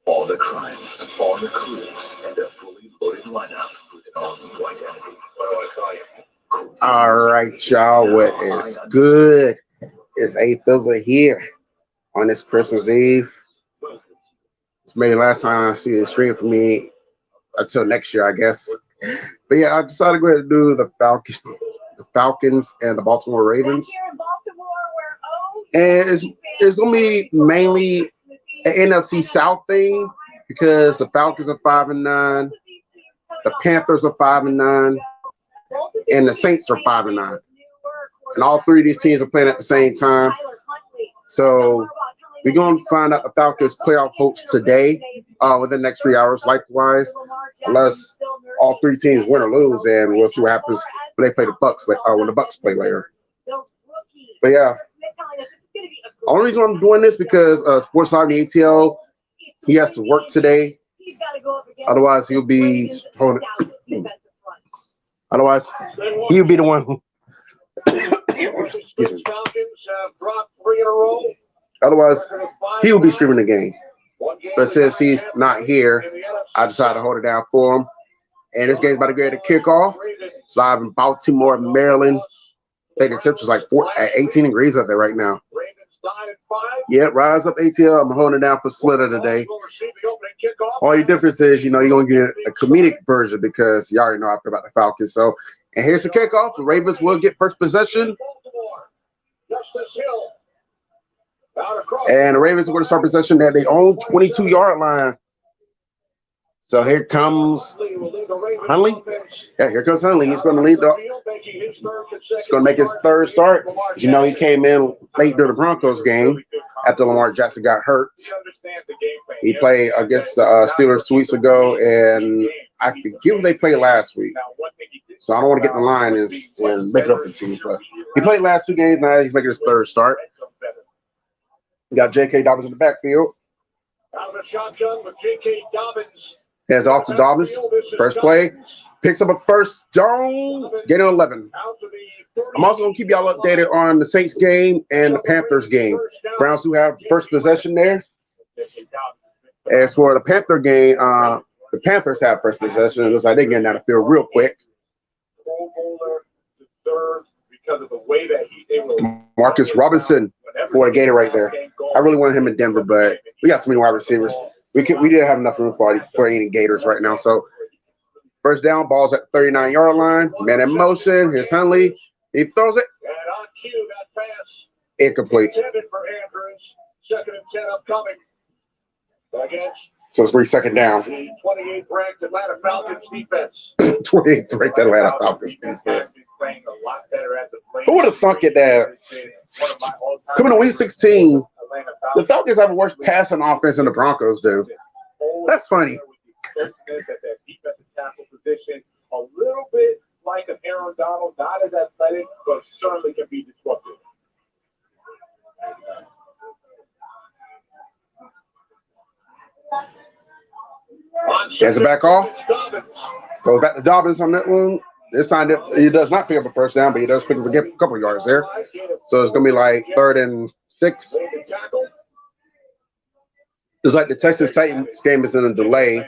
All the crimes, all the clues, and a fully loaded lineup with an all-new identity. What do I call you? All right, y'all. What is good? It's A-Fizzle here on this Christmas Eve. It's maybe the last time I see a stream for me until next year, I guess. But yeah, I decided to go ahead and do the Falcons and the Baltimore Ravens. And it's gonna be mainly an NFC South thing because the Falcons are 5-9, the Panthers are 5-9, and the Saints are 5-9. And all three of these teams are playing at the same time. So we're going to find out the Falcons playoff hopes today within the next 3 hours, likewise, unless all three teams win or lose, and we'll see what happens when they play the Bucks, when the Bucks play later. But yeah, the only reason I'm doing this because Sports Live in the ATL, he has to work today. Otherwise, he'll be holding. Otherwise, he'll be the one who. Otherwise, he will be streaming the game. But since he's not here, I decided to hold it down for him. And this game's about to go ahead to kick off. It's live in Baltimore, Maryland. I think the temperature's like 18 degrees up there right now. Yeah, rise up ATL. I'm holding it down for SLITA today. Only difference is, you're going to get a comedic version because you already know I feel about the Falcons. So, and here's the kickoff. The Ravens will get first possession. And the Ravens are going to start possession at their own 22-yard line. So here comes Hunley. Yeah, here comes Hunley. He's going to lead he's going to make his third start. You know, he came in late during the Broncos game after Lamar Jackson got hurt. He played against Steelers 2 weeks ago, and I forget who they played last week. So I don't want to get in the line and make it up to teams. But he played last 2 games. Now he's making his third start. We got J.K. Dobbins in the backfield. Out of the shotgun with J.K. Dobbins. Hands off to Dobbins. First play. Picks up a first down. Getting 11. I'm also going to keep y'all updated on the Saints game and the Panthers game. Browns who have first possession there. As for the Panther game, the Panthers have first possession. It looks like they're getting out of the field real quick. Marcus Robinson for the Gator right there. I really wanted him in Denver, but we got too many wide receivers. We didn't have enough room for any Gators right now. So first down, ball's at the 39-yard line. Man in motion. Here's Hunley. He throws it. Incomplete. Second and 10 upcoming. So it's 3 down. The 28th ranked Atlanta Falcons defense. 28th ranked Atlanta Falcons defense. Who would have thunk it that coming to week 16, the Falcons have a worse passing offense than the Broncos do? That's funny. A little bit like an Aaron Donald, not as athletic, but certainly can be disruptive. Gets it back off. Goes back to Dobbins on that one. This time he does not pick up a first down, but he does pick up a couple of yards there. So it's going to be like 3rd and 6. It's like the Texas Titans game is in a delay.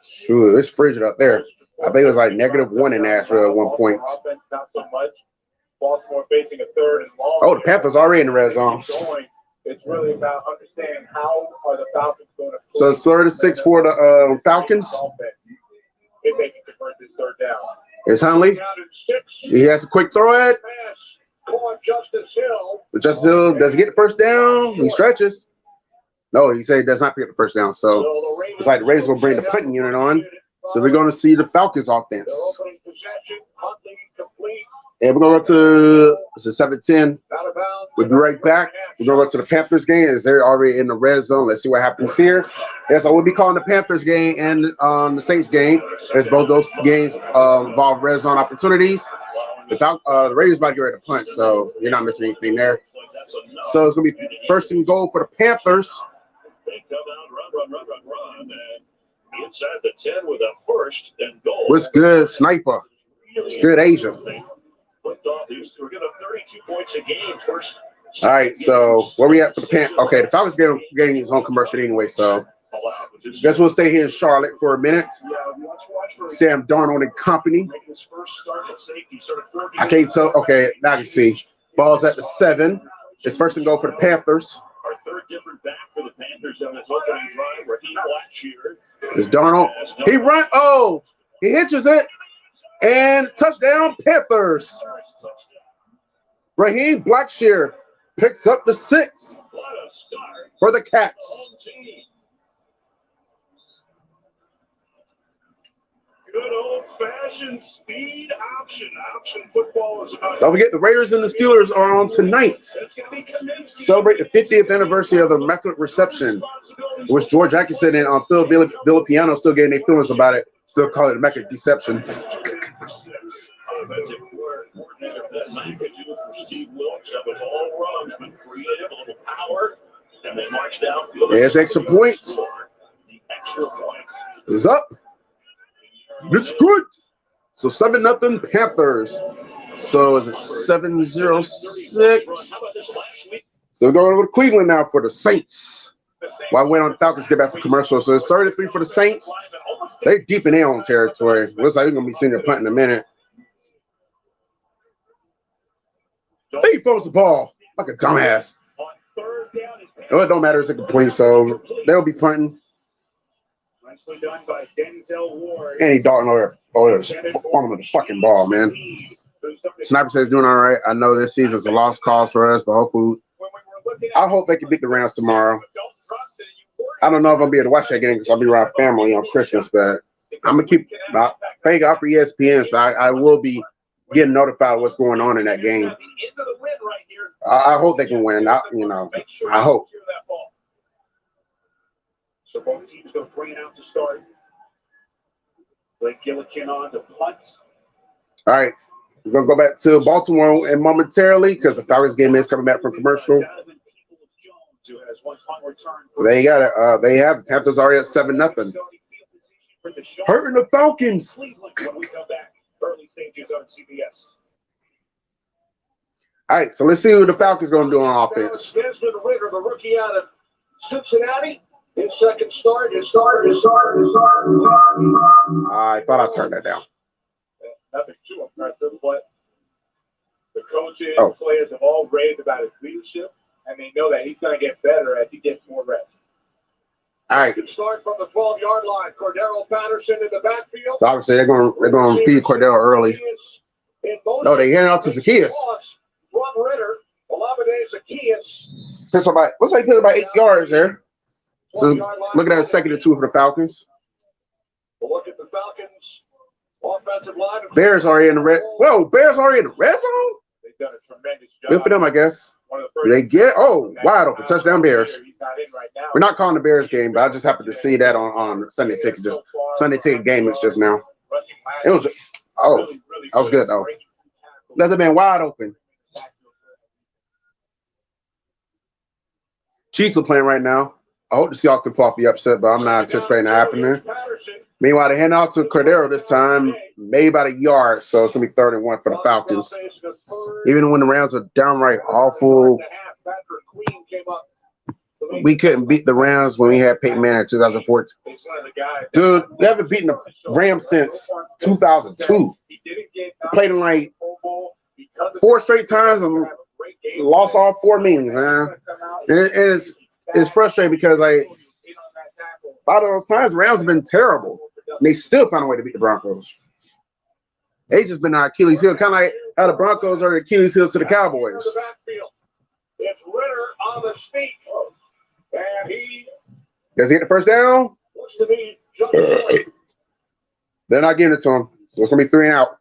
Shoot, it's frigid up there. I think it was like -1 in Nashville at one point. Oh, the Panthers already in the red zone. It's really about understanding how are the Falcons going to. So it's 3rd and 6 for the Falcons. If they can convert this third down. Here's Hunley. He has a quick throw at. Justice Hill. But Justice Hill does he get the first down? He stretches. No, he said he does not pick up the first down. So it's like the Ravens will bring the punting unit on. So we're going to see the Falcons offense. And we're going to go to 7-10. We'll be right back. We're going to go to the Panthers game as they're already in the red zone. Let's see what happens here. Yes, I will be calling the Panthers game and the Saints game, as both those games involve red zone opportunities. The Raiders about to get ready to punch, so you're not missing anything there. So it's going to be 1st and goal for the Panthers. Inside the 10 with a 1st and goal. What's good, Sniper? It's good, Asia. We're getting 32 points a game. First. All right, so where we at for the Panthers? Okay, the Falcons getting his own commercial anyway, so Guess we'll stay here in Charlotte for a minute. Sam Darnold and company. I can't tell. Okay, now I can see. Ball's at the 7. It's first and goal for the Panthers. Our third different back for the Panthers on this opening drive, Raheem Blackshear. It's Darnold. He run. Oh, he hitches it. And touchdown, Panthers. Raheem Blackshear picks up the 6 for the Cats. Good old-fashioned speed option. Option football is about. Don't forget, the Raiders and the Steelers are on tonight. Celebrate the 50th anniversary of the Immaculate Reception, which George Atkinson and Phil Villapiano still getting their feelings about it. Still call it Immaculate Deception. There's extra points. Is up. It's good. So 7-0 Panthers. So is it 7-0-6? So we're going over to Cleveland now for the Saints. While we wait on the Falcons to get back for commercial. So it's 33 for the Saints. They're deep in their own territory. Looks like they're going to be seeing their punt in a minute. He throws the ball like a dumbass. Well, it don't matter. It's a complete, so they'll be punting. And he darting over on the fucking ball, man. Sniper says doing all right. I know this season's a lost cause for us, but hopefully, I hope they can beat the Rams tomorrow. I don't know if I'll be able to watch that game because I'll be around family on Christmas, but I'm gonna keep. Thank God for ESPN, so I will be getting notified of what's going on in that game. I hope they can win. I hope. So both teams go 3 and out to start. Blake Gillikin on the punt. All right. We're going to go back to Baltimore and momentarily because the Falcons game is coming back from commercial. They got it. They have Panthers already at 7-0. Hurting the Falcons. When we come back, early stages on CBS. All right. So let's see what the Falcons going to do on offense. Desmond Ridder, the rookie out of Cincinnati. His second start. I thought I turned that down. Nothing too impressive, but the coaches and players have all raved about his leadership, and they know that he's going to get better as he gets more reps. All right. Good start from the 12-yard line. Cordero Patterson in the backfield. So obviously they're going to feed Cordero early. No, they handed out to Zacchaeus. From Ridder, Olamide Zacchaeus. Looks like he put about 8 yards there. So looking at a 2nd and 2 for the Falcons. We'll look at the Falcons offensive line. Bears already in the red. Whoa, Bears already in the red zone? They've done a tremendous job. Good for them, I guess. They get wide open. Touchdown Bears. We're not calling the Bears game, but I just happened to see that on Sunday Ticket. Just Sunday Ticket game is just now. It was that was good though. Let the man wide open. Chiefs are playing right now. I hope the Seahawks can pull off the upset, but I'm not anticipating that happening. Meanwhile, they hand out to Cordero this time, maybe about a yard, so it's going to be 3rd and 1 for the Falcons. Even when the Rams are downright awful, we couldn't beat the Rams when we had Peyton Manning in 2014. Dude, they haven't beaten the Rams since 2002. They played them like 4 straight times and lost all 4 meetings, man. And it's frustrating because like a lot of those times, Rams have been terrible, and they still found a way to beat the Broncos. They just been our Achilles heel, kind of like how the Broncos are the Achilles heel to the Cowboys. It's Ridder on the sneak, and he does he get the first down? looks to be They're not giving it to him, so it's gonna be 3 and out.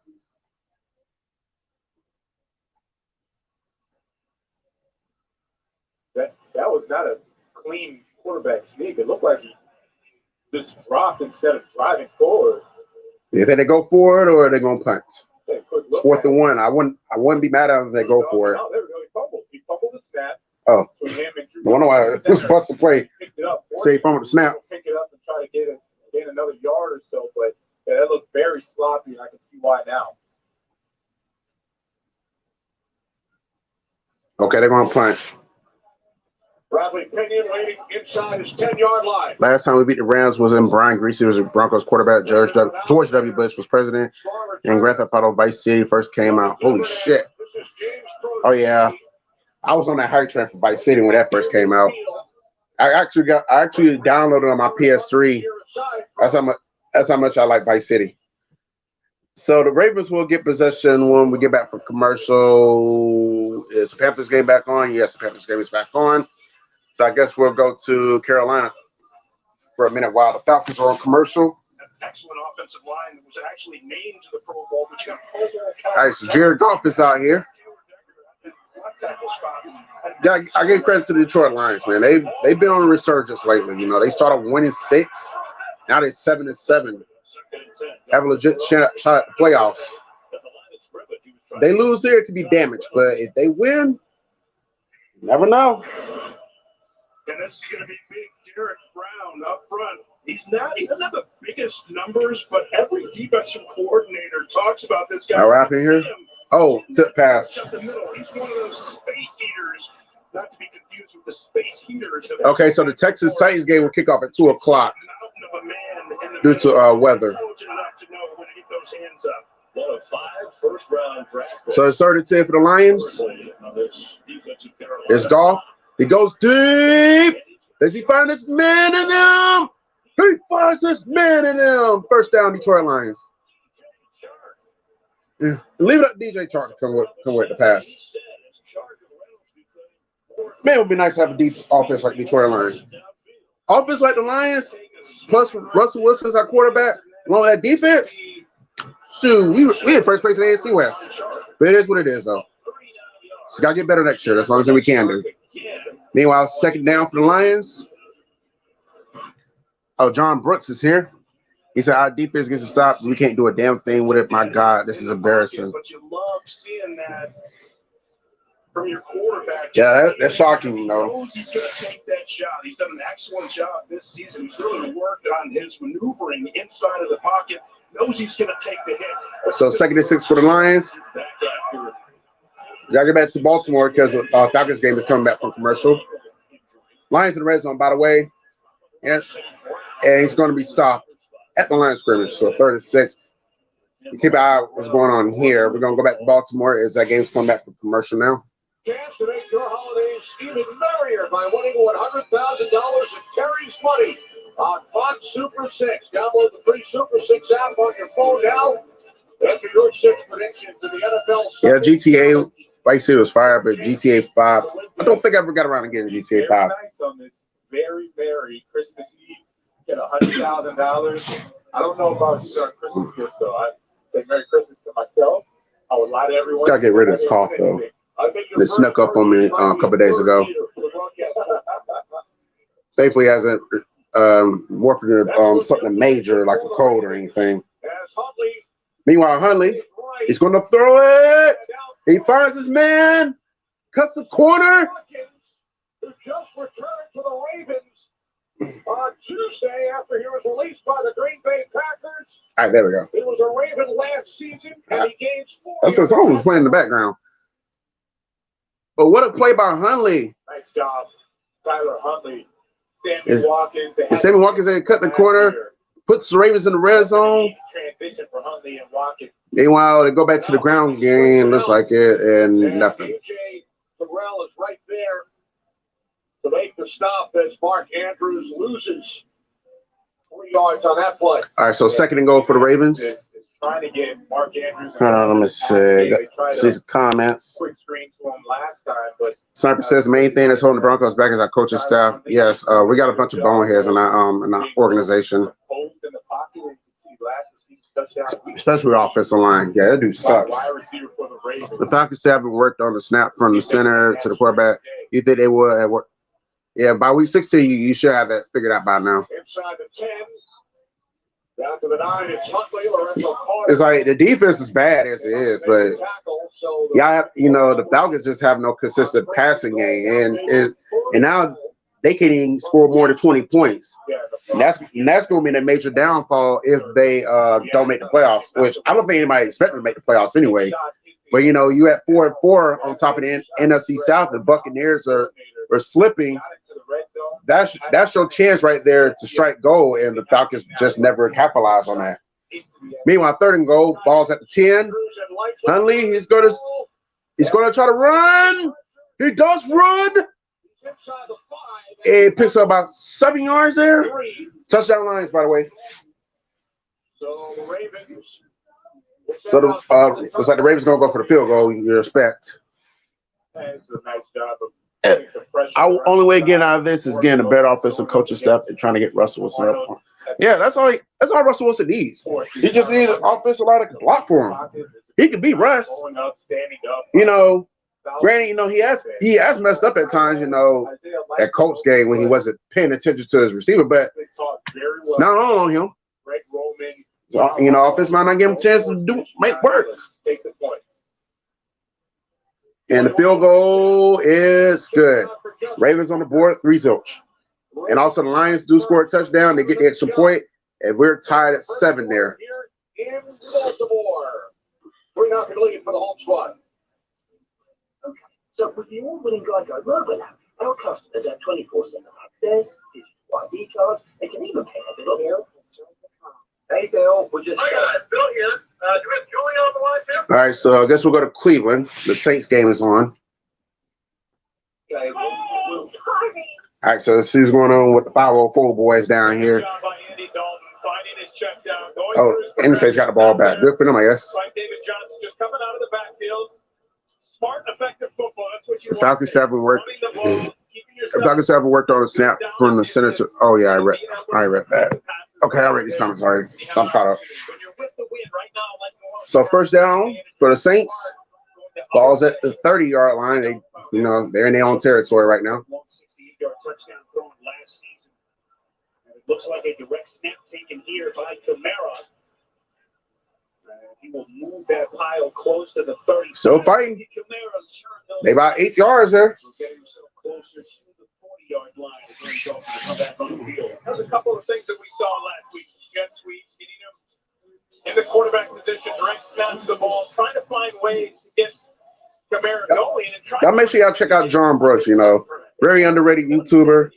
That was not a clean quarterback sneak. It looked like he just dropped instead of driving forward. You think they go for it or are they gonna punt? It's 4th and 1. I wouldn't be mad at them if they go for it. No, there we go. He fumbled the snap. Oh, I wonder why this bust the play. Say he fumbled the snap. Pick it up and try to gain another yard or so, but that looked very sloppy, and I can see why now. Okay, they're gonna punt. Bradley Pinion waiting inside his 10-yard line. Last time we beat the Rams was in Brian Greasy was a Broncos quarterback. George W. Bush was president, and Grand Theft Auto Vice City first came out. Holy shit! Oh yeah, I was on that hype train for Vice City when that first came out. I actually downloaded it on my PS3. That's how much I like Vice City. So the Ravens will get possession when we get back from commercial. Is the Panthers game back on? Yes, the Panthers game is back on. So I guess we'll go to Carolina for a minute while the Falcons are on commercial. An excellent offensive line that was actually named to the Pro Bowl, but you got Pro Bowl. All right, so Jared Goff is out here. Yeah, I give credit to the Detroit Lions, man. They've been on a resurgence lately. You know, they started winning 6, now they're 7-7. Have a legit shot at the playoffs. If they lose here, it could be damaged, but if they win, you never know. And this is going to be big Derek Brown up front. He doesn't have the biggest numbers, but every defensive coordinator talks about this guy. All right, up in here. Oh, tip pass. Up the middle. He's one of those space heaters, not to be confused with the space heaters. Okay, so the Texas Titans game will kick off at 2 o'clock due to weather. So it's 3rd and 10 for the Lions. It's Goff. He goes deep. Does he find this man in them? He finds this man in them. First down, Detroit Lions. Yeah. Leave it up to DJ Chark to come with the pass. Man, it would be nice to have a deep offense like Detroit Lions. Offense like the Lions, plus Russell Wilson's our quarterback, along with that defense. Shoot, we in first place in the AFC West. But it is what it is, though. Just got to get better next year. That's the only thing we can do. Meanwhile, 2nd down for the Lions. Oh, John Brooks is here. He said, our defense gets to stop. We can't do a damn thing with it. My God, this is embarrassing. But you love seeing that from your quarterback. Yeah, that's shocking, you know. He's going to take that shot. He's done an excellent job this season. He's really worked on his maneuvering inside of the pocket. Knows he's going to take the hit. So 2nd and 6 for the Lions. Y'all get back to Baltimore because Falcons game is coming back from commercial. Lions in the red zone, by the way. And he's going to be stopped at the line of scrimmage. So 3rd and 6. You keep an eye on what's going on here. We're going to go back to Baltimore as that game's coming back from commercial now. Chance to make your holidays even merrier by winning $100,000 in Terry's money on Fox Super 6. Download the free Super 6 app on your phone now. Enter your 6 predictions to the NFL. Yeah, GTA Vice City was fire, but GTA 5, I don't think I ever got around to getting GTA 5. Very nice on this very, very Christmas Eve. Get $100,000. I don't know about you on Christmas gifts, though. I say Merry Christmas to myself. I would lie to everyone. Gotta get rid of this cough, though. It snuck up on me a couple of days ago. Thankfully, it hasn't morphed into something major like a cold or anything. Meanwhile, Huntley, he's going to throw it. He finds his man, cuts the corner. Who just returned to the Ravens on Tuesday after he was released by the Green Bay Packers. All right, there we go. He was a Raven last season, and he gains 4. That's what someone was playing in the background. But what a play by Huntley. Nice job, Tyler Huntley. Sammy Watkins. Sammy Watkins had cut the corner, puts the Ravens in the red zone. Transition for Huntley and Watkins. Meanwhile, they go back to the ground game, looks like it, and nothing. A.J. Terrell is right there to make the stop as Mark Andrews loses 3 yards on that play. All right, so 2nd and goal for the Ravens. Trying to get Mark Andrews. Hold on, let me see some comments. Quick screen to him last time, but Sniper says the main thing that's holding the Broncos back is our coaching staff. Yes, we got a bunch of boneheads in our organization, especially the offensive line. Yeah, that dude sucks. The Falcons haven't worked on the snap from the center to the quarterback. You think they would have worked? Yeah, by week 16, you should have that figured out by now. Inside the 10. Down to the 9, it's Huntley. It's like the defense is bad as it is, but yeah, you know the Falcons just have no consistent passing game, and now they can't even score more than 20 points. And that's going to be a major downfall if they don't make the playoffs, which I don't think anybody expected to make the playoffs anyway. But you know, you at 4-4 on top of the NFC South. The Buccaneers are slipping, that's your chance right there to strike goal, and the Falcons just never capitalize on that. Meanwhile, 3rd and goal, ball's at the 10. Hundley, he's gonna try to run. He does run. It picks up about 7 yards there. Touchdown Lions, by the way. So the Ravens. So looks like the Ravens gonna go for the field goal. You respect. It's a nice job of Our only way of getting out of this is getting a better offensive coaching staff and trying to get Russell Wilson up. Yeah, that's all Russell Wilson needs. He just needs an offensive line that can block for him. He can beat Russ. You know, granted, you know, he has messed up at times, you know, at Colts game when he wasn't paying attention to his receiver, but not all on him. So, you know, offense might not give him a chance to make work. And the field goal is good. Ravens on the board, 3-0. And also the Lions do score a touchdown. They get the extra point, and we're tied at 7 there. In Baltimore, 3-0 lead for the home squad. Okay, so with the award-winning Geico mobile app, our customers have 24/7 access, digital ID cards, they can even pay a bill here. Hey, Bill, we're just... Bill here. Do we have Julie on the line, Tim? All right, so I guess we'll go to Cleveland. The Saints game is on. Okay, All right, so let's see what's going on with the 504 boys down here. Oh, and the Saints got the ball back. Good for them, I guess. David Johnson just coming out of the backfield. Smart, effective football. That's what you The Falcons haven't worked on a snap from the center to. Oh yeah, I read that. Okay, I read these comments already. I'm caught up. So 1st down for the Saints. Ball's at the 30-yard line. They, you know, they're in their own territory right now. Looks like a direct snap taken here by Kamara. He will move that pile close to the 30. Still fighting. They about 8 yards there. Get himself closer to the 40-yard line as he's going to come back on the field. There's a couple of things that we saw last week. Jet sweeps, getting him in the quarterback position, direct snap to the ball, trying to find ways to get Kamara going. Y'all make sure y'all check out John Brooks, you know. Very underrated YouTuber.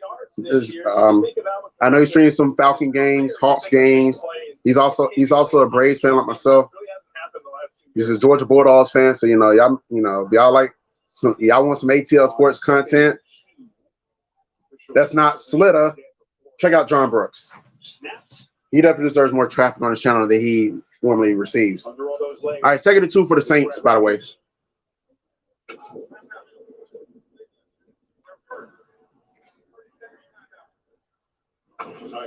I know he streams some Falcon games, Hawks games. He's also a Braves fan like myself. He's a Georgia Bulldogs fan, so y'all want some ATL sports content that's not SLITA, check out John Brooks. He definitely deserves more traffic on his channel than he normally receives. All right, 2nd and 2 for the Saints, by the way.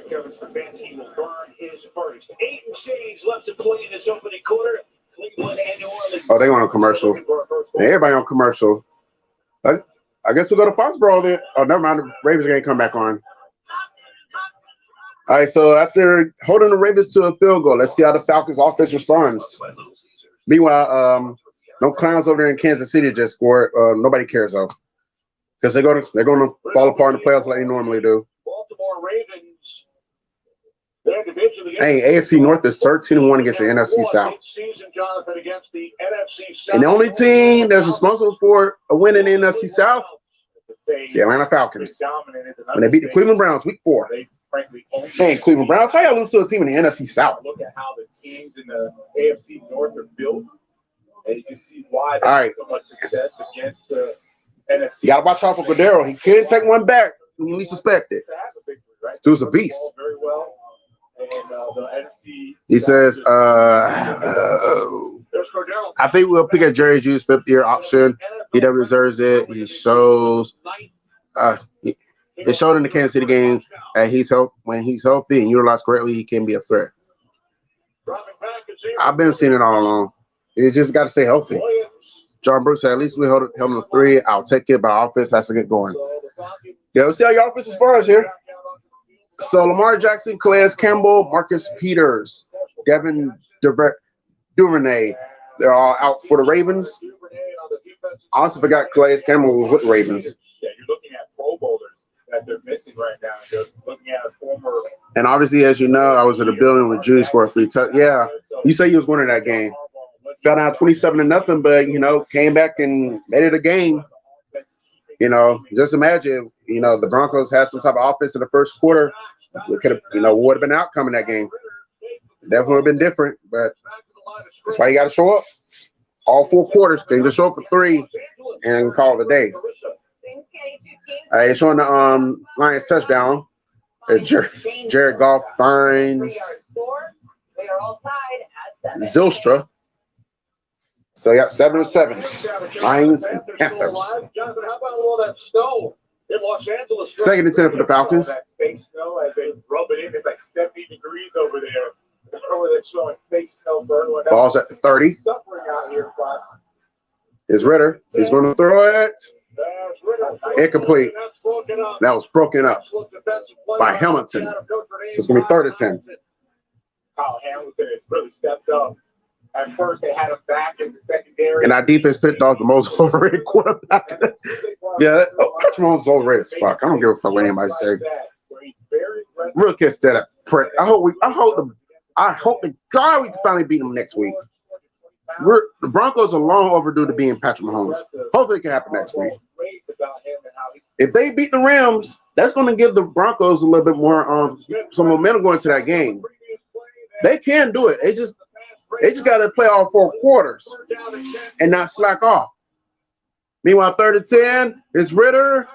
Kevin Stefanski will burn his first. 8 shades left to play in this opening quarter. Cleveland and New Orleans. Oh, they on a commercial. Everybody on commercial. I guess we'll go to Foxborough then. Oh, never mind. The Ravens game come back on. All right, so after holding the Ravens to a field goal, let's see how the Falcons offense responds. Meanwhile, no clowns over there in Kansas City just scored. Nobody cares though, because they're gonna fall apart in the playoffs like they normally do. Baltimore Ravens. Their division. Hey, AFC North is 13-1 against the NFC South. And the only team that's responsible for a win in the NFC South is the Atlanta Falcons. When they beat the Cleveland Browns week 4. Hey, Cleveland Browns, how y'all lose to a team in the NFC South? Look at how the teams in the AFC North are built, and you can see why they have so much success against the NFC. You got to watch out for Cordero. He couldn't take one back when you least suspect it. This dude's a beast. Very well. And the NFC. He says, I think we'll pick at Jerry Judy's 5th-year option. He definitely deserves it. He shows. It showed in the Kansas City game that when he's healthy and utilized correctly, he can be a threat. I've been seeing it all along. You just got to stay healthy. John Brooks said, at least we held him to 3. I'll take it, but our offense has to get going. Yeah, let's see how your offense responds here. So Lamar Jackson, Calais Campbell, Marcus Peters, Devin Duvernay, they're all out for the Ravens. I also forgot Calais Campbell was with the Ravens. Yeah, you're looking at Pro Bowlers that they're missing right now. You're looking at a former. And obviously, as you know, I was in the building with Judy scored 3 touchdowns. Yeah, you say he was winning that game. Fell down 27-0, but came back and made it a game. You know, just imagine, you know, the Broncos had some type of offense in the first quarter. We could have, you know, would have been outcome in that game. Definitely would have been different, but that's why you got to show up. All 4 quarters. They just show up for 3 and call it a day. All right, showing the Lions touchdown. Jared Goff finds Zylstra. So, yep, 7-7. Lions and Panthers. Second and 10 for the Falcons. Ball's at the 30. Is Ritter. He's going to throw it. Incomplete. That was broken up by Hamilton. So it's going to be 3rd and 10. Kyle Hamilton has really stepped up. At first, they had him back in the secondary. And our defense picked off the most overrated quarterback. Yeah, Coach Mahomes is overrated as fuck. I don't give a fuck what anybody say. Real kids said that prick. I hope to God we can finally beat them next week. The Broncos are long overdue to being Patrick Mahomes. Hopefully it can happen next week. If they beat the Rams, that's going to give the Broncos a little bit more some momentum going into that game. They can do it. They just got to play all 4 quarters and not slack off. Meanwhile, 3rd and 10 is Ritter.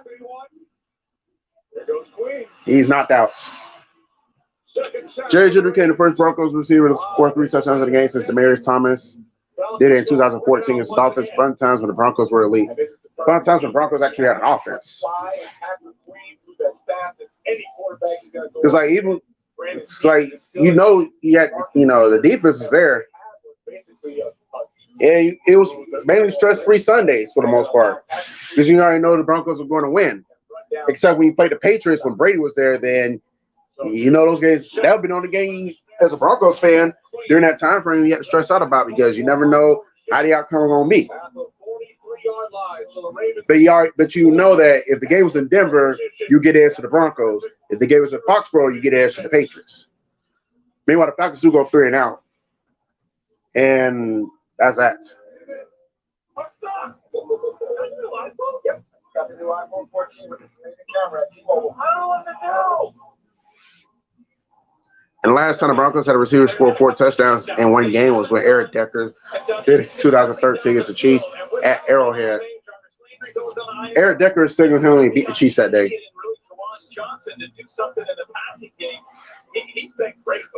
He's knocked out. Jerry Judy became the first Broncos receiver to score 3 touchdowns in the game since Demaryius Thomas did it in 2014 against the Dolphins. Fun times when the Broncos were elite. Fun times when Broncos actually had an offense. Because it's like you know the defense is there. And it was mainly stress-free Sundays for the most part, because you already know the Broncos are going to win. Except when you played the Patriots when Brady was there, then you know those games, that would be the only game as a Broncos fan during that time frame you had to stress out about, because you never know how the outcome is going to be. But you know that if the game was in Denver, you get the edge to the Broncos. If the game was in Foxborough, you get the edge to the Patriots. Meanwhile, the Falcons do go 3 and out. And that's that. Yep, got the new iPhone 14 with this amazing camera at T-Mobile. And the last time the Broncos had a receiver score 4 touchdowns in one game was when Eric Decker did it in 2013 against the Chiefs at Arrowhead. Eric Decker single-handedly beat the Chiefs that day.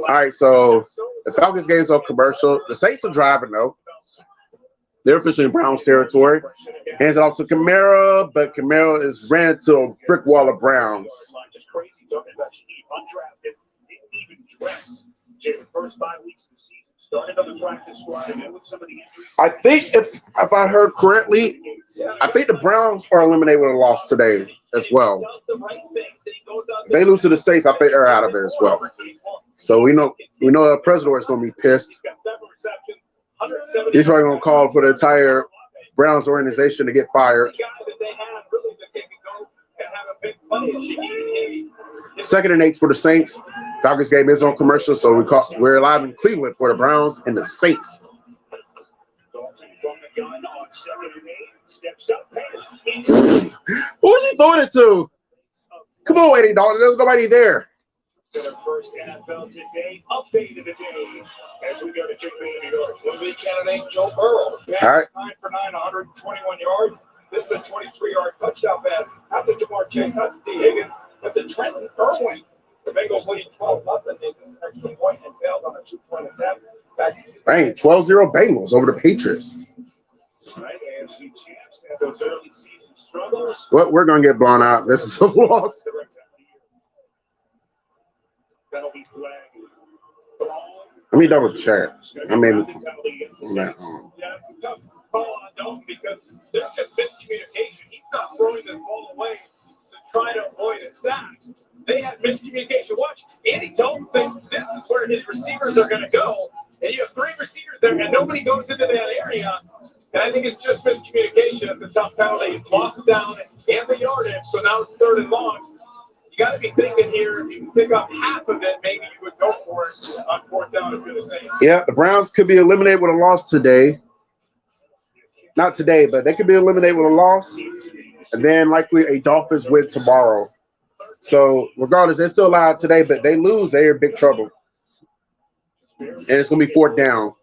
All right, so the Falcons game's on commercial. The Saints are driving, though. They're officially in Browns territory. Hands it off to Kamara, but Kamara is ran into a brick wall of Browns. I think if I heard correctly, I think the Browns are eliminated with a loss today as well. If they lose to the Saints, I think they're out of it as well. So we know the president is going to be pissed. He's probably going to call for the entire Browns organization to get fired. 2nd and 8 for the Saints. Falcons game is on commercial, so we're live in Cleveland for the Browns and the Saints. Who was he throwing it to? Come on, Eddie Dalton. There's nobody there. First NFL Today update of the day as we go to Chick-fil-A, New York. Movie candidate Joe Burrow. All right. 9 for 9, 121 yards. This is a 23-yard touchdown pass. Not to Jamar Chase, not to T. Higgins, but to Trenton Irwin. The Bengals lead 12-0. They missed an extra point and failed on a 2-point attempt. Dang, 12-0 Bengals over the Patriots. Right, AFC champs and those early season struggles. Well, we're going to get blown out. This is a loss. Let me double check. I mean, yeah, it's a tough call on Dalton because there's just miscommunication. He's not throwing this ball away to try to avoid a sack. They have miscommunication. Watch, Andy Dalton thinks this is where his receivers are going to go, and you have 3 receivers there, and nobody goes into that area. And I think it's just miscommunication. It's a tough penalty. Lost down and the yardage, so now it's 3rd and long. You got to be thinking here, if you can pick up half of it, maybe you would go for it on 4th down if you're the Saints. Yeah, the Browns could be eliminated with a loss today. Not today, but they could be eliminated with a loss. and then likely a Dolphins win tomorrow. So regardless, they're still alive today, but they lose, they're in big trouble. And it's gonna be 4th down.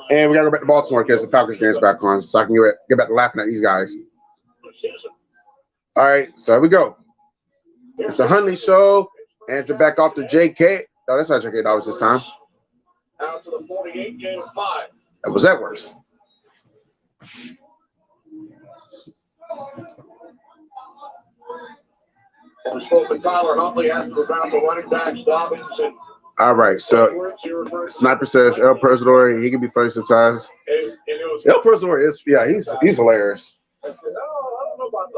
And we gotta go back to Baltimore because the Falcons game's back on, so I can get back to laughing at these guys. All right, so here we go. It's a Huntley show, and it's back off to JK. No, that's not JK Dollars this time. Out to the 48, game 5. That was Edwards. We spoke with Tyler Huntley after about the running backs, Dobbins and All right, so Sniper says El Personor, he can be funny sometimes. El Personor is, yeah, he's hilarious.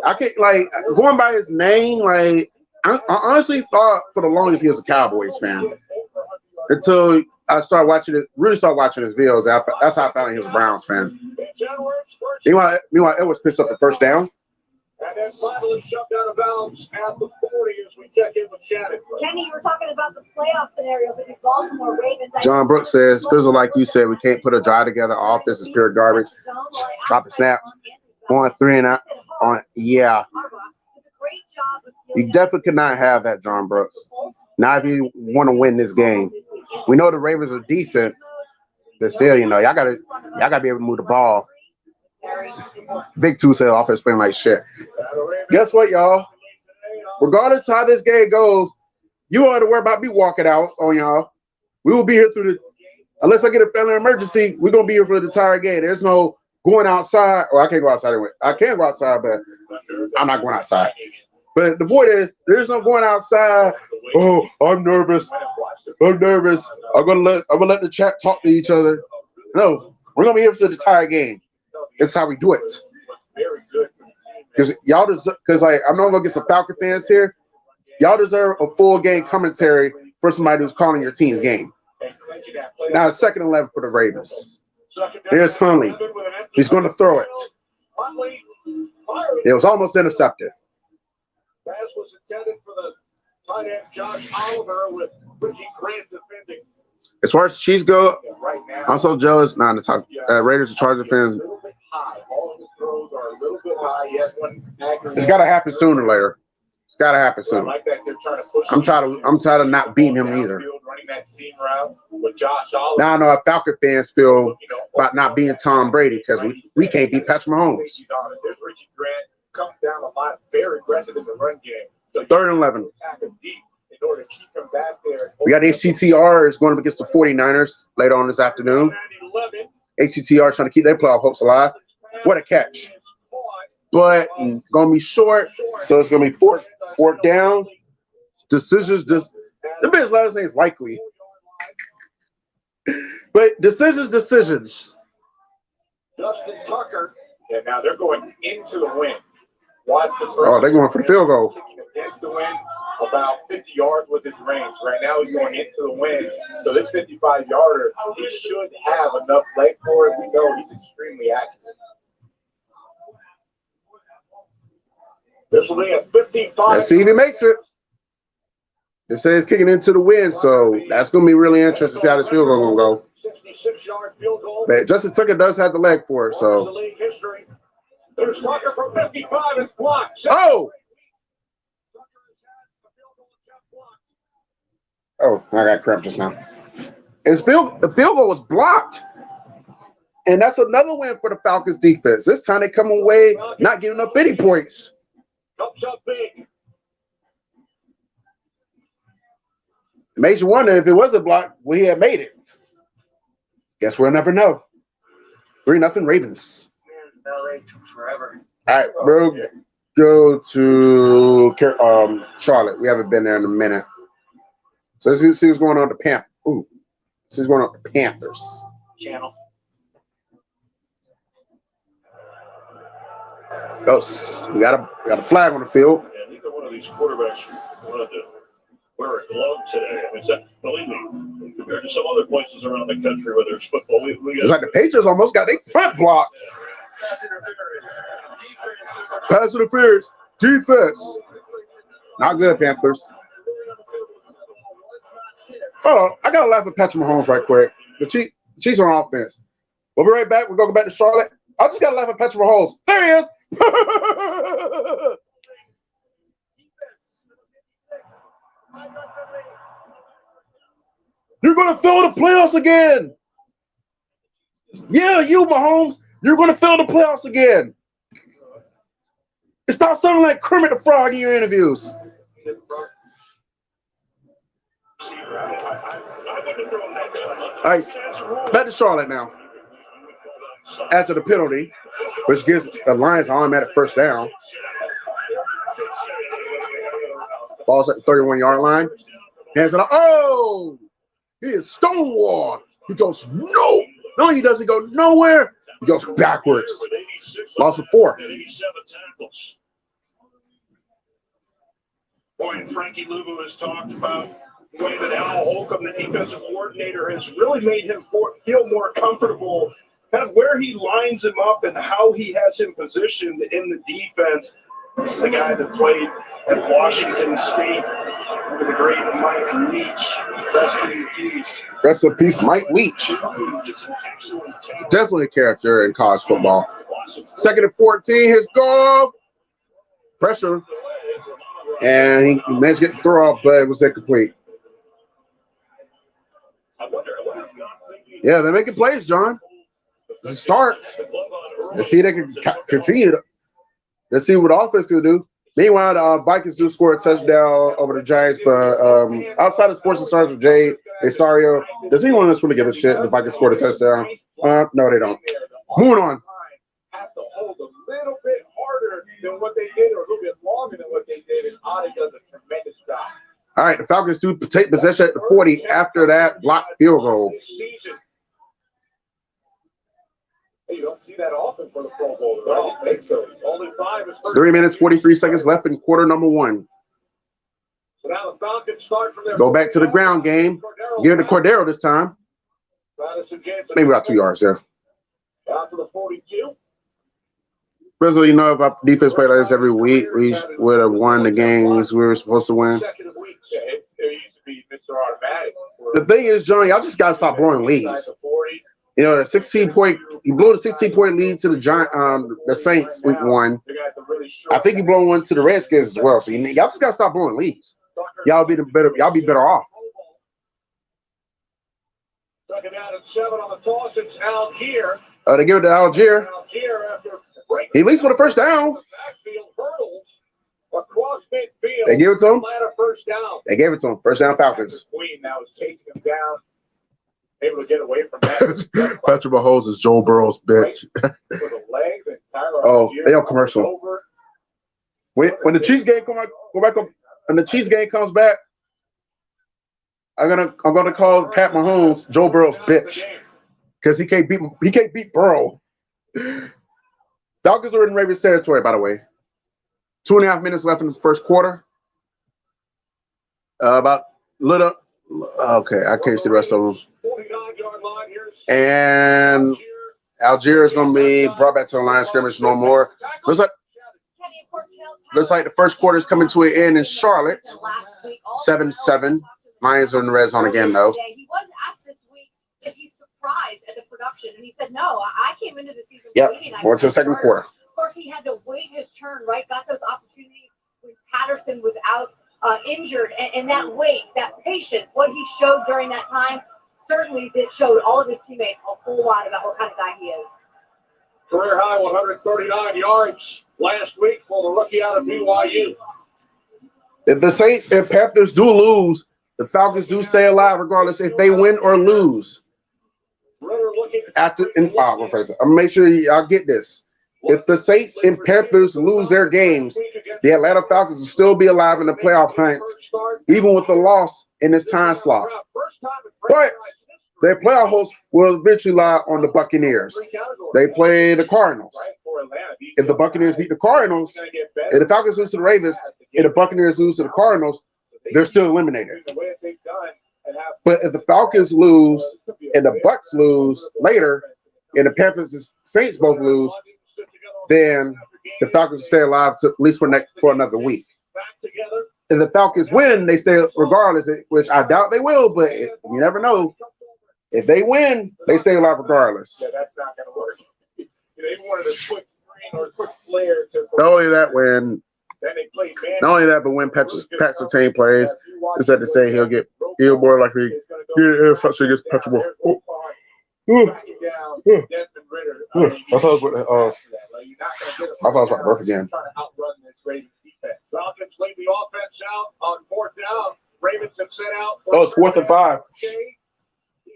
I can't, like, going by his name, like, I honestly thought for the longest he was a Cowboys fan until I started watching it, really started watching his videos. That's how I found out he was a Browns fan. Meanwhile, it was pissed up the first down. And then finally shoved out of bounds at the 40 as we check in with Shannon. Kenny, you were talking about the playoff scenario for the Baltimore Ravens. John Brooks says, "Fizzle, like you said, we can't put a drive together. Offense is pure garbage. Dropping snaps, going 3 and out. On yeah, you definitely could not have that, John Brooks. Not if you want to win this game. We know the Ravens are decent, but still, you know, y'all gotta be able to move the ball." Big 2 said offense playing like shit. Guess what, y'all? Regardless of how this game goes, you don't have to worry about me walking out on y'all. We will be here through the, unless I get a family emergency, we're gonna be here for the entire game. There's no going outside. Well, I can't go outside anyway. I can go outside, but I'm not going outside. But the point is, there's no going outside. Oh, I'm nervous. I'm nervous. I'm gonna let the chat talk to each other. No, we're gonna be here for the entire game. That's how we do it. Because y'all deserve, because like I'm not gonna get some Falcon fans here. Y'all deserve a full game commentary for somebody who's calling your team's game. Now it's 2nd and 11 for the Ravens. There's Huntley. He's going to throw it. It was almost intercepted. Pass was intended for the tight end Josh Oliver with Richie Grant defending. As far as Chiefs go, I'm so jealous. Nah, the Raiders and Chargers fans. It's got to happen sooner or later. It's got to happen soon. I'm tired of not beating him either. Now I know how Falcon fans feel about not being Tom Brady because we can't beat Patrick Mahomes. There's Richie Grant, comes down a lot, very aggressive in the run game. 3rd and 11. In order to keep him back there. We got HCTR is going up against the 49ers later on this afternoon. HCTR is trying to keep their playoff hopes alive. What a catch. But going to be short, so it's going to be fourth down. Decisions, the biggest last name is likely. But decisions. Justin Tucker, and now they're going into the wind. Watch the oh, they're going for the field goal. Against the wind, about 50 yards was his range. Right now he's going into the wind. So this 55-yarder, he should have enough leg for it. We know he's extremely accurate. This will be a 55. Let's see if he makes it. It says kicking into the wind, so that's going to be really interesting to see how this field goal going to go. 66-yard field goal. But Justin Tucker does have the leg for it, so. There's Tucker from 55. It's blocked. Oh! Oh, I got cramp just now. The field goal was blocked. And that's another win for the Falcons defense. This time they come away not giving up any points. Comes up big. It makes you wonder if it wasn't blocked, would he have made it? Guess we'll never know. 3-0 Ravens. Forever. All right, we'll go to Charlotte. We haven't been there in a minute. So let's see what's going on with the Panthers. Ooh, see what's going on with the Panthers. Channel. Oh, we got a flag on the field. Yeah, neither one of these quarterbacks wanted to wear a glove today. I mean, believe me, compared to some other places around the country where there's football, it's like the Patriots almost got their front blocked. Pass interference. Defense. Not good, Panthers. Hold on. I got to laugh at Patrick Mahomes right quick. The Chiefs are on offense. We'll be right back. We're going to go back to Charlotte. I just got to laugh at Patrick Mahomes. There he is. You're going to fail the playoffs again. Yeah, you, Mahomes. You're going to fail the playoffs again. It starts sounding like Kermit the Frog in your interviews. All right, back to Charlotte now. After the penalty, which gives the Lions an automatic first down. Ball's at the 31-yard line. Hands it up. Oh! He is stonewalled. He goes, no. No, he doesn't go nowhere. He goes backwards. Loss of 4. Boy, and Frankie Luvu has talked about the way that Al Holcomb, the defensive coordinator, has really made him feel more comfortable, kind of where he lines him up and how he has him positioned in the defense. This is the guy that played at Washington State under the great Mike Leach. Rest in peace. Rest in peace, Mike Leach. Definitely a character in college football. 2nd and 14. Here's goal. Pressure. And he managed to get the throw off, but it was incomplete. Yeah, they're making plays, John. It's a start. Let's see if they can continue. Let's see what the offense can do. Meanwhile, the Vikings do score a touchdown over the Giants, but outside of sports and stars with Jay Estario, does anyone else really give a shit if the Vikings scored a touchdown? No, they don't. Moving on. Has to hold a little bit harder than what they did, or a little bit longer than what they did, and Otta does a tremendous job. All right, the Falcons do take possession at the 40 after that blocked field goal. You don't see that often for the Pro Bowl. I don't think so. Only 5 is 3 minutes, 43 seconds left in quarter number 1. So now the Falcons start from their Go back to the ground game. Give it to Cordero this time. Maybe about 2 yards there. Out to the 42. Fizzle, you know, if our defense played like this every week, we would have won the games we were supposed to win. It used to be Mr. Automatic. The thing is, John, y'all just got to stop blowing leads. You know, the 16-point, you blew the 16-point lead to the Saints week 1. I think you blown one to the Redskins as well. So y'all just got to stop blowing leads. Y'all be better off. Second down and 7 on the toss. It's Algier. They give it to Algier. He leads for the first down. They give it to him. They gave it to him. First down, Falcons. Now is chasing him down. Able to get away from that. Patrick Mahomes is Joe Burrow's bitch. Oh, they on commercial. When the Chiefs game go back up, when the Chiefs game comes back, I'm gonna call Pat Mahomes Joe Burrow's bitch because he can't beat Burrow. Falcons are in Ravens territory, by the way. 2.5 minutes left in the first quarter. Okay, I can't see the rest of them. And Algier is going to be brought back to the line of scrimmage no more. Looks like the first quarter is coming to an end in Charlotte. 7-7. Lions are in the red zone again, though. He was asked this week if he's surprised at the production, and he said, no, I came into the season believing I went to the second quarter. Of course, he had to wait his turn, right? Got those opportunities when Patterson was out injured, and that wait, that patience, what he showed during that time, certainly it showed all of his teammates a whole lot about what kind of guy he is. Career high 139 yards last week for the rookie out of BYU. If the Saints and Panthers do lose, the Falcons do stay alive regardless if they win or lose. I'm gonna make sure y'all get this. If the Saints and Panthers lose their games, the Atlanta Falcons will still be alive in the playoff hunt, even with the loss in this time slot. But their playoff hopes will eventually lie on the Buccaneers. They play the Cardinals. If the Buccaneers beat the Cardinals, if the Falcons lose to the Ravens, if the Buccaneers lose to the Cardinals, they're still eliminated. But if the Falcons lose and the Bucs lose later, and the Panthers and Saints both lose, then the Falcons will stay alive at least for another week. If the Falcons win, they stay regardless, which I doubt they will, but you never know. If they win, they stay alive regardless. Yeah, that's not going to work. They wanted a quick screen or a quick flare. Not only that, when Not only that, but when Patrick Surtain plays, it's sad to say he'll more likely get such against Patrick Moore. I thought it was about to work again. Falcons lead the offense out on 4th down. Ravens have set out. Oh, it's 4th and 5. He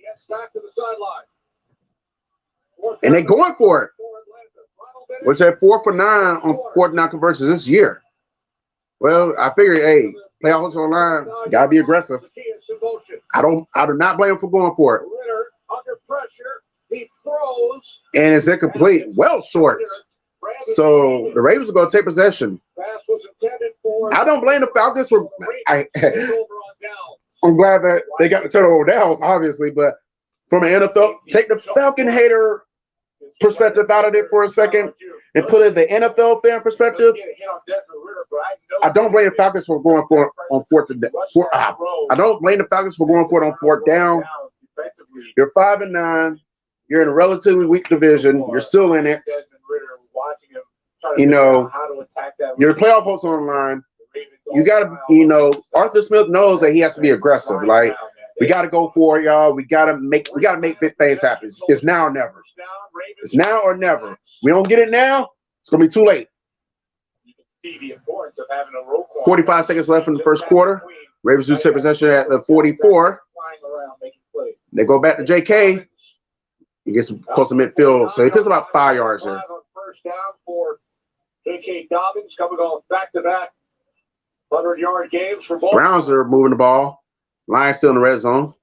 heads back to the sideline. And they're going for it. Which at 4 for 9 on 4th down conversions this year. Well, I figured, hey, playoffs online, gotta be aggressive. I do not blame him for going for it. Under pressure, he throws. And it's incomplete. Well short. So the Ravens are gonna take possession. I don't blame the Falcons for I'm glad that they got the turnover downs, obviously, but from an NFL, take the Falcon hater perspective out of it for a second and put it in the NFL fan perspective. I don't blame the Falcons for going for it on 4th and I don't blame the Falcons for going for it on 4th down. You're 5 and 9. You're in a relatively weak division. You're still in it. You know, your playoff hopes on the line. You gotta, Arthur Smith knows that he has to be aggressive. Like, we gotta go for it, y'all. We gotta make big things happen. It's now or never. It's now or never. We don't get it now, it's gonna be too late. 45 seconds left in the first quarter. Ravens do take possession at the 44. They go back to JK. He gets close to midfield, so he puts about 5 yards there. First down for J.K. Dobbins coming off back-to-back 100-yard games for both. Browns are moving the ball. Lions still in the red zone.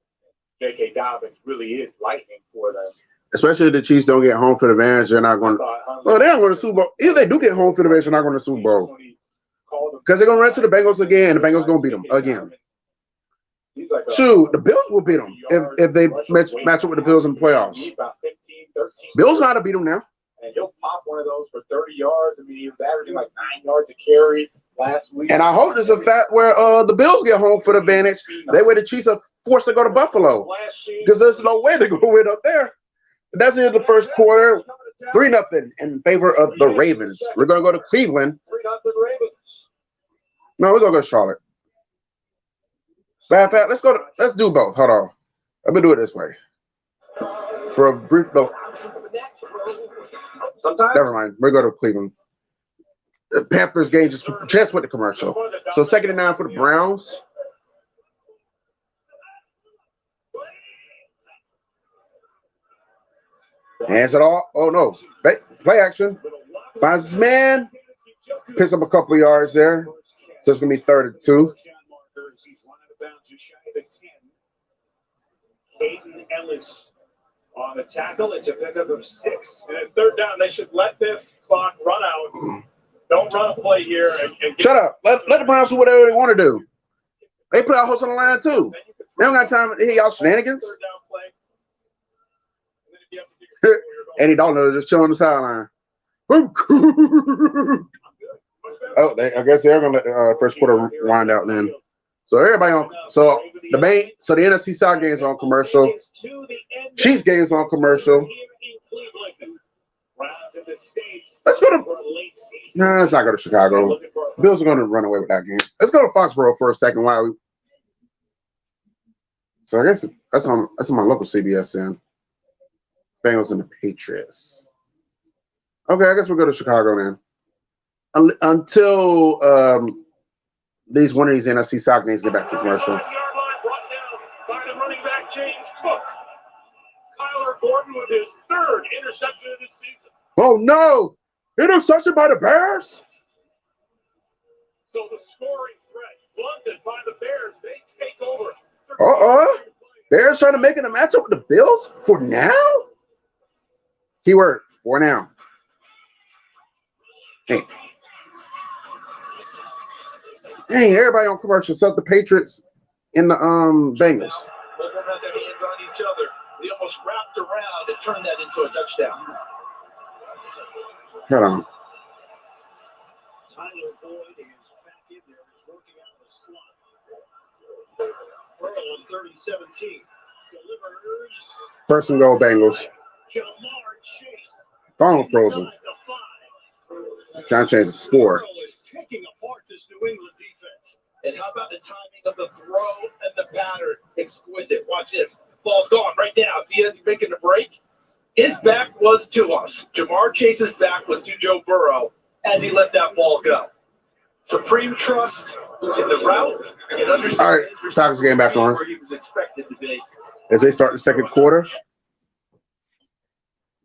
J.K. Dobbins really is lightning for them. Especially if the Chiefs don't get home for the advantage, they're not going to. Well, they're not going to the Super Bowl. If they do get home for the advantage, they're not going to the Super Bowl. Because they're going to run to the Bengals again, and the Bengals going to beat them again. Shoot, the Bills will beat them if they match up with the Bills in the playoffs. Bills know how to beat them now. And he'll pop one of those for 30 yards. I mean, he was averaging like 9 yards a carry last week. And I hope there's a fact where the Bills get home for the advantage. That way the Chiefs are forced to go to Buffalo. Because there's no way to go win up there. But that's the end of the first quarter. 3-0 in favor of the Ravens. We're going to go to Cleveland. 3-0 Ravens. No, we're going to go to Charlotte. Matter of fact, let's do both. Hold on. Let me do it this way. For a brief note. Never mind. We're going to Cleveland. The Panthers game just went to commercial. So 2nd and 9 for the Browns. Hands it all. Oh no. Play action. Finds his man. Picks up a couple of yards there. So it's going to be 3rd and 2. Caden Ellis on the tackle. It's a pickup of 6. And it's 3rd down. They should let this clock run out. Don't run a play here. Shut up. Let the Browns do whatever they want to do. They put our hopes on the line too. They don't got time to hear y'all shenanigans. Andy Dalton just chilling on the sideline. Oh, I guess they're gonna let the first quarter wind out then. So everybody on. So the NFC South games on commercial. Chiefs games on commercial. Let's go to. No, let's not go to Chicago. Bills are going to run away with that game. Let's go to Foxborough for a second. So I guess that's on my local CBS then. Bengals and the Patriots. Okay, I guess we'll go to Chicago then. Until one of these NFC South games get back to commercial. With his 3rd interception of the season. Oh no! Interception by the Bears? So the scoring threat blunted by the Bears. They take over. Bears trying to make it a matchup with the Bills for now? Keyword, for now. Hey, everybody on commercial except the Patriots and the Bengals. They don't have their hands on each other. They almost wrapped around and turned that into a touchdown. Hold on. Tyler Boyd is back in there. He's working out the slot. Pearl on 30-17. Delivers. First and goal, Bengals. Jamar Chase. Phone frozen. Trying to change the score. picking apart this New England defense. And how about the timing of the throw and the pattern? Exquisite. Watch this. Ball's gone right now. See as he's making the break? His back was to us. Jamar Chase's back was to Joe Burrow as he let that ball go. Supreme trust in the route and understanding. All right, Falcons game back on. Where he was expected to be. As they start the second quarter,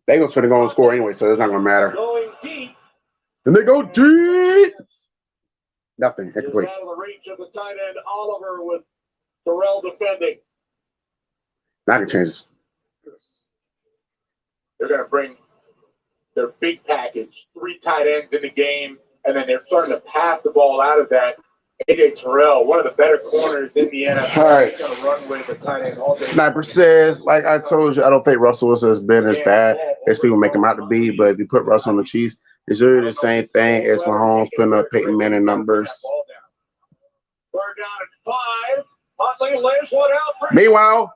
Bengals finna go and score anyway, so it's not gonna matter. Going deep. And they go deep. Nothing. Incomplete. Out of the reach of the tight end Oliver with Terrell defending. Now I can change this. They're going to bring their big package, 3 tight ends in the game, and then they're starting to pass the ball out of that. A.J. Terrell, one of the better corners in the NFL. All right. He's going to run with the tight end all day. Sniper says, like I told you, I don't think Russell Wilson has been as bad as people make him out to be, but if you put Russell on the Chiefs, it's really the same thing as Mahomes putting up Peyton Manning numbers. We're down at 5. Huntley lays one out. Meanwhile,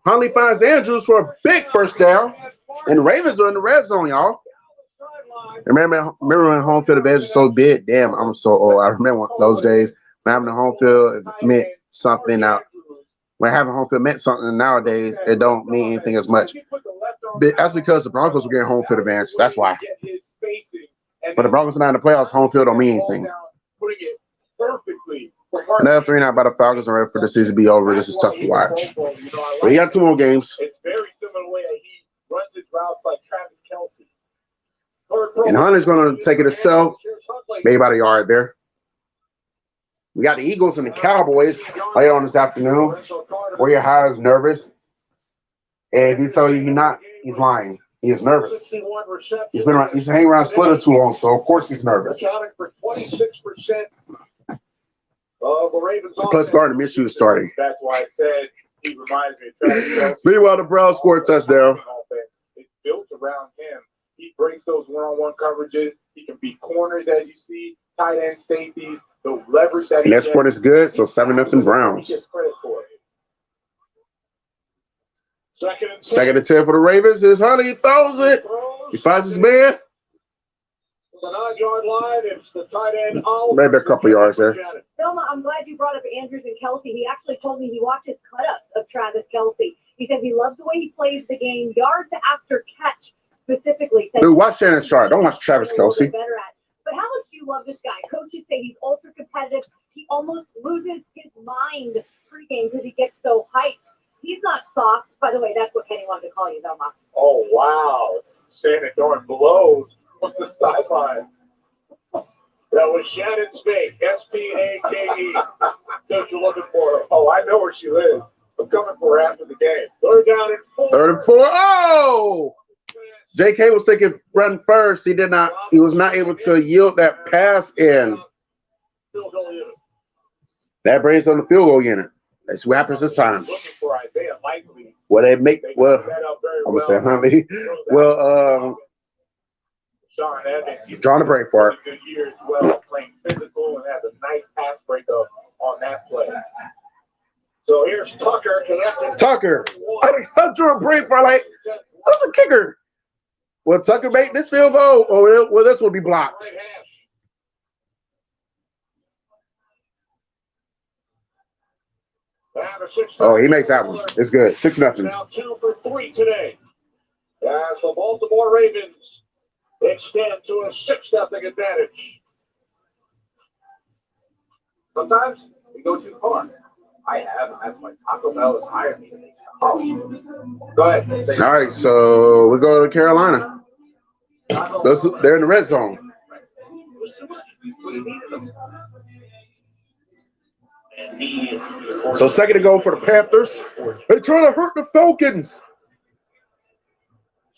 Huntley finds Andrews for a big first down, and the Ravens are in the red zone, y'all. Remember when home field advantage was so big? Damn, I'm so old. I remember those days when having a home field meant something. Now, when having home field meant something, nowadays it don't mean anything as much. That's because the Broncos were getting home field advantage. That's why. But the Broncos are not in the playoffs. Home field don't mean anything. Another 3-9 by the Falcons are ready for the season to be over. This is tough to watch. But you got 2 more games. It's very similar way that he runs his routes like Travis Kelce. And Hunter's going to take it himself, maybe about a yard there. We got the Eagles and the Cowboys later on this afternoon. Warrior High is nervous. And if he tells you he's not, he's lying. He is nervous. He's hanging around SLITA too long, so of course he's nervous. Accounting for 26% of the Ravens. Plus, Gardner Minshew is starting. That's why I said he reminds me of Travis Kelce. Meanwhile, the Browns scored a touchdown. It's built around him. He breaks those one-on-one coverages. He can beat corners, as you see, tight end safeties, the leverage that and that score is good, so 7-0 Browns. He gets credit for it. Second and 10 for the Ravens. Is Huntley. He throws it. He finds his man. The 9-yard line, it's the tight end. Maybe a couple yards there. Selma, I'm glad you brought up Andrews and Kelce. He actually told me he watches cut-ups of Travis Kelce. He said he loves the way he plays the game, yards after catch specifically. Dude, watch Shannon Sharp. Don't watch Travis Kelce. But how much do you love this guy? Coaches say he's ultra competitive. He almost loses his mind pregame because he gets so hyped. He's not soft. By the way, that's what Kenny wanted to call you, Velma. Oh, wow. Shannon throwing blows on the sideline. That was Shannon Spake, S-P-A-K-E. Coach, you're looking for her. Oh, I know where she lives. I'm coming for her after the game. Third down and 4. 3rd and 4. Oh! J.K. was taking run first. He was not able to yield that pass in. That brings on the field goal unit. That's what happens this time. Looking for Isaiah Likely. Well, I'm gonna say Huntley. Well, Sean Evans, drawing the break for it. Good year as well, playing physical and has a nice pass breakup on that play. So here's Tucker. Tucker. I drew a break for like that's a kicker. Will Tucker make this field goal? Oh, well, this will be blocked. Oh, he makes that one. It's good. 6-0. Now 2 for 3 today. As the Baltimore Ravens extend to a 6-0 advantage. Sometimes we go too far. I have, and that's why Taco Bell has hired me. Go ahead. All right, so we go to Carolina. They're in the red zone. So 2nd to go for the Panthers. They're trying to hurt the Falcons.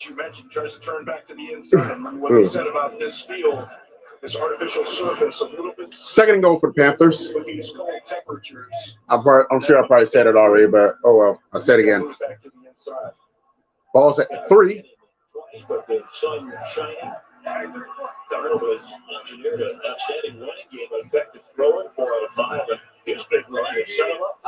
You mentioned just turn back to the inside. What you said about this field, this artificial surface, a little bit. 2nd and go for the Panthers. With these cold temperatures. I'm sure I probably said it already, but oh well. I said it again. Ball's at 3. But the sun shining. Darnold was engineered an outstanding running game, effective throwing, 4 out of 5. And his big run to set him up.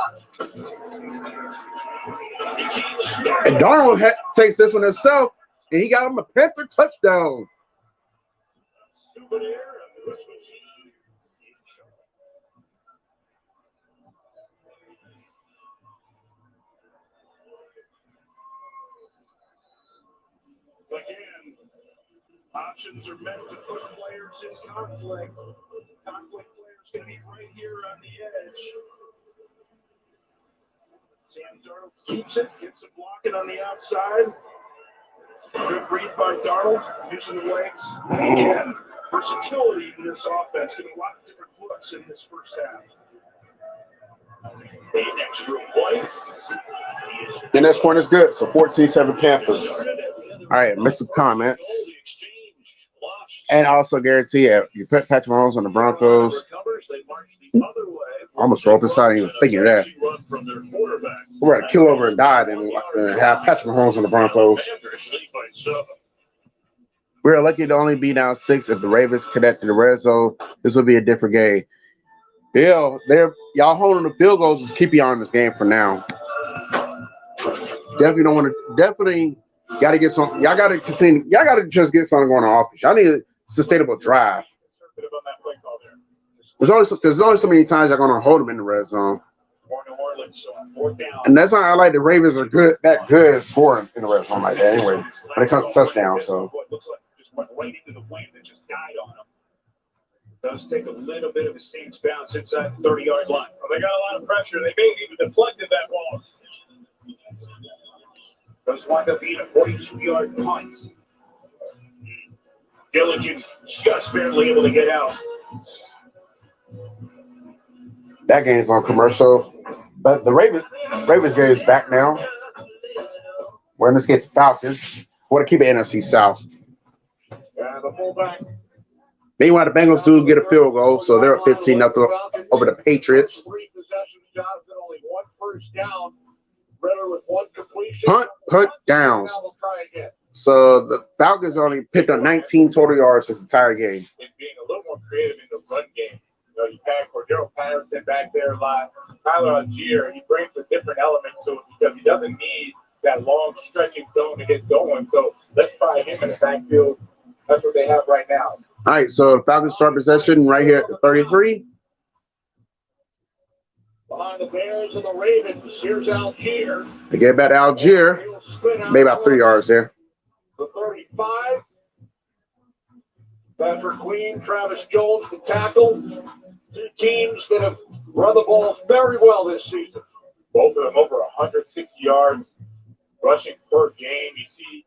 And Darnold takes this one himself, and he got him a Panther touchdown. Again, options are meant to put players in conflict. Conflict players going to be right here on the edge. Sam Darnold keeps it, gets it blocking on the outside. Good read by Darnold, using the legs. Again, versatility in this offense, getting a lot of different looks in this first half. The extra point. The next point is good. So 14-7 Panthers. All right, miss some comments. And also guarantee you put Patrick Mahomes on the Broncos. I almost rolled this out, even thinking of that. We're going to kill over and die and have Patrick Mahomes on the Broncos. We're lucky to only be down 6 if the Ravens connect to the red zone. This will be a different game. Yeah, y'all holding the field goals is keep you on this game for now. Definitely don't want to. Definitely got to get some. Y'all got to continue. Y'all got to just get something going on offense. Y'all need a sustainable drive. There's only so many times y'all gonna hold them in the red zone. And that's why I like the Ravens are good. That good scoring in the red zone like that. Anyway, when it comes to touchdowns, so. Went right into the wind that just died on him. Does take a little bit of a Saints bounce inside the 30-yard line. Well, they got a lot of pressure. They may have even deflected that ball. Does wind up being a 42-yard punt. Diligent just barely able to get out. That game's on commercial, but the Ravens game is back now. We're in this case Falcons. Want to keep it NFC South. The fullback. Meanwhile, the Bengals do get a field goal, so they're up 15-0 over the Patriots. 3 possessions, Jonathan, only 1 first down. Ritter with 1 completion. Punt downs. Now we'll try again. So the Falcons only picked up 19 total yards this entire game. And being a little more creative in the run game. You know, you had Cordero Patterson back there a lot. Tyler Algier, he brings a different element to it because he doesn't need that long stretching zone to get going. So let's try him in the backfield. That's what they have right now. All right, so the Falcons start possession right here at 33. Behind the Bears and the Ravens, here's Algier. They get back to Algier. Maybe about 3 yards there. The 35. Patrick Queen, Travis Jones, the tackle. 2 teams that have run the ball very well this season. Both of them over 160 yards rushing per game. You see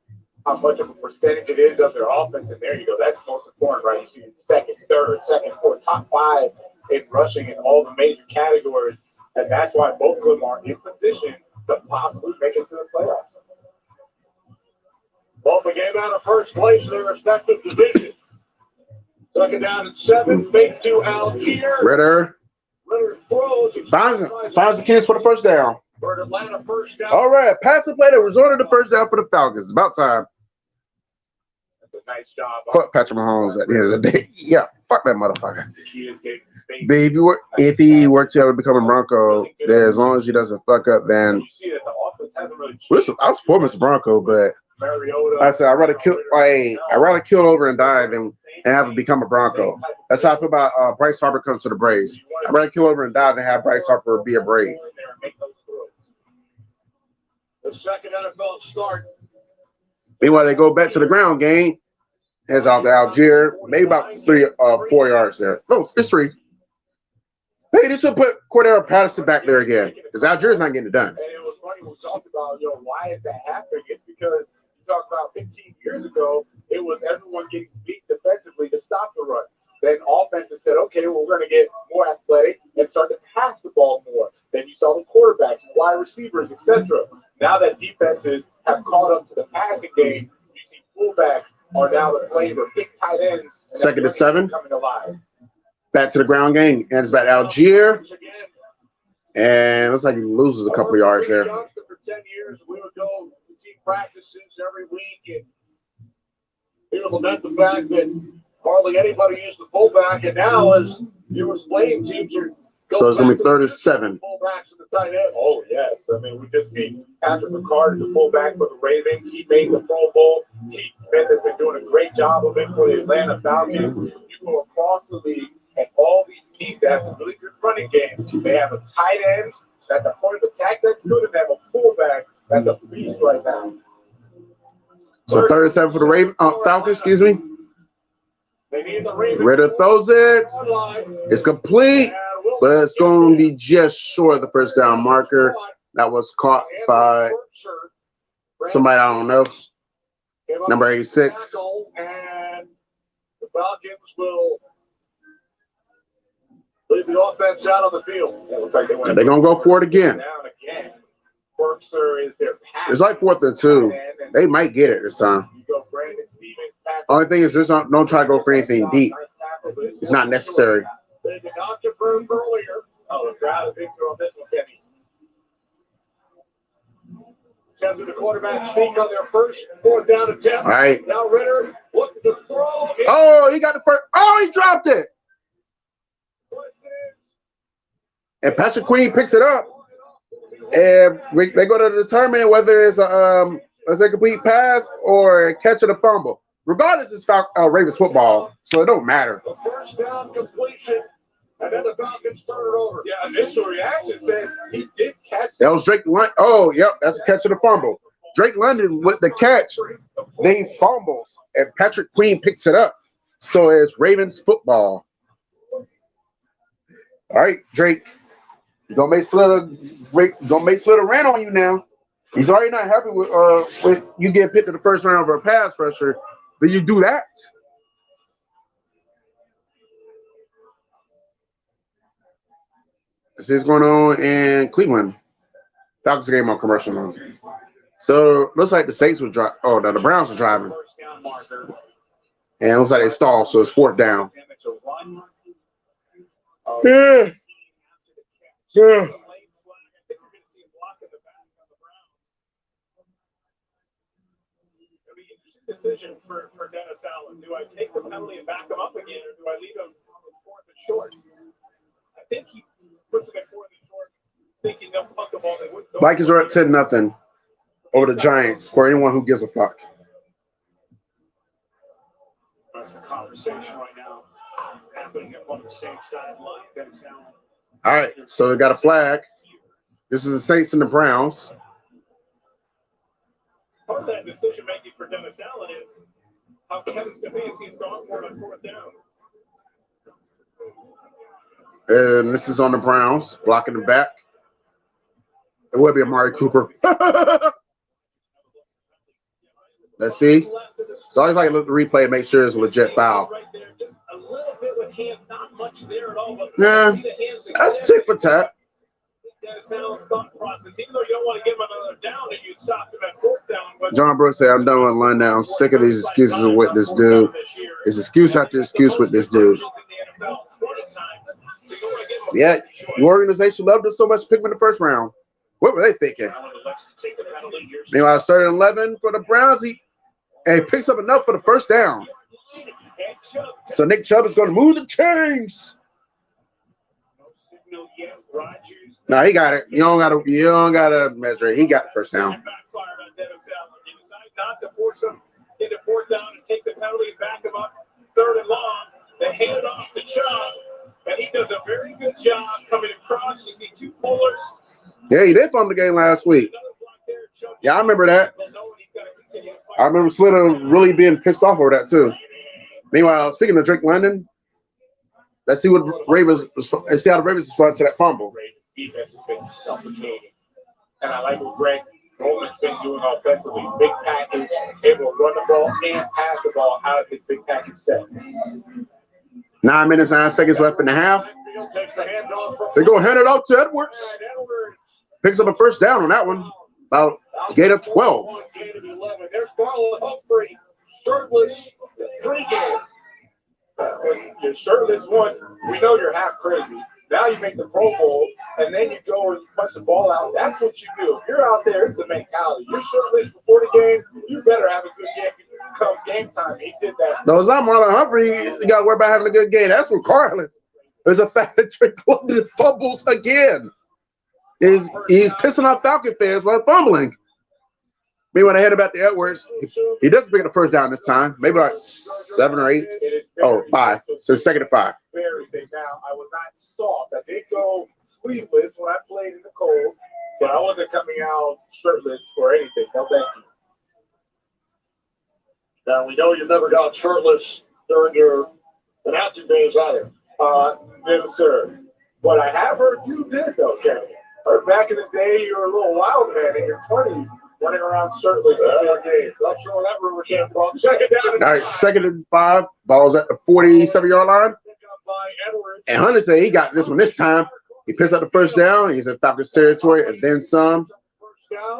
how much of a percentage it is of their offense, and there you go. That's most important, right? You see second, third, second, fourth, top 5 in rushing in all the major categories, and that's why both of them are in position to possibly make it to the playoffs. Both again out of first place in their respective divisions. Second down and 7, fake to Algier. Ritter throws. finds the kids for the first down. For Atlanta, first down. All right, passing play that resorted to first down for the Falcons. It's about time. That's a nice job. Fuck Patrick Mahomes at the end of the day. Yeah, fuck that motherfucker. The key is getting space. But if he works out to become a Bronco, then as long as he doesn't fuck up, then You see that the offense hasn't really listen, I'll support Mr. Bronco, but Mariota. I said I'd rather kill over and die than have him become a Bronco. That's how I feel about Bryce Harper comes to the Braves. I'd rather kill over and die than have Bryce Harper be a Brave. The second NFL start. Meanwhile, they go back to the ground game. Heads out to Algier. Maybe about 4 yards there. No, it's 3. Maybe they should put Cordero Patterson back there again because Algier's not getting it done. And it was funny when we talked about, why is that happening? It's because you talked about 15 years ago, it was everyone getting beat defensively to stop the run. Then offenses said, okay, well, we're going to get more athletic and start to pass the ball more. Then you saw the quarterbacks, the wide receivers, etc. Now that defenses have caught up to the passing game, you see fullbacks are now the flavor, big tight ends. Second to 7. Coming alive. Back to the ground game. And it's back to Algier. And it looks like he loses a couple of yards there. For 10 years, we would go to team practices every week, and he would lament the fact that hardly anybody used the fullback, and now as you explained, teams are So it's going to be 3rd and 7. fullbacks and the tight end. Oh, yes. I mean, we just see Patrick McCarty, the fullback for the Ravens. He made the Pro Bowl. Keith Smith has been doing a great job of it for the Atlanta Falcons. You go across the league, and all these teams have a really good running game. They have a tight end at the point of attack that's good, and they have a fullback that's a beast right now. So 37 for the Falcons, excuse me. They need the Ravens. Ritter throws it. It's complete, but it's going to be just short of the first down marker. That was caught by somebody I don't know. Number 86. And the Falcons will leave the offense out on the field. It looks like they're going to go for it again. It's like 4th and 2. They might get it this time. Only thing is, just don't try to go for anything deep. It's not necessary. They did not confirm earlier. Oh, the crowd is into on this one, Kenny. Attempted the quarterback sneak on their first 4th down attempt. All right. Now Ritter looking to throw. Oh, he got the first. Oh, he dropped it. And Patrick Queen picks it up. And they go to determine whether it's a complete pass or a catch of the fumble. Regardless, it's Ravens football, so it don't matter. The first down completion, and then the Falcons turn it over. Yeah, initial reaction says he did catch. That was Drake London. Oh, yep, that's a catch of the fumble. Drake London with the catch, they fumbles, and Patrick Queen picks it up. So it's Ravens football. All right, Drake. Don't make SLITA rant on you now. He's already not happy with you getting picked in the first round for a pass rusher. Then you do that. This is going on in Cleveland. Falcons game on commercial now. So looks like the Saints were driving. Oh, no, the Browns were driving. And it looks like they stalled, so it's 4th down. Yeah. Yeah. Decision for Dennis Allen. Do I take the penalty and back him up again, or do I leave him 4th and short? I think he puts him at 4th and short, thinking they'll punt the ball. Vikings are up 10-0 over the Giants for anyone who gives a fuck. That's the conversation right now happening up on the Saints sideline. Dennis Allen. All right, so they got a flag. This is the Saints and the Browns. Part of that decision making for Dennis Allen is how Kevin Stefanski has gone for it on 4th down. And this is on the Browns, blocking the back. It would be Amari Cooper. Let's see. So I always like to look at the replay to make sure it's a legit foul. Right there, just a little bit with hands, not much there at all. But yeah, that's tick for tat. Dennis Allen's thought process, even though you don't want to give him another down and you stopped him at 4th down. But John Brooks said, I'm done with line now. I'm sick of these excuses with this dude. It's excuse after excuse with this dude. Yeah, your organization loved us so much, pick him in the first round. What were they thinking? Meanwhile, 3rd and 11 for the Browns. He picks up enough for the first down. So Nick Chubb is going to move the chains. No, he got it. You don't gotta measure it. He got the first down. Not to force him into 4th down and take the penalty and back him up 3rd and long. They hand it off to Chubb, and he does a very good job coming across. You see 2 pullers. Yeah, he did fumble the game last week. Yeah, I remember that. I remember SLITA really being pissed off over that too. Meanwhile, speaking of Drake London, let's see what how the Ravens respond to that fumble. Ravens defense has been suffocating, and I like what Greg Roman's been doing offensively. Big package, able to run the ball and pass the ball out of his big package set. 9 minutes, 9 seconds left in the half. They're going to hand it off to Edwards. Picks up a first down on that one. About gate of 12. There's Marlon Humphrey, shirtless pregame. Your shirtless one, we know you're half crazy. Now you make the Pro Bowl, and then you go and punch the ball out. That's what you do. If you're out there, it's the mentality. You're shirtless before the game, you better have a good game. Come game time, he did that. No, it's not Marlon Humphrey. You got to worry about having a good game. That's regardless. There's a fact that Drake London fumbles again. He's pissing off Falcon fans while fumbling. Maybe when I head about the Edwards, he doesn't pick up the first down this time. Maybe like 7 or 8. Oh, 5. So it's 2nd and 5. Very safe. Now, I was not soft. I did go sleeveless when I played in the cold, but I wasn't coming out shirtless for anything. No, thank you. Now, we know you've never gone shirtless during your announcing days either. No, sir. But I have heard you did, though, Kenny. Or back in the day, you were a little wild man in your 20s, running around shirtless before games. I'm sure where that rumor came from. Second down. All right, 2nd and 5. Ball's at the 47-yard line. And Hunter said he got this one this time. He picks up the first down. He's in Falcons territory and then some.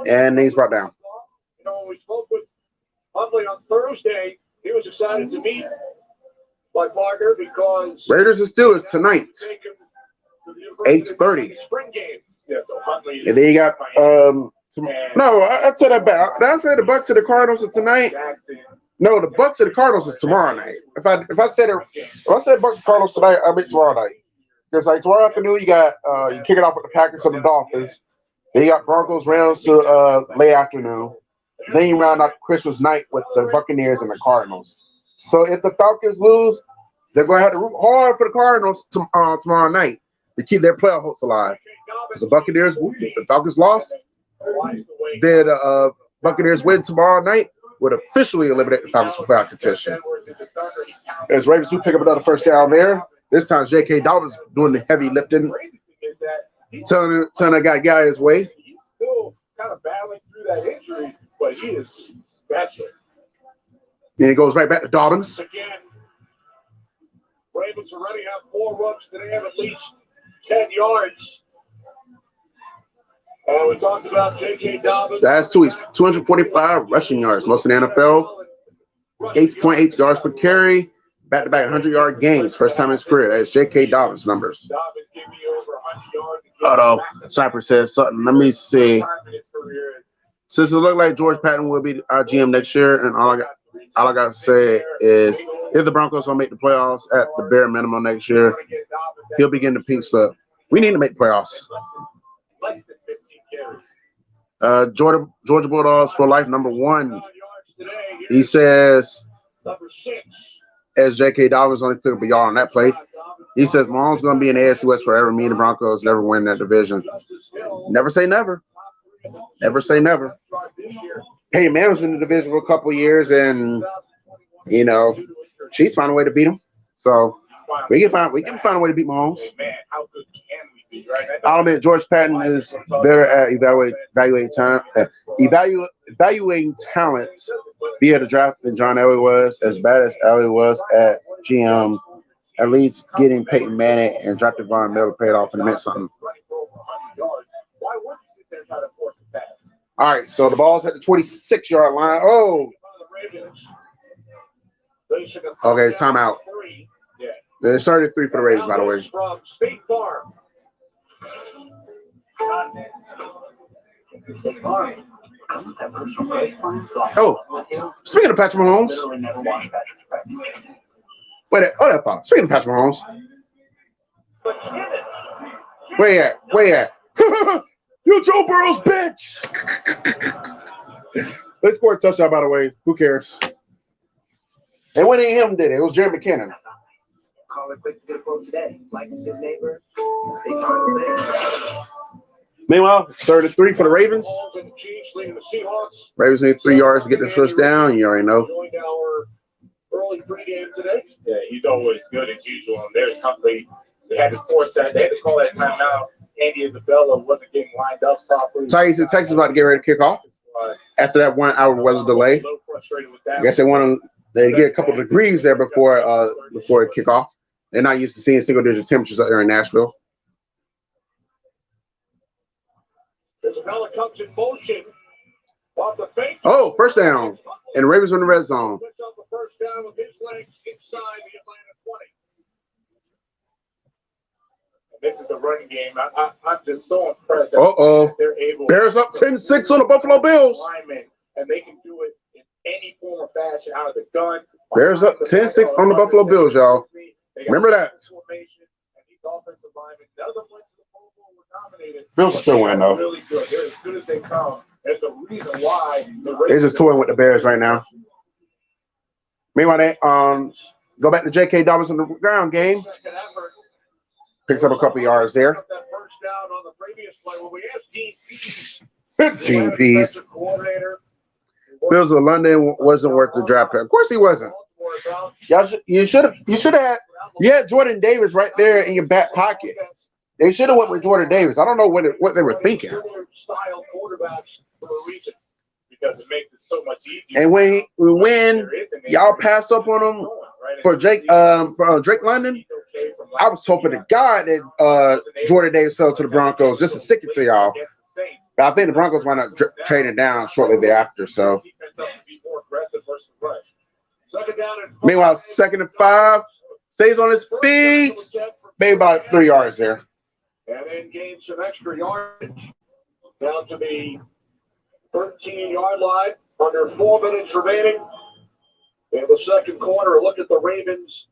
And he's brought down. You know, when we spoke with Huntley on Thursday, he was excited to meet like Margaret because Raiders and Steelers tonight, 8:30. Spring game. Yeah, so Huntley. And then you got no, I said that back. Did I say the Bucks and the Cardinals are tonight? No, the Bucks and the Cardinals is tomorrow night. If I said Bucks and Cardinals tonight, I meant tomorrow night. Because like tomorrow afternoon, you got you kick it off with the Packers and the Dolphins. Then you got Broncos Rams to late afternoon. Then you round up Christmas night with the Buccaneers and the Cardinals. So if the Falcons lose, they're going to have to root hard for the Cardinals tomorrow night to keep their playoff hopes alive. If the Buccaneers, the Falcons lost, then Buccaneers win tomorrow night, would officially eliminate the Falcons from playoff contention. As Ravens do pick up another first down there. This time J.K. Dobbins doing the heavy lifting, telling that guy his way. He's still kind of battling through that injury, but he is special. Then he goes right back to Dobbins. Again, Ravens already have 4 runs today, have at least 10 yards. We talked about J.K. Dobbins. That's 245 rushing yards, most in the NFL. 8.8 yards per carry. Back-to-back 100-yard games, first time in his career. That's J.K. Dobbins numbers. Dobbins gave me over 100 yards. Hold on. Sniper says something. Let me see. Since it looked like George Patton will be our GM next year, and all I got to say is if the Broncos don't make the playoffs at the bare minimum next year, he'll begin the pink slip. We need to make playoffs. Georgia Bulldogs for life, number 1. He says, as J.K. Dobbins only picked up a yard on that play, he says Mahomes going to be in the AFC West forever. Me and the Broncos never win that division. Never say never. Never say never. Peyton Manning was in the division for a couple of years, and you know, Chiefs found a way to beat him. So we can find a way to beat Mahomes. I'll admit George Patton is better at evaluating talent via the draft than John Elway was. As bad as Elway was at GM, at least getting Peyton Manning and drafting Von Miller paid off and meant something. All right, so the ball's at the 26-yard line. Oh, okay, timeout. There's 33 for the Raiders, by the way. Oh, speaking of Patrick Mahomes. That thought. Speaking of Patrick Mahomes. Where you at? You Joe Burrow's bitch. They scored a touchdown, by the way. Who cares? It wasn't him, did it? It was Jerry McKinnon. Call it quick to get a quote today. Like a good neighbor. Stay Meanwhile, 33 for the Ravens. Ravens need 3 yards to get the first down. You already know. Early pregame today. Yeah, he's always good as usual. And there's Huntley. They had to force that. They had to call that timeout. Andy Isabella wasn't getting lined up properly. Texas about to get ready to kick off after that 1 hour weather delay. I guess they get a couple of degrees there before kick off. They're not used to seeing single-digit temperatures out there in Nashville. Isabella comes in motion. Oh, first down. And the Ravens are in the red zone. First down with his legs inside the Atlanta 20. And this is the running game. I'm just so impressed that they're able. Bears up 10-6 on the Buffalo Bills. And they can do it in any form or fashion out of the gun. Bears up 10-6 on the Buffalo Bills, y'all. Remember that. Bills are still winning, though. Really good. They're as good as they come. There's a reason why they're just toying with the Bears right now. Meanwhile, they go back to J.K. Dobbins in the ground game. Picks up a couple yards there. 15 P's. Bills of London wasn't worth the draft pick. Of course he wasn't. You should have. You had Jordan Davis right there in your back pocket. They should have went with Jordan Davis. I don't know what they were thinking. Style quarterbacks for a reason, because it makes it so much easier. And when y'all passed up on him for Drake London, I was hoping to God that Jordan Davis fell to the Broncos just to stick it to y'all. But I think the Broncos wound up trading down shortly thereafter. So, meanwhile, 2nd and 5, stays on his feet, maybe about 3 yards there. And then gained some extra yardage down to the 13-yard line. Under 4 minutes remaining in the second quarter. A look at the Ravens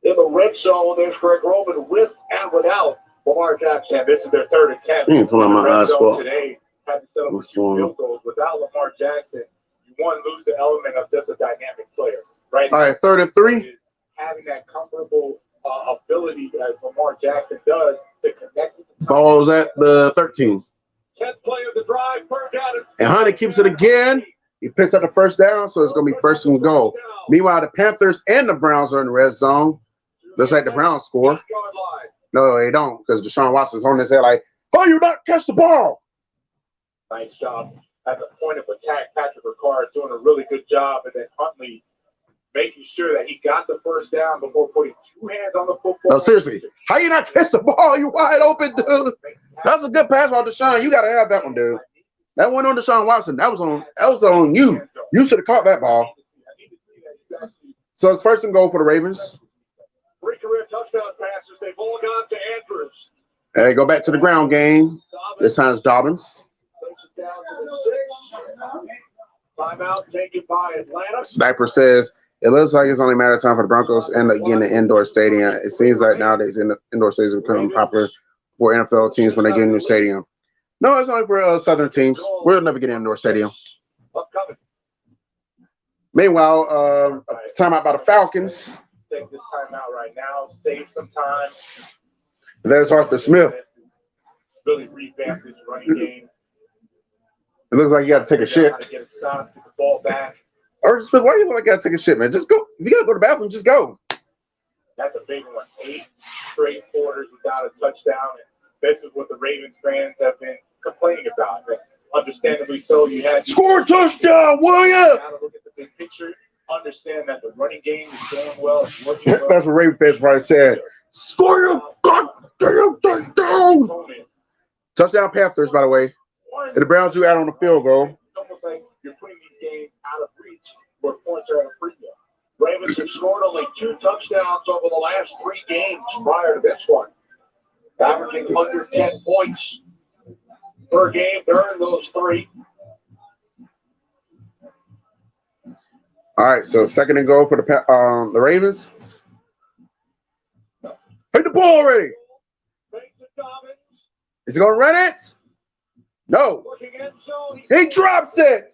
in the red zone. There's Greg Roman with and without Lamar Jackson. This is their third attempt. Today had to settle with 2 field goals. Without Lamar Jackson, you want to lose the element of just a dynamic player, right? All right, 3rd and 3. Having that comfortable ability as Lamar Jackson does to connect with the Ball's at the 13. 10th play of the drive, third down. And Honey keeps it again. He picks up the first down, so it's going to be 1st and goal. Meanwhile, the Panthers and the Browns are in the red zone. Looks like the Browns score. No, they don't, because Deshaun Watson's holding his head like, "How you not catch the ball?" Nice job at the point of attack. Patrick Ricard doing a really good job, and then Huntley making sure that he got the first down before putting 2 hands on the football. No, seriously. How you not catch the ball? You wide open, dude. That's a good pass by Deshaun. You got to have that one, dude. That one on Deshaun Watson. That was on you. You should have caught that ball. So it's 1st and goal for the Ravens. 3 career touchdown passes. They've all gone to Andrews. And they go back to the ground game. This time it's Dobbins. Takes it down to the 6. Timeout taken by Atlanta. Sniper says, it looks like it's only a matter of time for the Broncos to end up getting an indoor stadium. It seems like nowadays indoor stadiums are becoming popular for NFL teams when they get a new stadium. No, it's only for Southern teams. We'll never get an indoor stadium. Meanwhile, timeout by the Falcons. Take this timeout right now. Save some time. There's Arthur Smith. Really revamp this running game. It looks like you got to take a shit. Get a stop, get the ball back. Arthur Smith, why you want to take a shit, man? Just go. If you got to go to the bathroom, just go. That's a big one. 8 straight quarters without a touchdown. And this is what the Ravens fans have been complaining about. And understandably so. You had score a touchdown, will you? Got to look at the big picture. Understand that the running game is going well. It's working well. That's what Ravens fans probably said. Score your goddamn touchdown. Touchdown Panthers, by the way. And the Browns do out on the field goal. It's almost like you're putting these games out of reach where points are at a premium. Ravens have scored only 2 touchdowns over the last 3 games prior to this one. Averaging under 10 points per game during those 3. All right, so 2nd and goal for the Ravens. Hit the ball already. Is he going to run it? No. He drops it.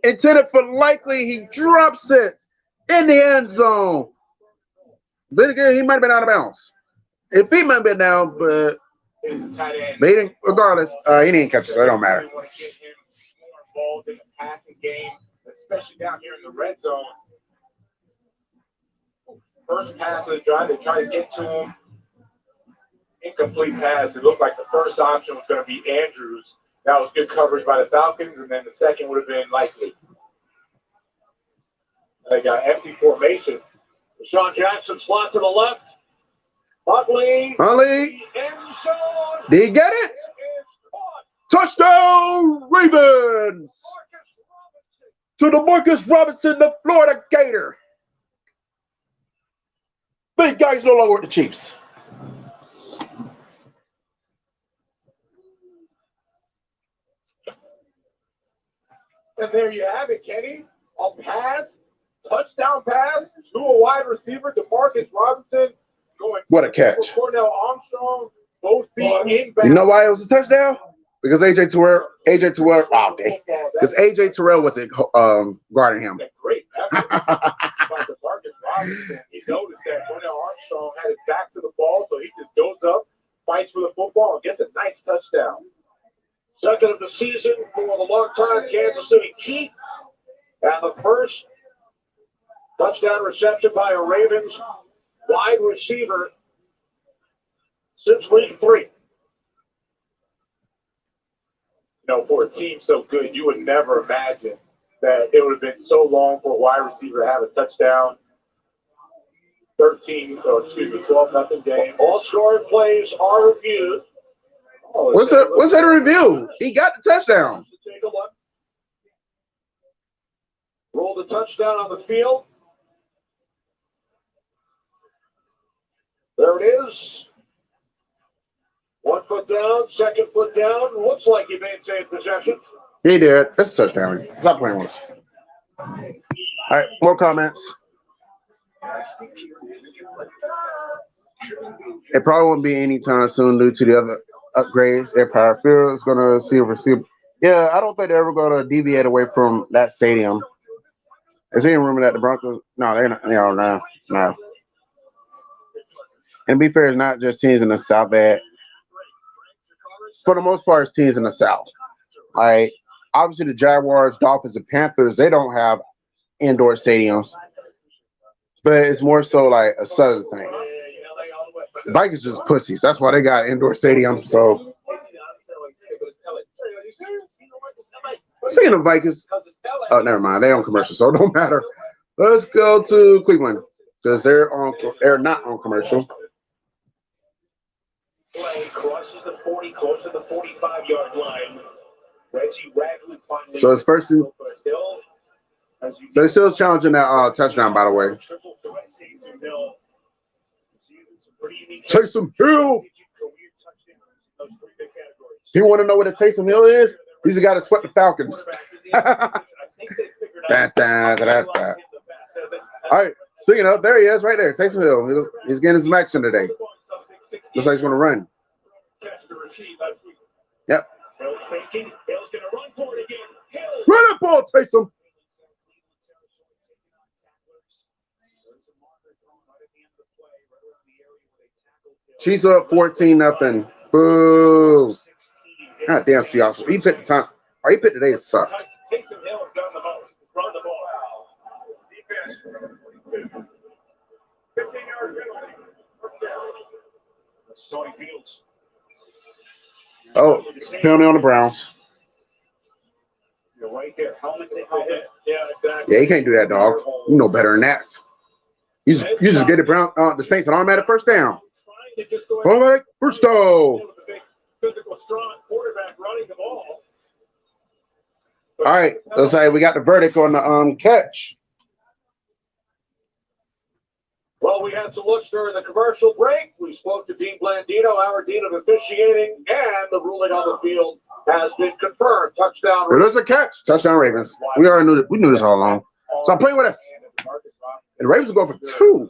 Intended for likely, he drops it in the end zone. Then again, he might have been out of bounds. His feet might have been down, but he didn't, regardless, he didn't catch it, so it don't matter. Want to get him more involved in the passing game, especially down here in the red zone. First pass of the drive, they try to get to him. Incomplete pass. It looked like the first option was going to be Andrews. That was good coverage by the Falcons, and then the second would have been likely. They got empty formation. Deshaun Jackson slot to the left. Huntley. End zone. Did he get it? Touchdown, Ravens. To the Marcus Robinson, the Florida Gator. Big guy's no longer with the Chiefs. And there you have it, Kenny. A pass, touchdown pass to a wide receiver, DeMarcus Robinson. Going What a catch. Cornell Armstrong, both feet inbound. You know why it was a touchdown? Because AJ Terrell, wow, because AJ Terrell wasn't guarding him. Great effort by DeMarcus Robinson. He noticed that Cornell Armstrong had his back to the ball, so he just goes up, fights for the football, and gets a nice touchdown. Second of the season for the longtime Kansas City Chief. And the first touchdown reception by a Ravens wide receiver since week 3. You know, for a team so good, you would never imagine that it would have been so long for a wide receiver to have a touchdown. 12-0 game. All scoring plays are reviewed. What's that review? He got the touchdown. Take a look. Roll the touchdown on the field. There it is. 1 foot down, 2nd foot down. Looks like he maintained possession. He did. That's a touchdown. Stop playing with us. All right, more comments. It probably won't be anytime soon due to the other upgrades. Empire Field is going to see a receiver. Yeah, I don't think they're ever going to deviate away from that stadium. Is there any rumor that the Broncos? No, they're not. No. And to be fair, it's not just teams in the South that, for the most part, it's teams in the South. Like, obviously, the Jaguars, Dolphins, and Panthers, they don't have indoor stadiums. But it's more so like a Southern thing. The Vikings just pussies. That's why they got indoor stadium. So, speaking of Vikings, oh, never mind. They're on commercial, so it don't matter. Let's go to Cleveland because they're not on commercial. Play crosses the 40, close to the 45-yard line. Reggie Ragland finally. So it's first and so they're still challenging that touchdown, by the way. Taysom Hill. You want to know what a Taysom Hill is? He's the guy that swept the Falcons. All right, speaking of, there he is right there. Taysom Hill. He's getting some action today. Looks like he's going to run. Yep. Run that ball, Taysom. Chiefs up 14-0. Boo. God damn, Seahawks. He picked the time. Or he picked today to suck. Taysom Hill has done the most. Run the ball. Defense. 15-yard penalty. That's Tony Fields. Oh, penalty on the Browns. You're right there. Helmet to helmet. Yeah, exactly. Yeah, you can't do that, dog. You know better than that. You just get the Saints an automatic first down. Automatic first down. Physical, strong quarterback running the ball. All right, let's say we got the verdict on the catch. Well, we had some looks during the commercial break. We spoke to Dean Blandino, our Dean of Officiating, and the ruling on the field has been confirmed. Touchdown. It was a catch. Touchdown Ravens. We already knew that. We knew this all along. So I'm playing with us. And the Ravens are going for 2.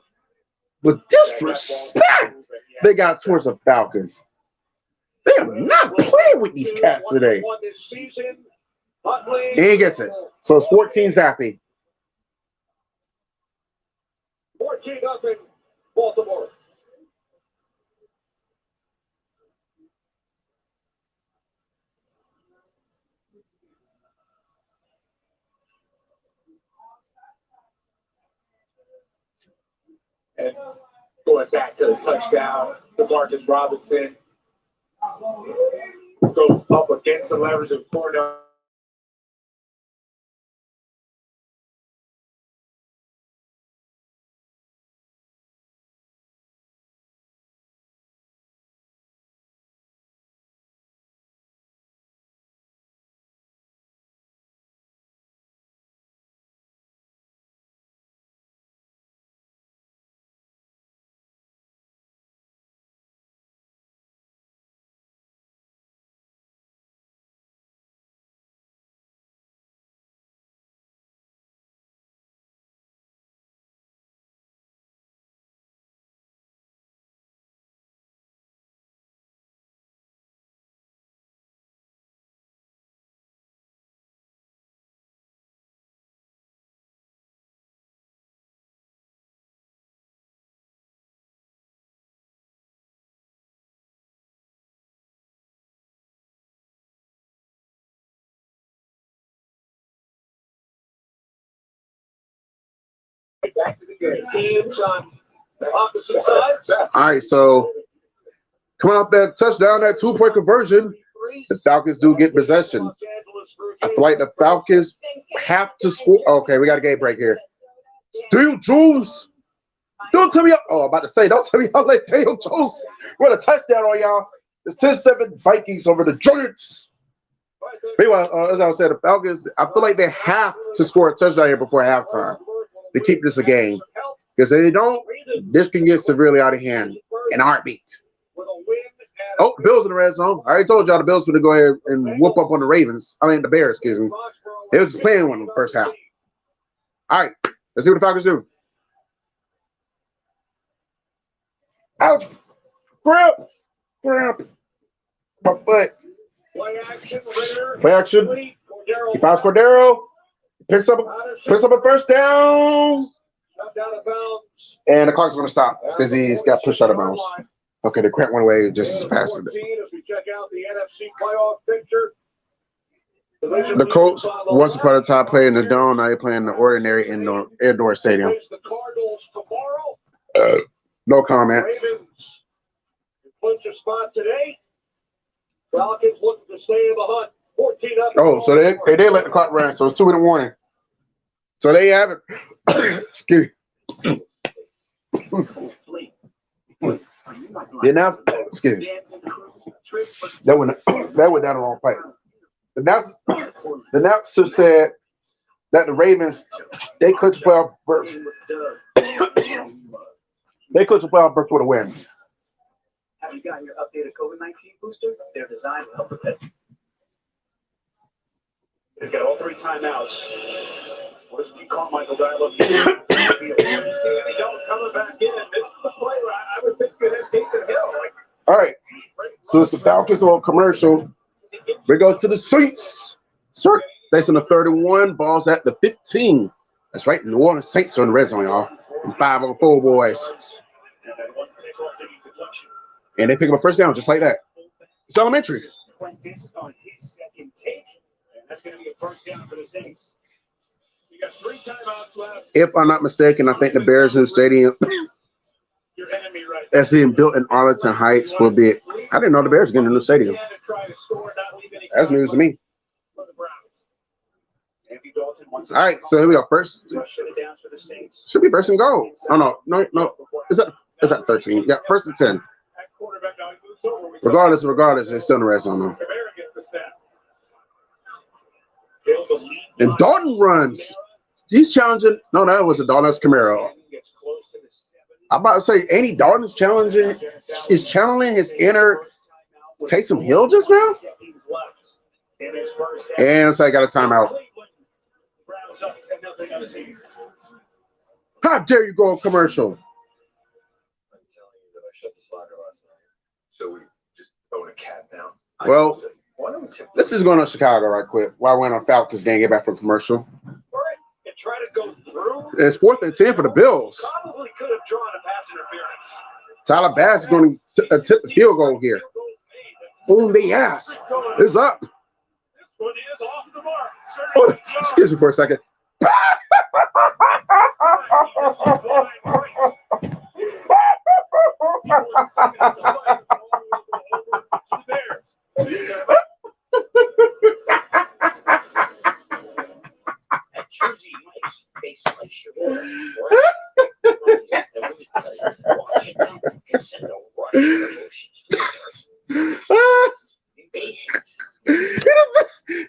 With disrespect, they got towards the Falcons. They are not playing with these cats today. And he gets it. So it's 14 Zappy. 14-0 Baltimore. And going back to the touchdown, DeMarcus Robinson goes up against the leverage of Cornell. Teams on opposite sides. All right, so coming off that touchdown, that 2-point conversion, the Falcons do get possession. I feel like the Falcons have to score. Okay, we got a game break here. Daniel Jones. Don't tell me. Oh, I'm about to say, don't tell me y'all let Daniel Jones run a touchdown on y'all. It's 10-7 Vikings over the Giants. Meanwhile, as I said, the Falcons, I feel like they have to score a touchdown here before halftime to keep this a game. Because if they don't, this can get severely out of hand in a heartbeat. Oh, Bills in the red zone. I already told y'all the Bills were going to go ahead and whoop up on the Ravens. I mean, the Bears, excuse me. They were just playing one in the first half. All right, let's see what the Falcons do. Ouch! Grab! My foot. Play action. He finds Cordero. Picks up a first down. And the clock's going to stop because he's got pushed out of bounds. Okay, the crap went away just as fast. The Colts, once upon a time, playing the dome. Now they play in the ordinary indoor stadium. No comment. Falcons looking to stay in the hunt. 14 up. Oh, so they did let the clock run, so it's 2-minute warning. So they have it. Excuse me. The announcer, excuse me. That went down the wrong play. The announcer said that the Ravens, they could playoff berth. They could playoff berth with a win. Have you gotten your updated COVID-19 booster? They're designed to help protect you. They've got all 3 timeouts. What does Carmichael guy look like? He don't coming back in. This is the play where I would think you had Taysom Hill. All right. So it's the Falcons on commercial. We go to the Saints. Sir, facing the 31. Ball's at the 15. That's right. New Orleans Saints are in the red zone, y'all. 5-on-4 boys. And they pick up a first down just like that. It's elementary. On his second take. That's going to be a first down for the Saints. You got 3 timeouts left. If I'm not mistaken, I think the Bears new stadium that's being built in Arlington Heights will be. I didn't know the Bears getting a new stadium. That's news to me. All right, so here we go. First, should be first and goal. Oh no. Is that 13? Yeah, first and 10. Regardless, they're still in the red zone though. And Dalton runs. He's challenging. No, that was a Dalton. That's Camaro. I'm about to say, Andy Dalton is channeling his inner Taysom Hill just now. And so I got a timeout. How dare you go on commercial? I'm telling you that I shut the slaughter last night. So we just own a cat now. Well, this is going to Chicago right quick. While we're on Falcons game, get back from commercial. Try to go through. It's 4th and 10 for the Bills. Probably could have drawn a pass interference. Tyler Bass is going to attempt the field goal here. Boom, the ass is up. This one is off the mark. Oh, excuse me for a second.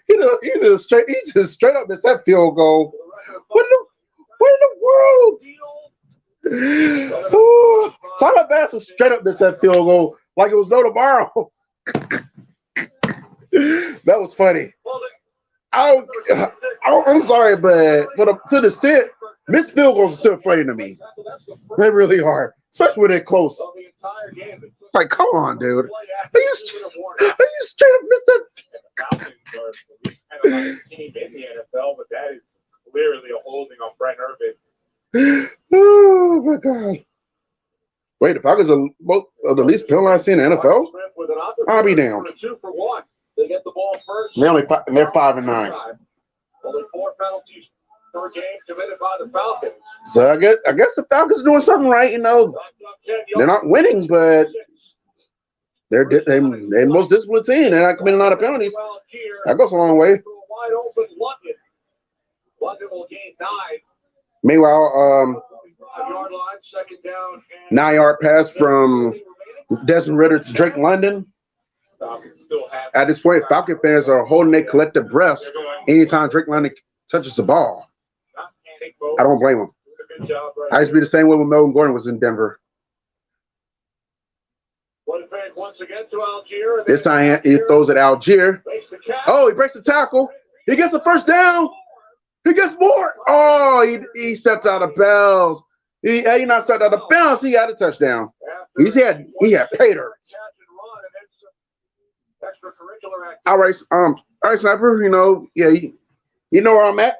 He just straight up missed that field goal. What in the world? Ooh, Tyler Bass was straight up missed that field goal like it was no tomorrow. That was funny. I'm sorry, but to the extent, missed field goals are still funny to me. They really are, especially when they're close. Like, come on, dude. Are you straight up missed that? In the NFL, but that is clearly a holding on Brent Urban. Oh my God! Wait, the Falcons are the least penalized in the NFL. I'll be down. They get the ball first. They're 5-9. Only 4 penalties per game committed by the Falcons. So I guess the Falcons are doing something right. You know, they're not winning, but they're most disciplined team. They're not committing a lot of penalties. That goes a long way. Wide open London. London will gain 9. Meanwhile, 5-yard line, second down. 9-yard pass from Desmond Ridder to Drake London. At this point, Falcon fans are holding their collective breaths anytime Drake London touches the ball. I don't blame him. I used to be the same way when Melvin Gordon was in Denver. Once again to Algier. This time he throws it Algier. Oh, he breaks the tackle. He gets the first down. He gets more. Oh, he stepped out of bounds. He not stepped out of bounds. He had a touchdown. He had pay dirt. All right, Sniper. You know, yeah, you know where I'm at.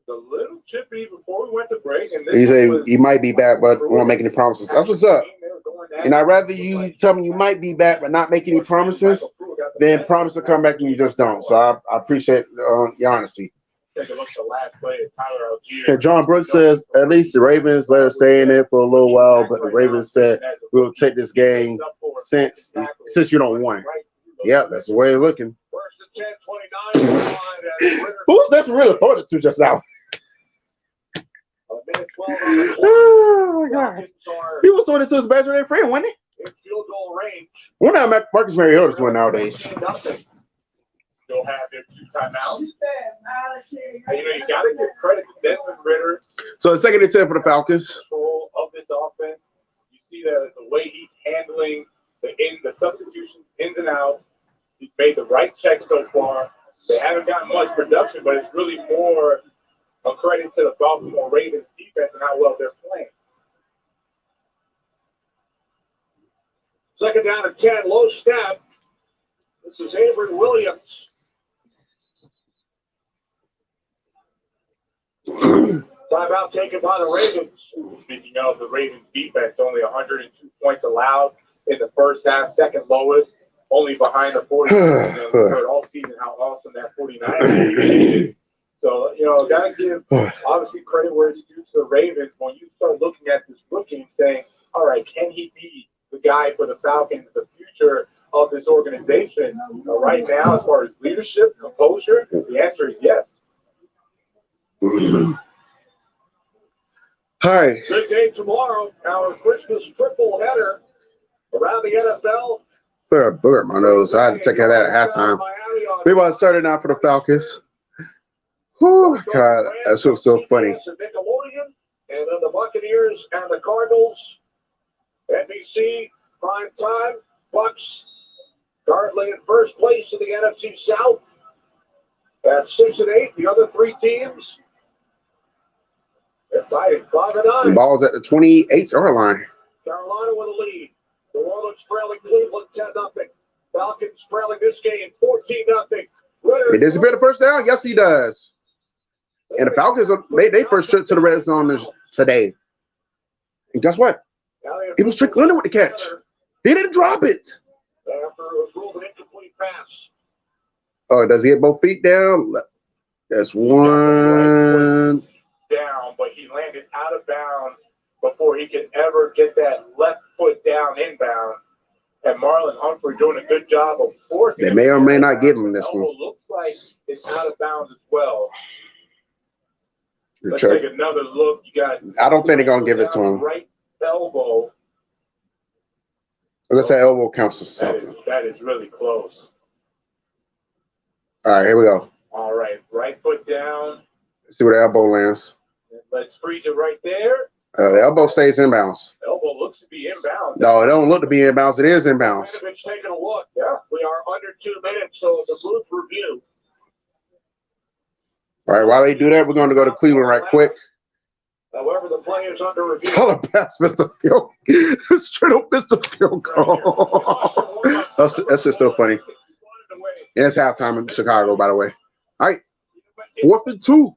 A little chippy before we went to break, and he said he might be back, but won't make any promises. That's what's up. And I'd rather you tell me you might be back, but not make any promises, than promise to come back and you just don't. So I appreciate your honesty. Take a look at the last play of Tyler Algier. And John Brooks says at least the Ravens let us stay in it for a little while, but the Ravens said we'll take this game since you don't want. Yep, that's the way it's looking. Who's this really throwing it to just now? Oh my God! He was throwing it to his imaginary friend, wasn't he? Field goal range. One of them, Marcus Mariota's one nowadays. Still have their 2 timeouts. And, you know, you got to give credit to Desmond Ridder. So it's 2nd and 10 for the Falcons. Control of this offense. You see the way he's handling the substitutions, ins and outs. He's made the right check so far. They haven't gotten much production, but it's really more a credit to the Baltimore Ravens defense and how well they're playing. Second down and 10, low snap. This is Avery Williams. Timeout taken by the Ravens. Speaking of the Ravens defense, only 102 points allowed in the first half, second lowest, only behind the 49ers. We've heard all season how awesome that 49ers is. So, you know, got to give obviously credit where it's due to the Ravens. When you start looking at this rookie and saying, all right, can he be the guy for the Falcons, the future of this organization? Right now, as far as leadership, composure, the answer is yes. All right. Good day tomorrow. Our Christmas triple header around the NFL. Fair burp my nose. I had to take care of that at halftime. We want to start it now for the Falcons. Oh my God, that's so funny. And then the Buccaneers and the Cardinals. NBC, prime time. Bucks currently in first place in the NFC South at 6-8. The other 3 teams, they're fighting 5-9. The ball's at the 28-yard line. Carolina with a lead. New Orleans trailing Cleveland 10-0. Falcons trailing this game 14-0. He disappeared the first down? Yes, he does. And the Falcons made their first trip to the red zone today. And guess what? It was Drake London with the catch. He didn't drop it. After it was ruled an incomplete pass. Oh, does he get both feet down? That's one. Down, but he landed out of bounds before he could ever get that left foot down inbound. And Marlon Humphrey doing a good job of forcing. They may or may not give him this one. Looks like it's out of bounds as well. Let's Check. take another look. You got. I don't think they're gonna give it to him. Right elbow. Unless that elbow counts for something. That is really close. All right, here we go. All right, right foot down. Let's see where the elbow lands. Let's freeze it right there. The elbow stays inbounds. Elbow looks to be inbounds. No, it don't look to be inbounds. It is inbounds. Taking a look. Yeah, we are under 2 minutes, so it's a booth review. All right, while they do that, we're going to go to Cleveland right quick. However, the play is under review. Tell him pass Mr. Field. Straight up Mr. Field goal. That's just so funny. And it's halftime in Chicago, by the way. All right, 4th and 2.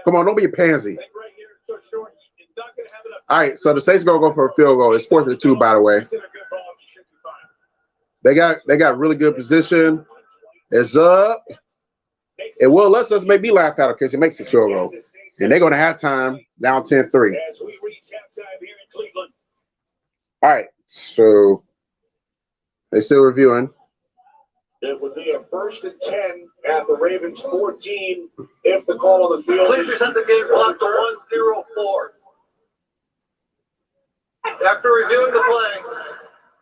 Come on, don't be a pansy. Right here, so short. It's not going to have enough All right, so the Saints gonna go for a field goal. It's 4th and 2, by the way. They got really good position. It's up. It will let us maybe laugh at because he makes his field goal. And they're gonna have time down 10-3. All right, so they're still reviewing. It would be a 1st and 10 at the Ravens 14 if the call on the field. Please present the game clock to 104. After reviewing the play,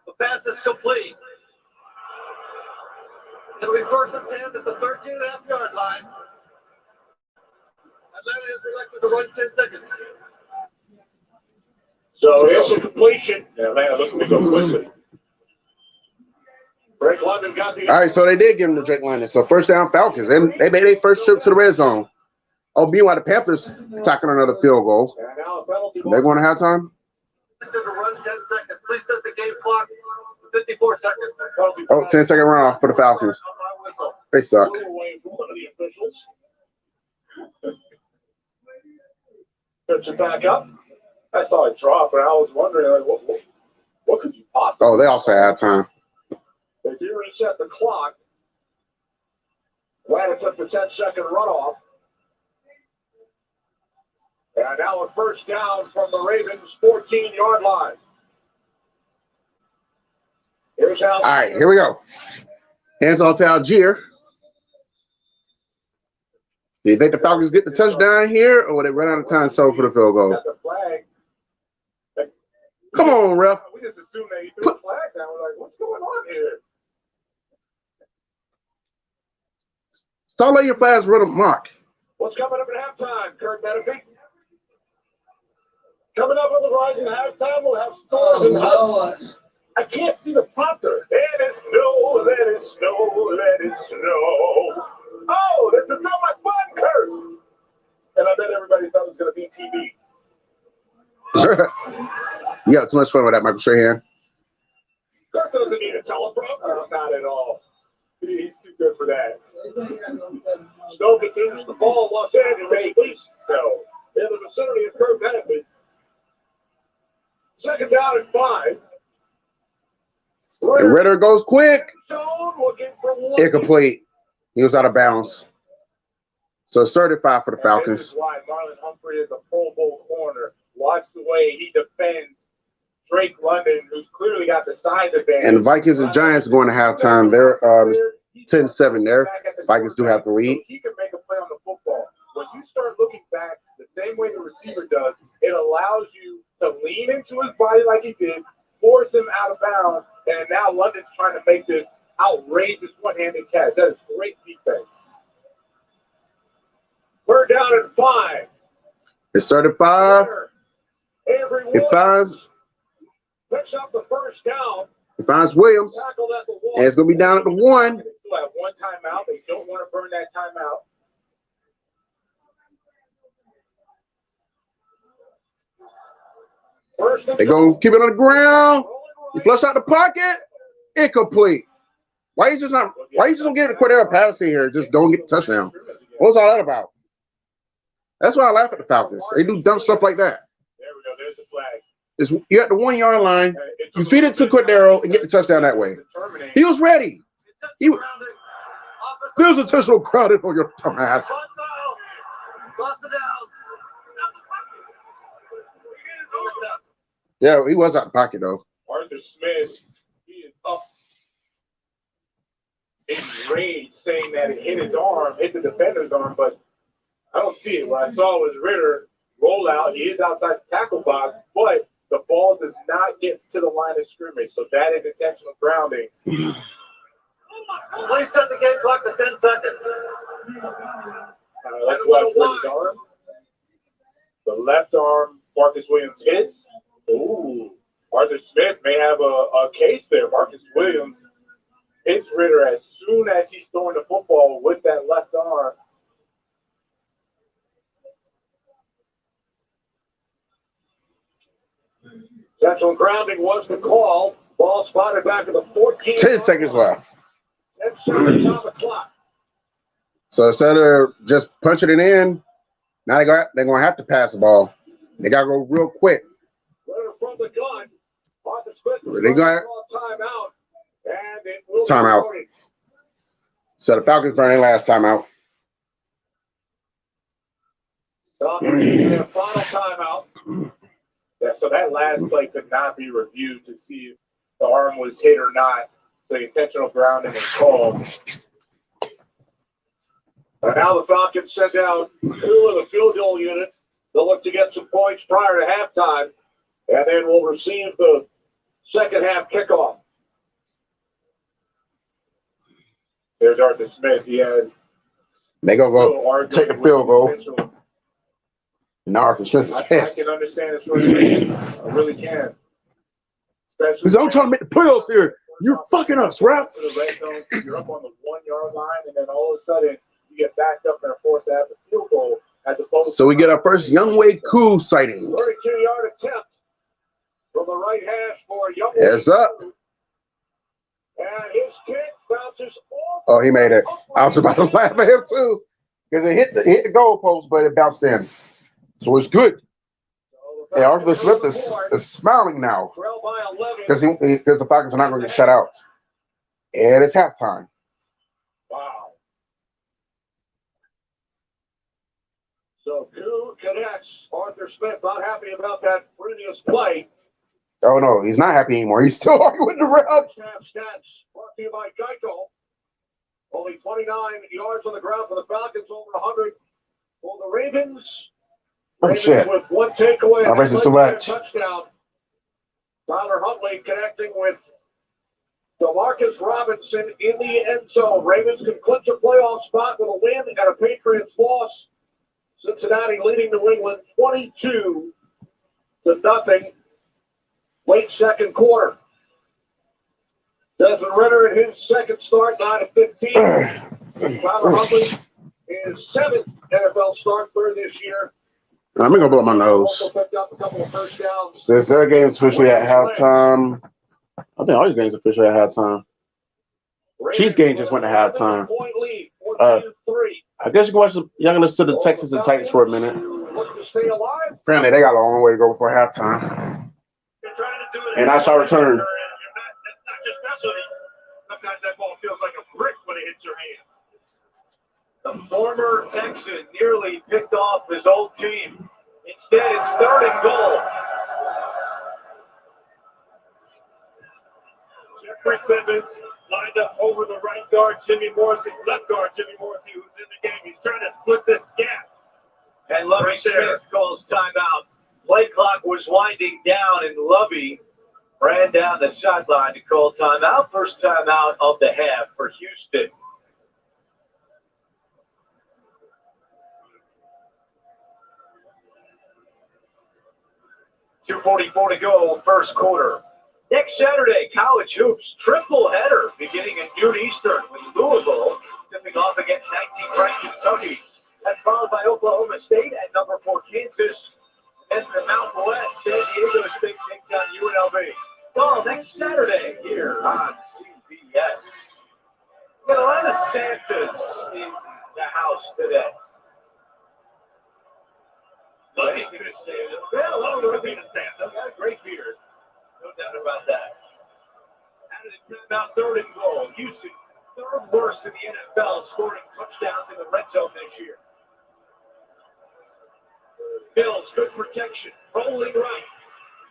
the pass is complete. It'll be 1st and 10 at the 13.5-yard line. Atlanta is elected to run 10 seconds. So it's a completion. Atlanta looking to go quickly. Drake London got the. All right, so they did give him the Drake London. So 1st down Falcons. And they made their first trip to the red zone. Oh, meanwhile, the Panthers tackling another field goal. And now a penalty. They're going to halftime. To run 10 seconds. Please set the game clock to 54 seconds. Oh, 10-second runoff for the Falcons. They suck. Away from one of the officials. Pitch it back up. I saw it drop, and I was wondering, like, what could you possibly? Oh, they also had time. They do reset the clock. Atlanta took the 10-second runoff. And now a 1st down from the Ravens' 14-yard line. Here's how. All right, here we go. Hands on to Algier. Do you think the Falcons get the touchdown here, or will they run out of time so for the field goal? Got the flag. Come on, ref. We just assumed that he threw the flag down. We're like, what's going on here? Start letting your flags run a mock. What's coming up at halftime, Kurt Menefee? Coming up on the Rising halftime, we'll have scores and huddles. I can't see the prompter. Let it snow, let it snow, let it snow. Oh, this is so much fun, Kurt. And I bet everybody thought it was going to be TV. You have too much fun with that, Michael Strahan. Kurt doesn't need a teleprompter. Not at all. He's too good for that. Snow continues the ball. Los Angeles East snow in the vicinity of Kurt Menefee. 2nd down and 5. And Ritter goes quick. Zone looking for one. Incomplete. He was out of bounds. So 35 for the Falcons. This is why Marlon Humphrey is a Pro Bowl corner. Watch the way he defends Drake London, who's clearly got the size advantage. And the Vikings and Giants going to halftime. They're 10-7 there. Vikings do have the lead. He can make a play on the football. When you start looking back the same way the receiver does, it allows you to lean into his body like he did, force him out of bounds, and now London's trying to make this outrageous one-handed catch. That is great defense. 3rd down and 5. It's 35. It finds picks up the 1st down. It finds Williams. Tackled at the wall. And it's going to be down at the 1. They still have one timeout. They don't want to burn that timeout. They're going to keep it on the ground. You flush out the pocket. Incomplete. Why you just don't get the Cordero Patterson here? Just don't get the touchdown. What was all that about? That's why I laugh at the Falcons. They do dumb stuff like that. There we go. There's the flag. You're at the 1-yard line. You feed it to Cordero and get the touchdown that way. He was ready. There was intentional crowded on your dumb ass. Lost it down. Yeah, he was out of pocket though. Arthur Smith, he is up in rage, saying that it hit his arm, hit the defender's arm, but I don't see it. What I saw was Ritter roll out. He is outside the tackle box, but the ball does not get to the line of scrimmage, so that is intentional grounding. Please set the game clock to 10 seconds. Let's watch his arm. The left arm, Marcus Williams hits. Ooh, Arthur Smith may have a case there. Marcus Williams hits Ritter as soon as he's throwing the football with that left arm. Central grounding was the call. Ball spotted back at the 14. 10 seconds left. 10 seconds on the clock. So instead of just punching it in, now they're going to have to pass the ball. They got to go real quick. of the gun. Arthur Smith was They got timeout, and it will be timeout. voted. So the Falcons burning last timeout. Yeah, final timeout. Yeah, so that last play could not be reviewed to see if the arm was hit or not. So the intentional grounding is called. And now the Falcons send out 2 of the field goal unit. They'll look to get some points prior to halftime, and then we'll receive the second half kickoff. There's Arthur Smith. He had They gonna go take the field goal. And now Arthur Smith is I pissed. can understand his frustration. I really can. Because I'm trying to make the playoffs here. You're fucking us, ref. To the red zone, you're up on the 1 yard line, and then all of a sudden you get backed up and are forced to have a field goal as opposed. So we get our first Youngway Koo sighting. 32-yard attempt from the right hash for Young. It's up. And his kick bounces off. Oh, he made it. I was about to laugh at him too, because it hit the goalpost, but it bounced in. So it's good. Yeah, Arthur Smith is smiling now because the Falcons are not going to get shut out. And it's halftime. Wow. So Koo connects. Arthur Smith not happy about that previous play. Oh no, he's not happy anymore. He's still arguing with the ref. Snap stats brought to you by Geico. Only 29 yards on the ground for the Falcons, over 100 for the Ravens. Oh shit! With one takeaway, I raced too much. Touchdown. Tyler Huntley connecting with DeMarcus Robinson in the end zone. Ravens can clinch a playoff spot with a win and a Patriots loss. Cincinnati leading New England 22-0. Late second quarter. Desmond Ritter in his second start, 9 of 15. Tyler Huntley, his 7th NFL start for this year. I'm gonna blow my nose. Also picked up a couple of first downs. Since their game's officially at halftime, I think all these games are officially at halftime. Chiefs game just went to halftime. I guess you can watch y'all can listen to the Texans and Titans for a minute. Apparently, they got a long way to go before halftime. And I shall return. Sometimes that ball feels like a brick when it hits your hand. The former Texan nearly picked off his old team. Instead, it's 3rd and goal. Jeffrey Simmons lined up over the right guard, Jimmy Morrissey, left guard, Jimmy Morrissey, who's in the game. He's trying to split this gap. And Lovie Right there. Smith calls timeout. Play clock was winding down, and Lovie ran down the sideline to call timeout. First timeout of the half for Houston. .244 to go, first quarter. Next Saturday, college hoops triple header beginning at noon Eastern with Louisville tipping off against 19th-ranked Kentucky. That's followed by Oklahoma State at number 4 Kansas. And the Mountain West, San Diego State takes on UNLV. All next Saturday here on CBS. We got a lot of Santas in the house today. Lovey could stay. Well, Lovey could be the Santa. Got a great beard. No doubt about that. Added a timeout, 3rd and goal. Houston, 3rd worst in the NFL, scoring touchdowns in the red zone this year. Bills, good protection. Rolling right.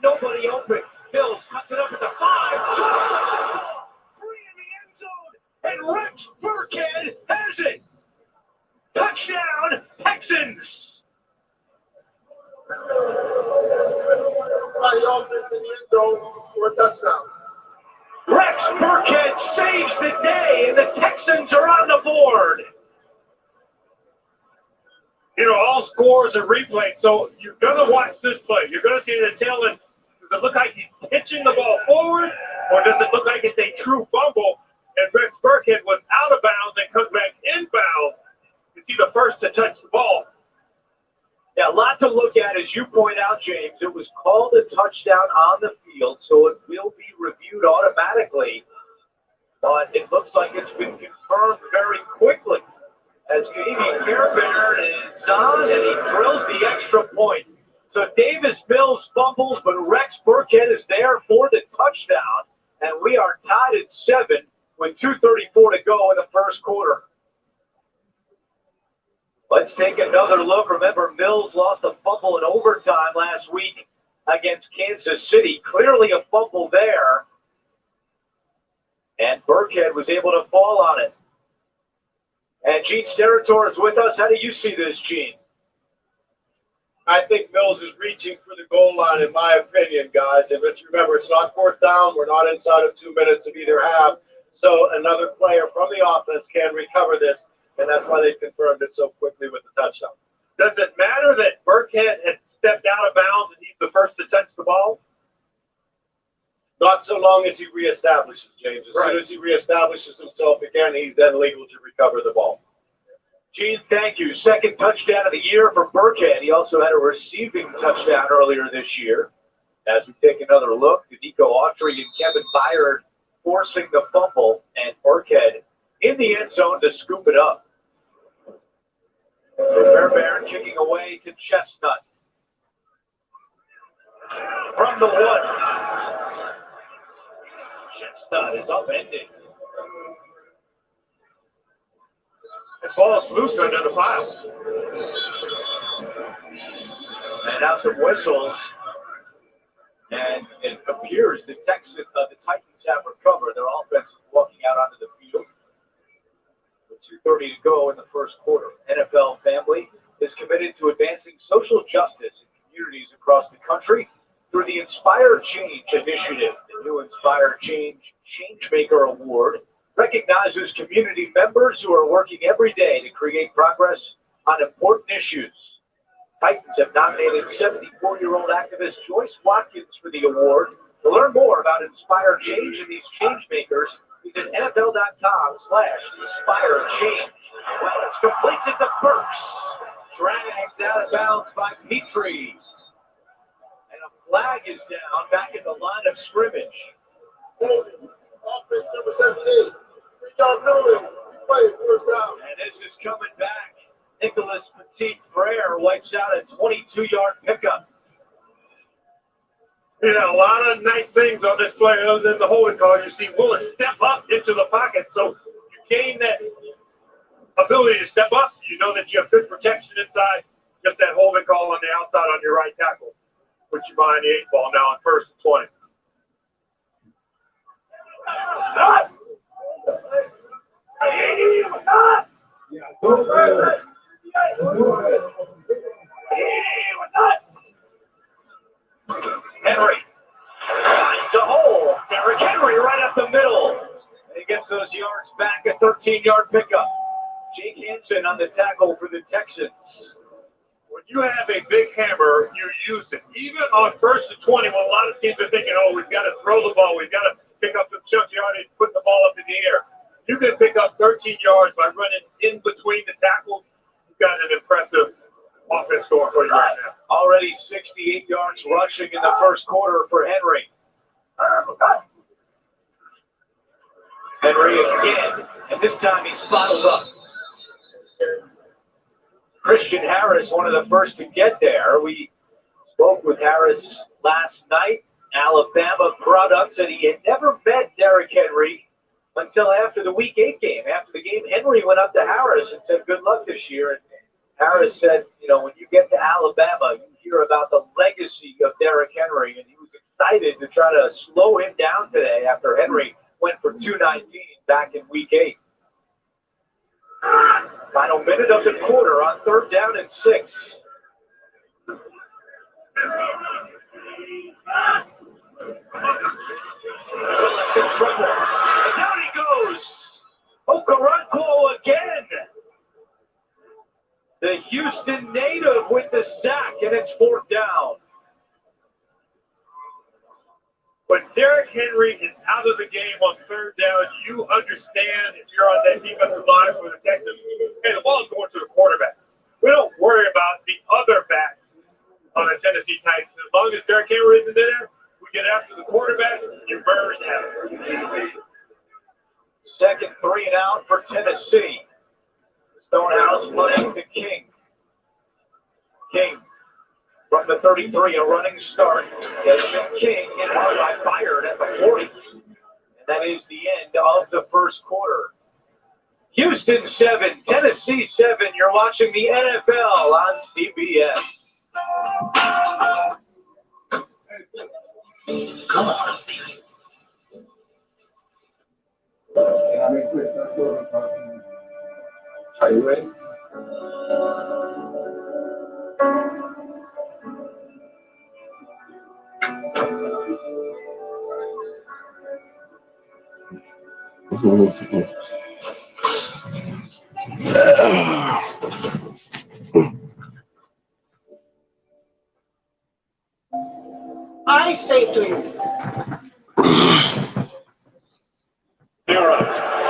Nobody open. Bills cuts it up at the 5. Free in the end zone. And Rex Burkhead has it. Touchdown, Texans. Everybody opens in the end zone for a touchdown. Rex Burkhead saves the day, and the Texans are on the board. You know, all scores are replayed, so you're going to watch this play. You're going to see the tail end. Does it look like he's pitching the ball forward, or does it look like it's a true fumble, and Rex Burkhead was out of bounds and comes back inbound? You see the first to touch the ball. Yeah, a lot to look at, as you point out, James. It was called a touchdown on the field, so it will be reviewed automatically. But it looks like it's been confirmed very quickly as Amy Care Bear is on, and he drills the extra point. So Davis Mills fumbles, but Rex Burkhead is there for the touchdown. And we are tied at 7 with 2:34 to go in the first quarter. Let's take another look. Remember, Mills lost a fumble in overtime last week against Kansas City. Clearly a fumble there. And Burkhead was able to fall on it. And Gene Steratore is with us. How do you see this, Gene? I think Mills is reaching for the goal line, in my opinion, guys. And let's remember, it's not fourth down. We're not inside of 2 minutes of either half. So another player from the offense can recover this, and that's why they confirmed it so quickly with the touchdown. Does it matter that Burkhead had stepped out of bounds and he's the first to touch the ball? Not so long as he reestablishes, James. As soon as he reestablishes himself again, he's then legal to recover the ball. Gene, thank you. Second touchdown of the year for Burkhead. He also had a receiving touchdown earlier this year. As we take another look, Nico Autry and Kevin Byard forcing the fumble, and Burkhead in the end zone to scoop it up. Fairbairn kicking away to Chestnut. From the 1. Chestnut is upended. The ball's loose under the pile. And now some whistles. And it appears the Titans have recovered. Their offense is walking out onto the field. With 2:30 to go in the first quarter. NFL Family is committed to advancing social justice in communities across the country through the Inspire Change initiative. The new Inspire Change Changemaker Award recognizes community members who are working every day to create progress on important issues. Titans have nominated 74-year-old activist Joyce Watkins for the award. To learn more about Inspire Change and these changemakers, visit NFL.com/InspireChange. Well, it's completed the Burks. Dragged out of bounds by Petrie. And a flag is down back in the line of scrimmage. Offense number 78. 3-yard penalty. Play first down. And this is coming back. Nicholas Petit-Frere wipes out a 22-yard pickup. Yeah, a lot of nice things on this play other than the holding call. You see Willis step up into the pocket, so you gain that ability to step up. You know that you have good protection inside. Just that holding call on the outside on your right tackle. Put you behind the 8 ball now on 1st and 20. Henry finds a hole. Derrick Henry right up the middle. And he gets those yards back, a 13-yard pickup. Jake Hansen on the tackle for the Texans. When you have a big hammer, you use it. Even on 1st and 20, when a lot of teams are thinking, oh, we've got to throw the ball, we've got to pick up some chunk yardage, put the ball up in the air. You can pick up 13 yards by running in between the tackles. You've got an impressive offense going for you right now. Already 68 yards rushing in the first quarter for Henry. Henry again, and this time he's bottled up. Christian Harris, one of the first to get there. We spoke with Harris last night. Alabama product said he had never met Derrick Henry until after the Week 8 game. After the game, Henry went up to Harris and said, good luck this year. And Harris said, you know, when you get to Alabama, you hear about the legacy of Derrick Henry. And he was excited to try to slow him down today after Henry went for 219 back in Week 8. Final minute of the quarter on 3rd down and 6. Willis in trouble. And down he goes. Okoronkwo again. The Houston native with the sack, and it's 4th down. When Derrick Henry is out of the game on 3rd down, you understand if you're on that defensive line for the Texans, hey, the ball's going to the quarterback. We don't worry about the other backs on the Tennessee Titans. As long as Derrick Henry isn't there, we get after the quarterback, you burst out. 2nd 3 and out for Tennessee. Stonehouse playing to King. King From the 33, a running start. Desmond King and Harbaugh fired at the 40. And that is the end of the first quarter. Houston 7, Tennessee 7. You're watching the NFL on CBS. Come on. Are you ready? I say to you,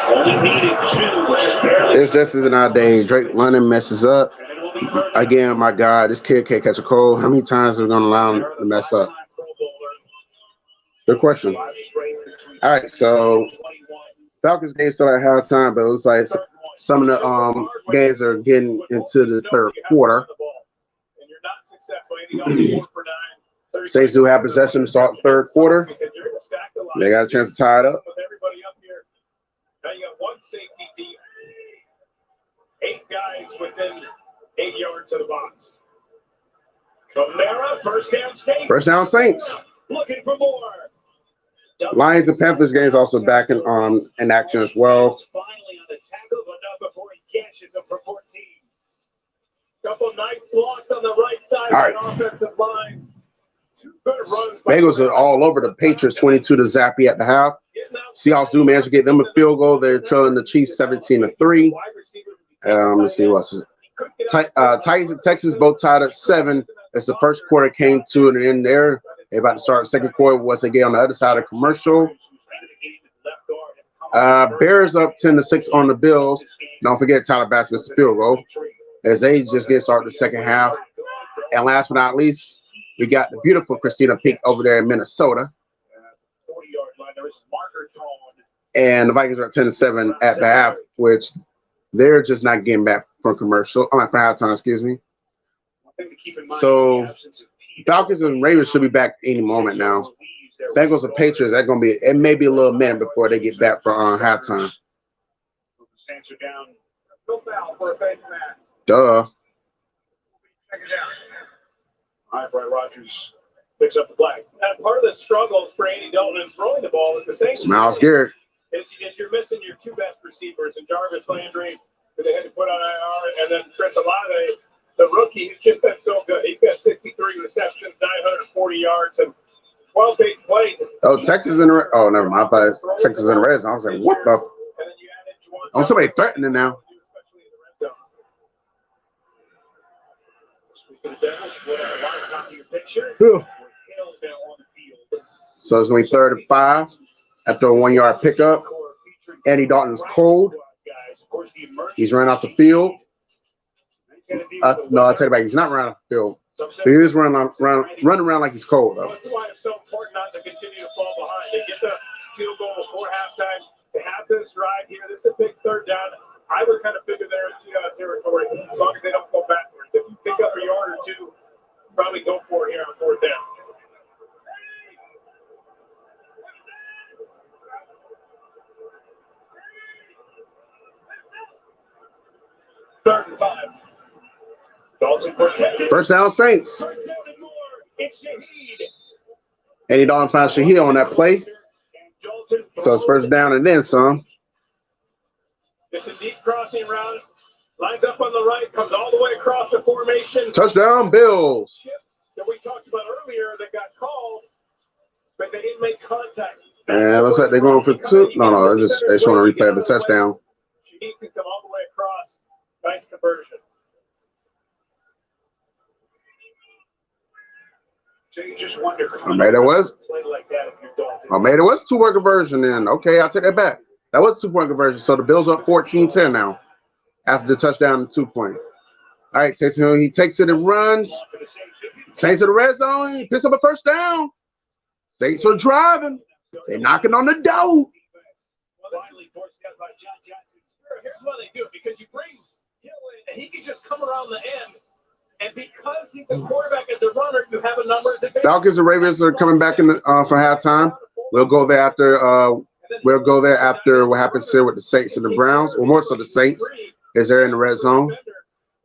Only needed 2, which is barely. This isn't our day. Drake London messes up. Again, my God, this kid can't catch a cold. How many times are we going to allow him to mess up? Good question. All right, so Falcons game started at halftime, but it looks like some of the games are getting into the third quarter. Saints do have possession to start the third quarter. They got a chance to tie it up. Now you got one safety deep, 8 guys within 8 yards of the box. Kamara, first down Saints. First down Saints. Looking for more. Lions and Panthers games also back in action as well. Finally on the tackle, but not before he catches him for 14. Couple nice blocks on the right side of the offensive line. 2 good runs. Bengals are all over the Patriots, 22 to Zappy at the half. Seahawks do manage to get them a field goal. They're trailing the Chiefs 17-3. Let's see what's Titans and Texans both tied at 7 as the first quarter came to an end there. They're about to start the second quarter once they get on the other side of commercial. Bears up 10-6 on the Bills. Don't forget Tyler Bass missed the field goal as they just get started the second half. And last but not least, we got the beautiful Christina Peak over there in Minnesota. And the Vikings are at 10-7 at the half, which they're just not getting back from commercial. For halftime, excuse me. So Falcons and Ravens should be back any moment now. Bengals and Patriots, that's gonna be. It may be a little minute before they get back for halftime. Duh. All right, Brian Rodgers picks up the flag. And part of the struggles for Andy Dalton in throwing the ball at the same time. Miles Garrett. Is you're missing your 2 best receivers, and Jarvis Landry, who they had to put on IR, and then Chris Olave, the rookie, who's just been so good. He's got 63 receptions, 940 yards, and 12 big plays. Oh, Texas in the oh, never mind. I thought it was Texas in the red zone. I was like, what the? Oh, somebody threatening now. So it's going to be 3rd and 5 after a 1-yard pickup. Andy Dalton's cold. He's running off the field. No, I'll take it back. He's not running off the field. He is running around like he's cold, though. That's why it's so important not to continue to fall behind. They get the field goal before halftime. They have this drive here. This is a big 3rd down. I would kind of figure they're in territory as long as they don't go backwards. If you pick up a yard or 2, probably go for it here on 4th down. Third and 5. Dalton protected. First down, Saints. First down and more. It's Shaheed. Andy Dalton found Shaheed on that play. So it's first down and then some. It's a deep crossing route. Lines up on the right, comes all the way across the formation. Touchdown, Bills. That we talked about earlier that got called, but they didn't make contact. And looks like they're going for 2. No, they just want to replay the touchdown. Shaheed can come all the way across. Nice conversion. So you just wonder. Maybe it was. Maybe it was a 2-point conversion then. Okay, I'll take that back. That was a 2-point conversion. So the Bills are up 14-10 now after the touchdown and 2-point. All right, he takes it and runs. Takes it to the red zone. He picks up a first down. Saints are driving. They're knocking on the door. Here's what they do, because you bring Hill in, and he can just come around the end And because he's a quarterback as a runner, you have a numbers advantage. Falcons and Ravens are coming back in for halftime. We'll go there after. We'll go there after what happens here with the Saints and the Browns, or more so the Saints, as they're in the red zone.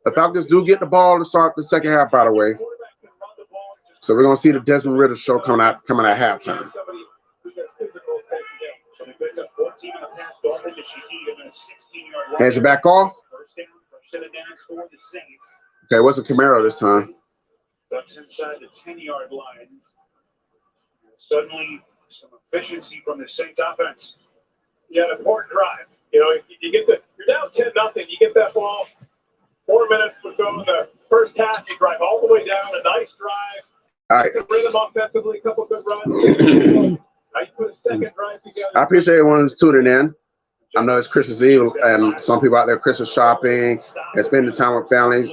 The Falcons do get the ball to start the second half, by the way. So we're gonna see the Desmond Ritter show coming at halftime. Hands it back off. Okay, it wasn't Camaro this time. That's inside the 10-yard line. Suddenly, some efficiency from the Saints offense. You had an important drive. You know, you're down 10-0. You get that ball. 4 minutes to go in the first half. You drive all the way down. A nice drive. All right. Some rhythm offensively. A couple good runs. Now you put a second drive together. I appreciate everyone who's tuning in. I know it's Christmas Eve, and some people out there Christmas shopping and spending time with families.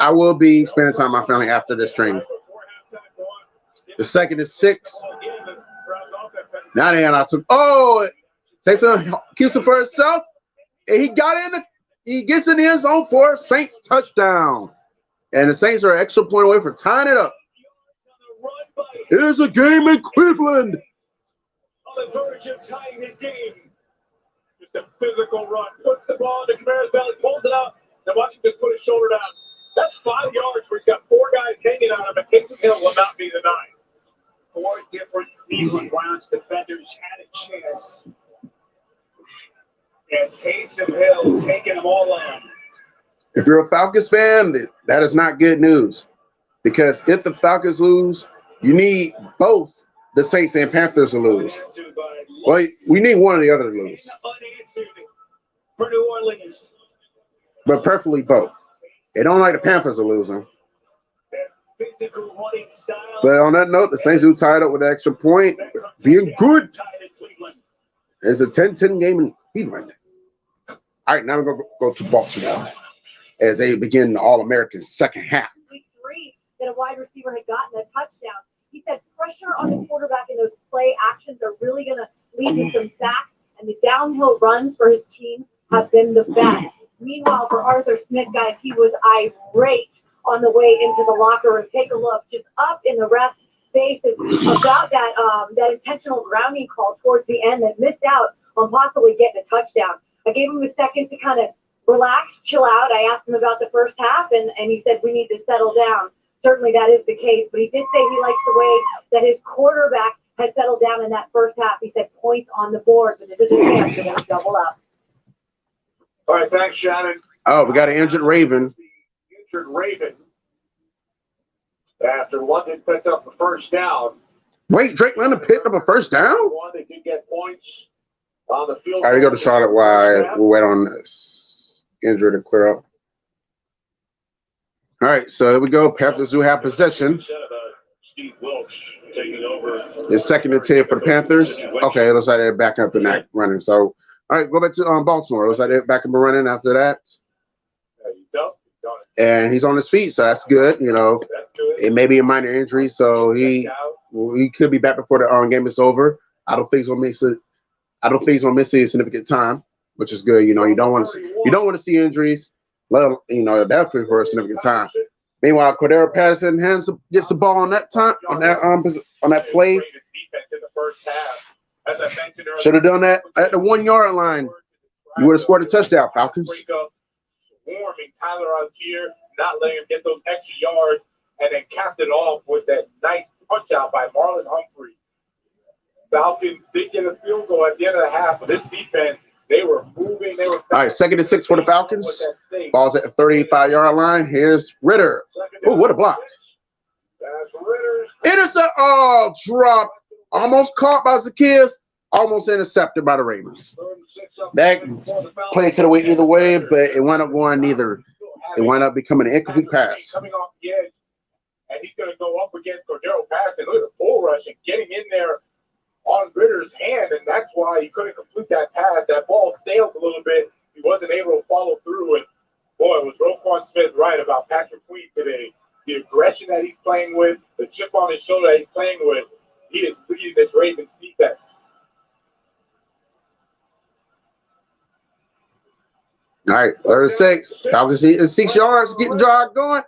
I will be spending time with my family after this stream. The second is 6. Now I took. Oh, takes some, keeps it for himself, and he got in. He gets in the end zone for a Saints touchdown, and the Saints are an extra point away from tying it up. It is a game in Cleveland. On the verge of tying this game. Just a physical run. Puts the ball into Kamara's belly, pulls it out. Then watch him just put his shoulder down. That's 5 yards where he's got 4 guys hanging on him, and Taysom Hill will not be the 9. 4 different Cleveland Browns defenders had a chance. And Taysom Hill taking them all on. If you're a Falcons fan, that is not good news. Because if the Falcons lose, you need both the Saints and Panthers to lose. Well, we need one or the other to lose. For New Orleans. But preferably both. They don't like the Panthers are losing. But on that note, the Saints do tied up with an extra point. Being good. It's a 10-10 game in Cleveland. All right, now we're going to go to Baltimore as they begin the All-American second half. Week 3, that a wide receiver had gotten a touchdown. He said pressure on the quarterback in those play actions are really going to lead to some sacks, and the downhill runs for his team have been the best. Meanwhile, for Arthur Smith, guys, he was irate on the way into the locker room. Take a look, just up in the ref's faces about that intentional grounding call towards the end that missed out on possibly getting a touchdown. I gave him a second to kind of relax, chill out. I asked him about the first half, and he said we need to settle down. Certainly that is the case, but he did say he likes the way that his quarterback had settled down in that first half. He said points on the board, but it is a chance they're going to double up. All right, thanks, Shannon. Oh, we got an injured Raven. Injured Raven. After London picked up the first down. Wait, Drake London picked up a first down? They did get points on the field. All right, we go to Charlotte while we'll wait on this injury to clear up. All right, so here we go. Panthers do have possession. It's 2nd and 10 for the Panthers. Okay, it looks like they're back up in that running. So, all right, go back to Baltimore. It looks like they're back up and running after that. And he's on his feet, so that's good. You know, it may be a minor injury, so he could be back before the game is over. I don't think he's gonna miss it. I don't think he's gonna miss a significant time, which is good. You know, you don't want to see injuries. You know, definitely for a significant time. Meanwhile, Cordero Patterson gets the ball on that time on that play. Should have done that at the 1 yard line. You would have scored a touchdown, Falcons. Swarming Tyler Algier, not letting him get those extra yards, and then capped it off with that nice punch out by Marlon Humphrey. Falcons did get a field goal at the end of the half, but this defense, they were moving. They were. All right, 2nd and 6 for the Falcons. Ball's at the 35-yard line. Here's Ritter. Oh, what a block. That's Ritter's. Intercept. Oh, drop. Almost caught by Zacchaeus. Almost intercepted by the Ravens. That play could have went either way, but it wound up going neither. It wound up becoming an incomplete pass. Coming off the edge, and he's going to go up against Cordero Patterson. Look at the bull rush and getting in there on Ritter's hand, and that's why he couldn't complete that pass. That ball sailed a little bit. He wasn't able to follow through. And boy, was Roquan Smith right about Patrick Queen today. The aggression that he's playing with, the chip on his shoulder that he's playing with, he is leading this Ravens defense. All right, 36. Falcons need 6 yards. Get the drive going.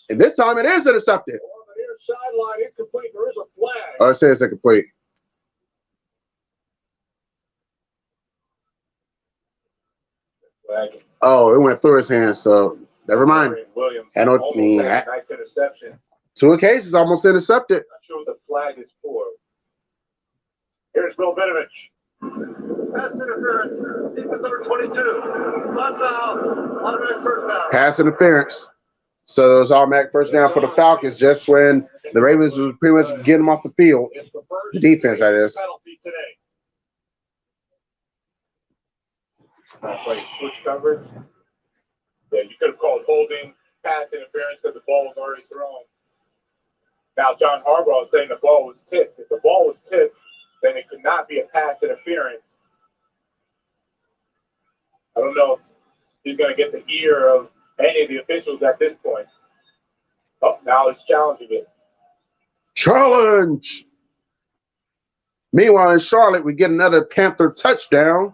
And this time it is intercepted. On the near sideline, incomplete. There is a flag. Oh, it says incomplete. Flag. Oh, it went through his hands, so never mind. Williams. I don't Almost mean had a nice interception. 2 occasions almost intercepted. Not sure what the flag is for. Here's Bill Vinovich. Pass interference. Defense number 22. Flat foul. Automatic first down. Pass interference. So it was automatic first down for the Falcons just when the Ravens was pretty much getting them off the field. It's the first The defense, that is. penalty today. Play switch coverage. Yeah, you could have called holding, pass interference because the ball was already thrown. Now John Harbaugh is saying the ball was tipped. If the ball was tipped, then it could not be a pass interference. I don't know if he's going to get the ear of any of the officials at this point. Oh, now he's challenging it. Challenge. Meanwhile, in Charlotte, we get another Panther touchdown,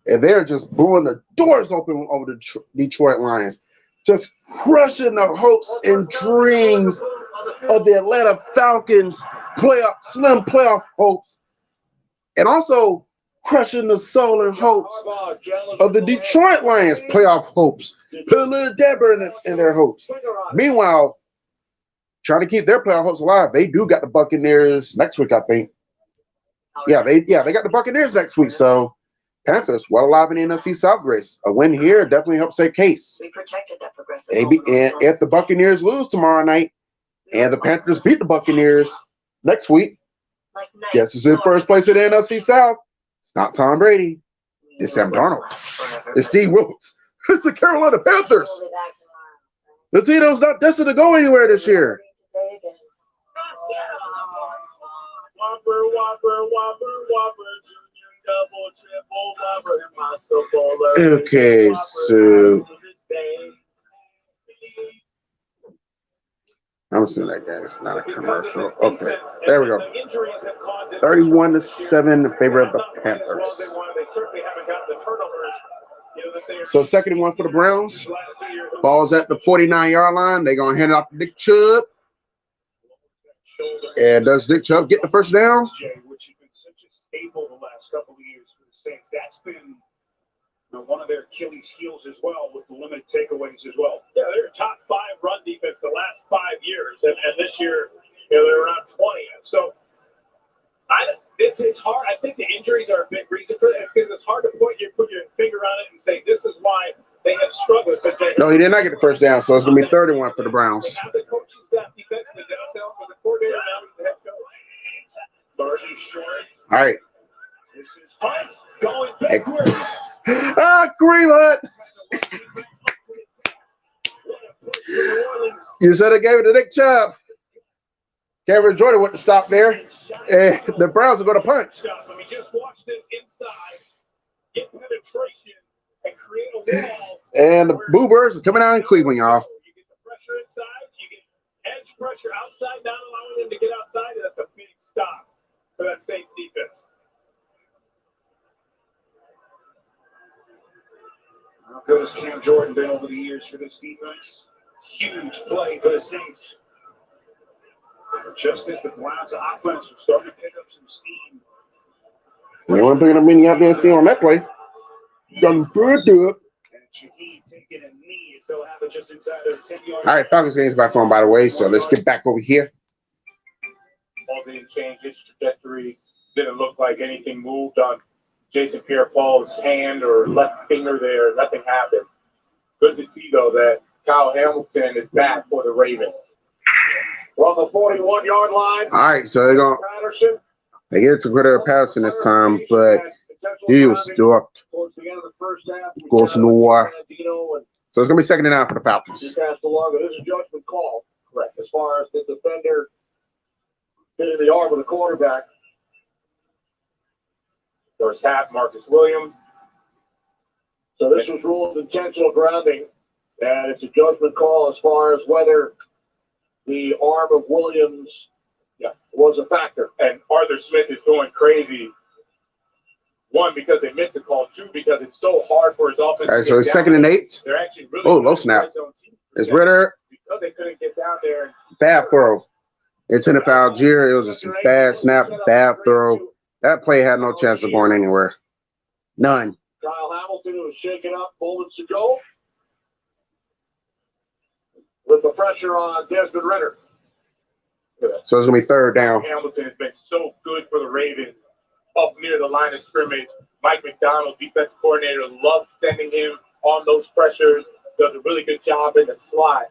and they're just blowing the doors open over the Detroit Lions, just crushing the hopes and dreams of the Atlanta Falcons slim playoff hopes, and also crushing the soul and hopes of the Detroit Lions playoff hopes, put a little dagger in their hopes. Meanwhile, trying to keep their playoff hopes alive, they do got the Buccaneers next week, I think. Yeah, they got the Buccaneers next week. So Panthers well alive in the NFC South race. A win here definitely helps their case. We protected that progressive. And if the Buccaneers lose tomorrow night and the Panthers beat the Buccaneers next week, guess who's in first place in the NFC South? It's not Tom Brady. It's Sam Darnold. It's Steve Wilkes. It's the Carolina Panthers. The Tito's not destined to go anywhere this year. Whopper, Whopper, Whopper, Whopper, Junior, double, triple, Whopper, and my footballer. Okay, so I'm assuming that guy's not a commercial. Okay, there we go. 31-7 in favor of the Panthers. So 2nd and 1 for the Browns. Ball's at the 49-yard line. They're gonna hand it off to Nick Chubb. And does Nick Chubb get the first down? Which has been such a staple the last couple of years for the Saints. That's been one of their Achilles' heels as well, with the limited takeaways as well. Yeah, they're top 5 run defense the last 5 years, and this year, they're around 20. So it's hard. I think the injuries are a big reason for that, because it's hard to put your finger on it and say this is why they have struggled. No, he did not get the first down, so it's going to be 3rd and 1 for the Browns. They have the coaching staff defensively themselves with the coordinator now with the head coach. Sergeant Short. All right. This is Hunt going backwards. Greenwood. You said it gave it to Nick Chubb. Cameron Jordan went to stop there. And the Browns are going to punt. Let me just watch this inside, get penetration, and create a wall. And the Boo Birds are coming out in Cleveland, y'all. You get the pressure inside, you get edge pressure outside, not allowing them to get outside, and that's a big stop for that Saints defense. How good has Cam Jordan been over the years for this defense? Huge play for the Saints. Just as the Browns' offense was starting to pick up some steam. They weren't picking up any out there and see on that play. Done good to it. And Shaheed taking a knee as they'll have it just inside their 10-yard. All right, Falcons game's back on, by the way, so let's get back over here. Ball didn't change its trajectory. Didn't look like anything moved on Jason Pierre-Paul's hand or left finger there. Nothing happened. Good to see, though, that Kyle Hamilton is back for the Ravens. From the 41-yard line. All right, so they're going Patterson. They get it to Critter Patterson this time, but he was still up. Towards the end of the first half. Goes Noir. And So it's going to be 2nd and 9 for the Falcons. he passed along. It is a judgment call. Correct. As far as the defender hitting the arm of the quarterback. First half, Marcus Williams. So this was ruled intentional grounding. And it's a judgment call as far as whether the arm of Williams was a factor. And Arthur Smith is going crazy. 1, because they missed the call. 2, because it's so hard for his offense. All right, so it's 2nd and 8. They're actually really Oh, low snap. It's Ritter. No, they couldn't get down there. Bad throw. Intended for Algier. It was just a bad snap, bad throw. That play had no chance of going anywhere. None. Kyle Hamilton, who was shaken up moments ago, with the pressure on Desmond Ritter. So it's going to be third down. Hamilton has been so good for the Ravens up near the line of scrimmage. Mike McDonald, defensive coordinator, loves sending him on those pressures. Does a really good job in the slot.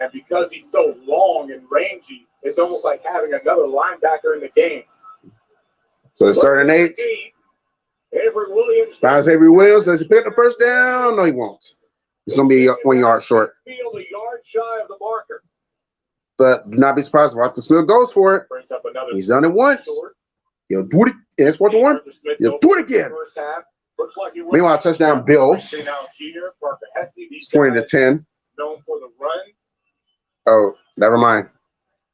And because he's so long and rangy, it's almost like having another linebacker in the game. So it's third and 8. Avery Williams. Bounce Avery Williams. Does he pick the first down? No, he won't. It's going to be 1 yard short. Field a yard shy of the marker. But do not be surprised if Arthur Smith goes for it. Brings up another He's done it once. He'll do it. It's 4-1. He'll do it again. First half. Looks like he went Meanwhile, touchdown Bills. 20-10. Known for the run. Oh, never mind.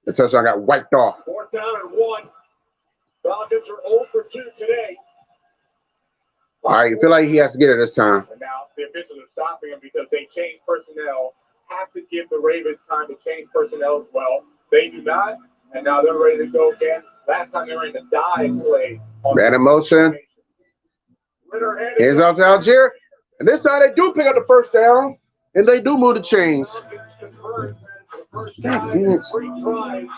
The touchdown got wiped off. 4th down and 1. Falcons are 0 for 2 today. All right, you feel like he has to get it this time. And now the officials are stopping him because they changed personnel. Have to give the Ravens time to change personnel as well. They do not, and now they're ready to go again. Last time they were in the dive play. Bad in motion. Hands off to Algier. And this time they do pick up the first down, and they do move the chains. God, 3 tries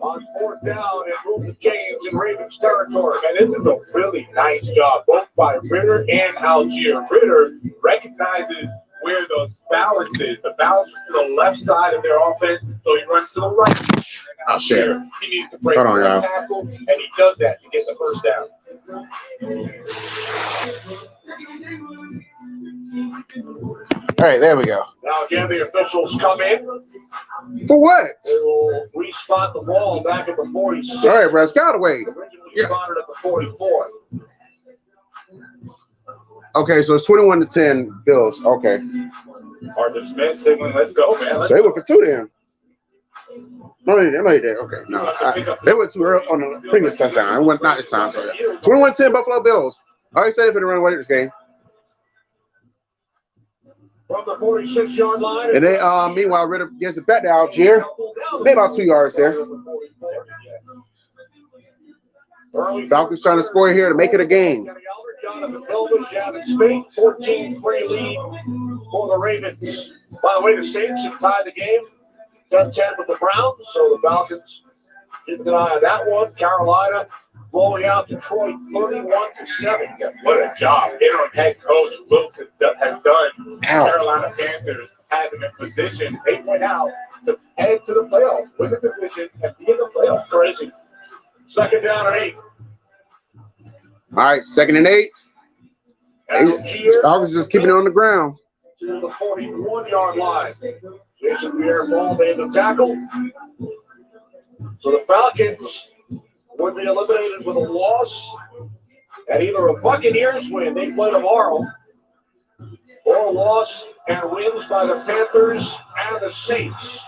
on 4th down and move the chains in Ravens territory. And this is a really nice job, both by Ritter and Algier. Ritter recognizes where the balance is. The balance is to the left side of their offense, so he runs to the right. Oh, shit. He needs to break Hold on, the y'all. tackle, and he does that to get the first down. All right, there we go. Now again, the officials come in. For what? They will respot the ball back at the 46. All right, bro. Scout away. Originally Yeah. spotted at the 44. Okay, so it's 21-10 Bills. Okay. Arthur Smith signaling, let's go, man. Let's So they went for 2 then. No, they did. Okay, no. They went too early on the previous touchdown. It went not this time. So 21-10 Buffalo Bills. I already said it for the run away this game. From the 46-yard line. And they meanwhile Ritter gets it back to Algier. Maybe about 2 yards there. Falcons trying to score here to make it a game. Jonathan Elvis, Shannon Spate, 14-3 lead for the Ravens. By the way, the Saints have tied the game 10-10 with the Browns, so the Falcons keeping an eye on that one. Carolina blowing out Detroit 31-7. What a job interim head coach Wilson has done. Carolina Panthers have them in position. They went out to head to the playoffs, win the division, and be in the playoffs. Crazy. 2nd down and 8. All right, 2nd and 8. Algier Falcons just keeping it on the ground. to the 41-yard line. Jason Pierre-Paul made the tackle. So the Falcons would be eliminated with a loss and either a Buccaneers win, they play tomorrow, or a loss and wins by the Panthers and the Saints.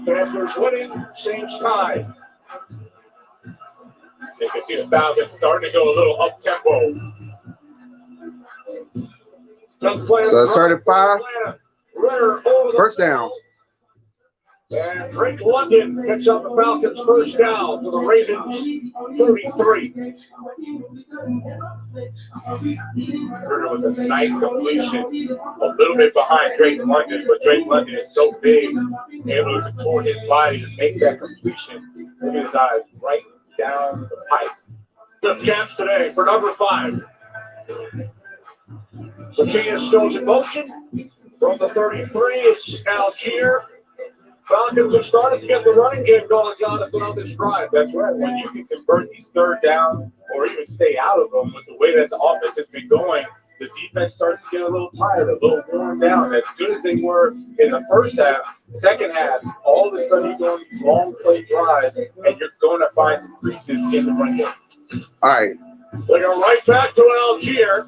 Panthers winning, Saints tied. You can see the Falcons starting to go a little up-tempo. So it's 35. First down. And Drake London picks up the Falcons' first down to the Ravens 33. Ritter with a nice completion, a little bit behind Drake London, but Drake London is so big, able to contort his body to make that completion. Look at his eyes right down the pipe. Fifth catch today for number 5. Zacchaeus goes in motion. From the 33, it's Algier. Falcons have started to get the running game going, Jonathan, on this drive. That's right. When you can convert these third downs or even stay out of them with the way that the offense has been going, the defense starts to get a little tired, a little worn down. As good as they were in the first half, second half, all of a sudden you're going these long play drives, and you're going to find some creases in the run game. All right. They go right back to Algier.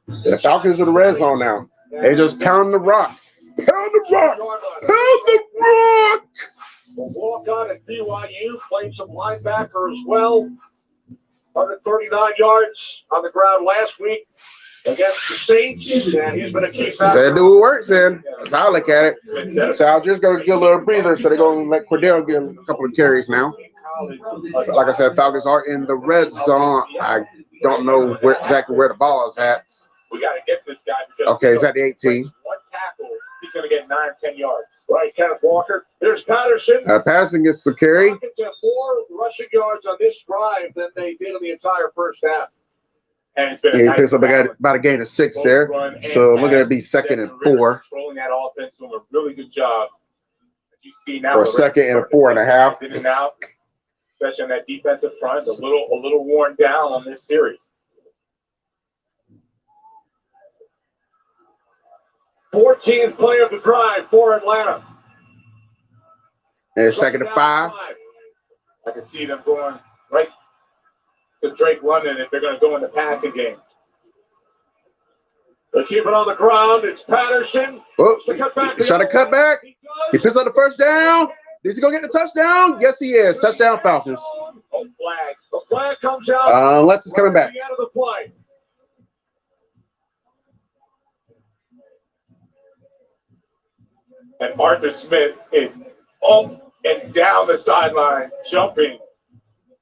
The Falcons are the red zone now. They just pound the rock. Pound the rock. Pound the rock. The walk-on at BYU, played some linebacker as well. 139 yards on the ground last week against the Saints, and he's been a key factor. Said do what works, then. That's how I look at it. So I'm just going to get a little breather. So they're going to let Cordell get a couple of carries now. Like I said, Falcons are in the red zone. I don't know exactly where the ball is at. We got to get this guy. Because okay, it's at the 18. One tackle, he's going to get 9-10 yards. Right, Kenneth Walker. Here's Patterson. Patterson gets the carry. Falcons have more rushing yards on this drive than they did in the entire first half. And it's been he picks up about a gain of 6 there. So look at it be 2nd and 4. Controlling that offense, doing a really good job. You see now for 2nd and 4.5. In and out, especially on that defensive front, a little worn down on this series. 14th play of the drive for Atlanta. And it's 2nd and 5. I can see them going right to Drake London if they're going to go in the passing game. They keep it on the ground. It's Patterson. Oh, he's trying to cut back. He picks up the first down. Is he going to get the touchdown? Yes, he is. Touchdown, Falcons. Oh, flag. The flag comes out. Unless it's coming back. The end of the play. And Arthur Smith is up and down the sideline, jumping,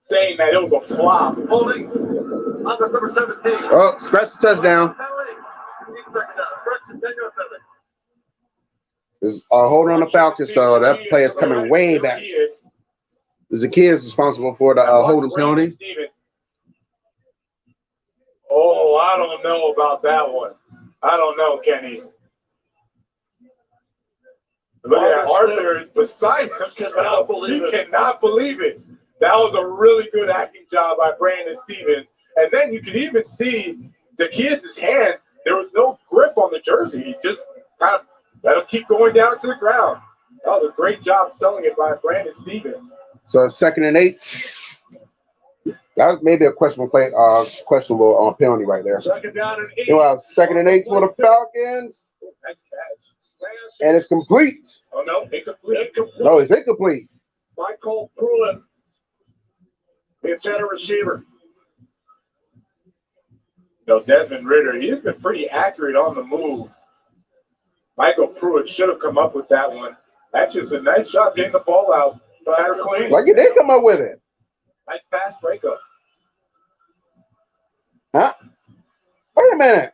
saying that it was a flop. Holding on the number 17. Oh, scratch the touchdown. Is holding on the Falcons, so that play is coming way back. Zacchaeus is responsible for the holding penalty. Oh, I don't know about that one. I don't know, Kenny. Look at Arthur is beside himself. He cannot believe it. That was a really good acting job by Brandon Stevens. And then you can even see Zacchaeus' hands. There was no grip on the jersey. He just kind of let him keep going down to the ground. That was a great job selling it by Brandon Stevens. So 2nd and 8. That was maybe a questionable play, questionable penalty right there. 2nd down and 8. 2nd and 8 for the Falcons. Nice catch. And it's complete. Oh, no, incomplete. No, it's incomplete. Michael Pruitt, the intended receiver. No, Desmond Ridder, he's been pretty accurate on the move. Michael Pruitt should have come up with that one. Actually, it's a nice job getting the ball out. Like he did come up with it. Nice pass breakup. Huh? Wait a minute.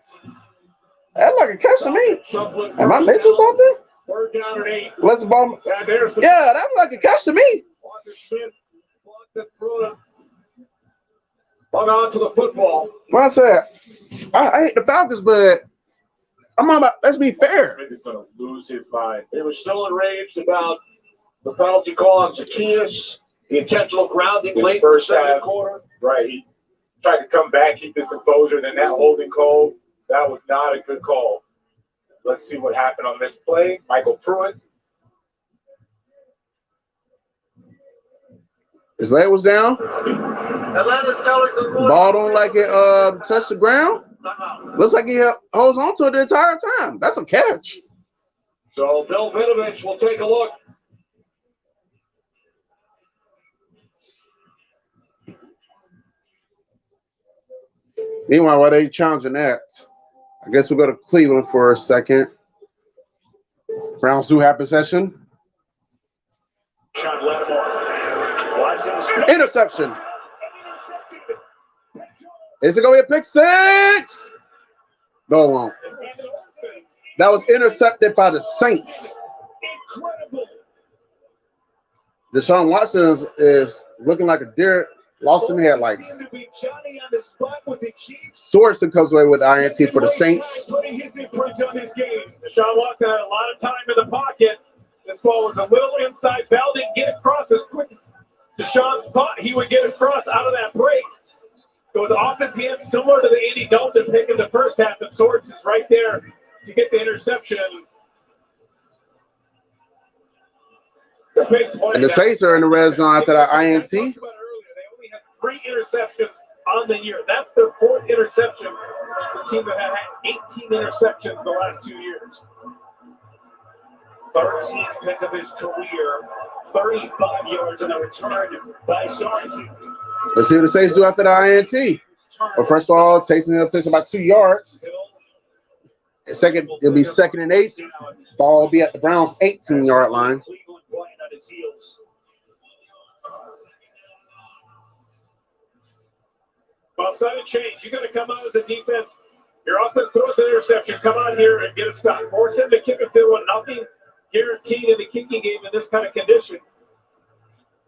That's like a catch to me. Am I missing something? 3rd down and 8. Let's ball. Yeah, there's the Yeah, that was like a catch to me. Arthur Smith blocked it through it. Hung on to the football. Well, I said, I hate the Falcons, but I'm about, let's be fair. Smith is going to lose his mind. He was still enraged about the penalty call on Zacchaeus, the intentional grounding In late the first in the second half. quarter. Right, he tried to come back, keep his composure, then that holding call, that was not a good call. Let's see what happened on this play. Michael Pruitt. His leg was down. Atlanta's telling the Ball don't like it touch the ground. Looks like he holds on to it the entire time. That's a catch. So Bill Vinovich will take a look. Meanwhile, while they challenging that, I guess we'll go to Cleveland for a second. Browns do have possession. Sean Lattimore. Watson's Interception. Is it going to be a pick 6? No, it won't. That was intercepted by the Saints. Deshaun Watson is looking like a deer lost in headlights. Sorensen comes away with INT for the Saints. Putting his imprint on this game. Deshaun Watson had a lot of time in the pocket. This ball was a little inside. Bell didn't get across as quick as Deshaun thought he would get across out of that break. It was off his hands, similar to the Andy Dalton pick in the first half, and Swords is right there to get the interception. And the Saints are in the red zone after that INT. They only had 3 interceptions on the year. That's their 4th interception. It's a team that had 18 interceptions the last 2 years. 13th pick of his career, 35 yards on a return by Sorensen. Let's see what the Saints do after the INT. Well, first of all, Taysom Hill picks about 2 yards. Second, it'll be 2nd and 8. Ball will be at the Browns' 18-yard line. Well, sudden change. You got to come out as a defense. Your offense throws an interception. Come out here and get a stop. Force him to kick a field goal. Nothing guaranteed in the kicking game in this kind of condition.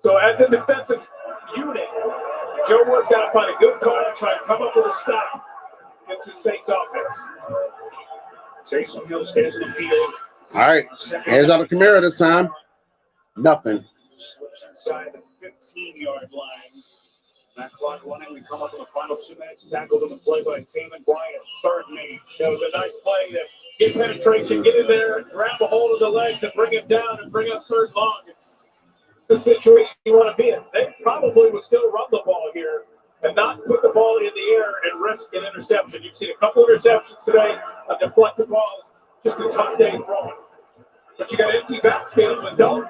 So as a defensive unit, Joe Wood's got to find a good call and try and come up with a stop against the Saints offense. Taysom Hill stays in the field. All right. Hands out of Kamara this time. Nothing. Slips inside the 15-yard line. That clock running. We come up in the final 2 minutes. Tackled in the play by Taman Bryant. 3rd and 8. That was a nice play to get penetration, get in there, grab a hold of the legs, and bring it down and bring up 3rd long. It's the situation you want to be in. They probably would still run the ball here and not put the ball in the air and risk an interception. You've seen a couple interceptions today of deflected balls. Just a tough day throwing. But you got an empty backfield and don't.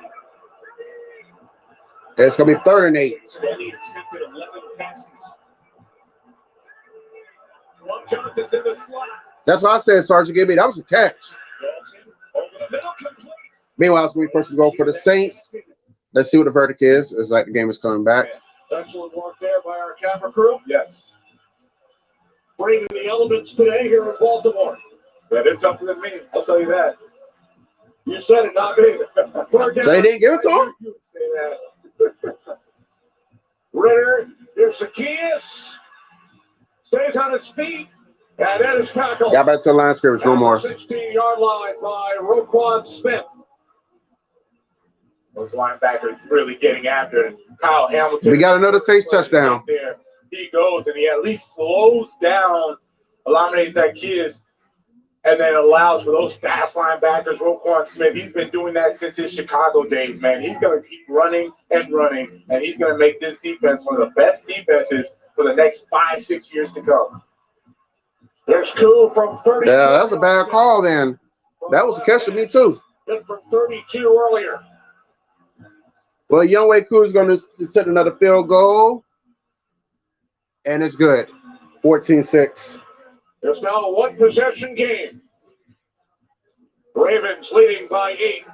It's going to be 3rd and 8. Only attempted 11 passes. Johnson's in the slot. That's what I said, Sergeant Gibby. That was a catch. Over the middle, completes. Meanwhile, it's going to be 1st and goal for the Saints. Let's see what the verdict is. It's like the game is coming back. Excellent work there by our camera crew. Yes. Bringing the elements today here in Baltimore. Yeah, they're tougher than me. I'll tell you that. You said it, not me. So they didn't give it to him? You would say that. Ritter, here's Zacchaeus. Stays on his feet. And that is tackled. Got back to the line of scrimmage. No more. 16-yard line by Roquan Smith. Those linebackers really getting after it. Kyle Hamilton. We got another Saints touchdown. There he goes, and he at least slows down, eliminates that kid, and then allows for those fast linebackers. Roquan Smith, he's been doing that since his Chicago days, man. He's going to keep running and running, and he's going to make this defense one of the best defenses for the next 5-6 years to come. There's Koo from 30. Yeah, that's a bad call then. That was a catch to me, too. Hit from 32 earlier. Well, Younghoe Koo is going to set another field goal, and it's good. 14-6. It's now a one-possession game. Ravens leading by 8.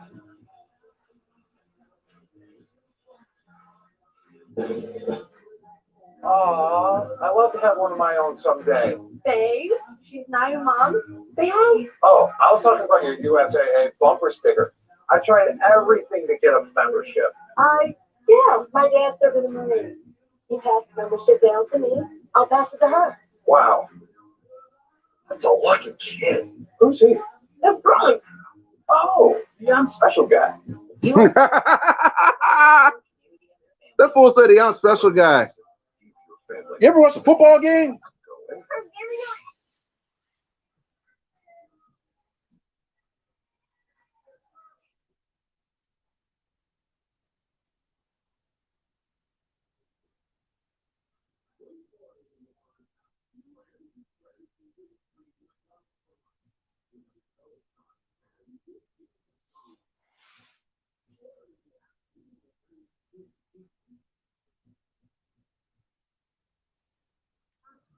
Aw, I love to have one of my own someday. Babe, she's not your mom. Say hi. Oh, I was talking about your USAA bumper sticker. I tried everything to get a membership. Yeah, my dad served in the Marine. He passed the membership down to me. I'll pass it to her. Wow. That's a lucky kid. Who's he? That's Brian. Oh, the young special guy. That fool said the young special guy. You ever watch a football game?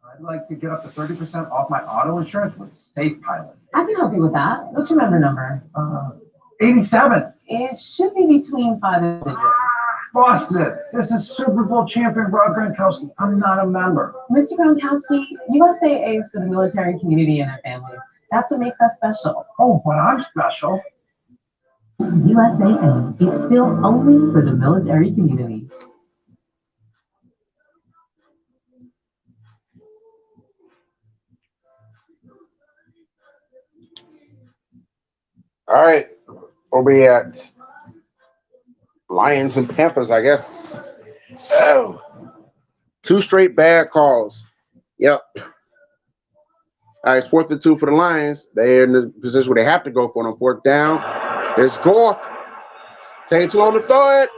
I'd like to get up to 30% off my auto insurance with Safe Pilot. I can help you with that. What's your member number? 87. It should be between 5 and 6 digits. Boston, this is Super Bowl champion Rob Gronkowski. I'm not a member. Mr. Gronkowski, USAA is for the military community and their families. That's what makes us special. Oh, but I'm special. USAA, it's still only for the military community. All right. We'll be at Lions and Panthers, I guess. Oh. 2 straight bad calls. Yep. All right, it's 4th and 2 for the Lions. They're in the position where they have to go for it on 4th down. It's Gore. Take too long to throw it.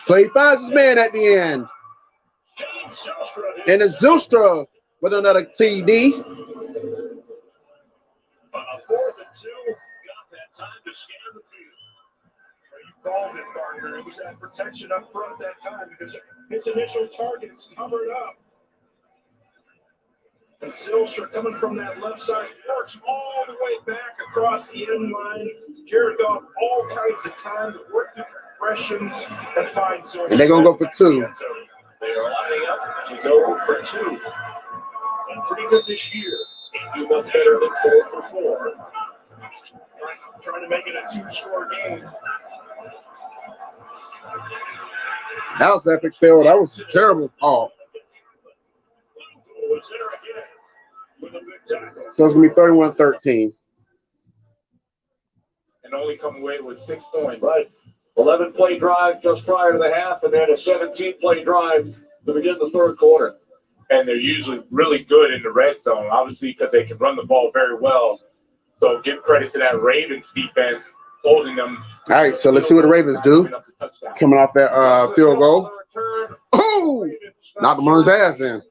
Clay finds his man at the end. And it's Zylstra with another TD. On a 4th and 2, got that time to scan the field. You called it, Parker. It was that protection up front that time because his initial target is covered up. And Zilstra coming from that left side, works all the way back across the end line. Jared Goff, all kinds of time to work the progressions and find Zilstra. And they're going to go for 2. They are lining up to go for 2. And pretty good this year. They do much better than 4 for 4. Trying to make it a 2-score game. That was epic fail. That was a terrible call. So it's going to be 31-13. And only come away with 6 points. Right. 11-play drive just prior to the half, and then a 17-play drive to begin the third quarter. And they're usually really good in the red zone, obviously, because they can run the ball very well. So give credit to that Ravens defense holding them. All right, so let's see what the Ravens do. Coming off that field goal. Oh! Knocked him on his ass in.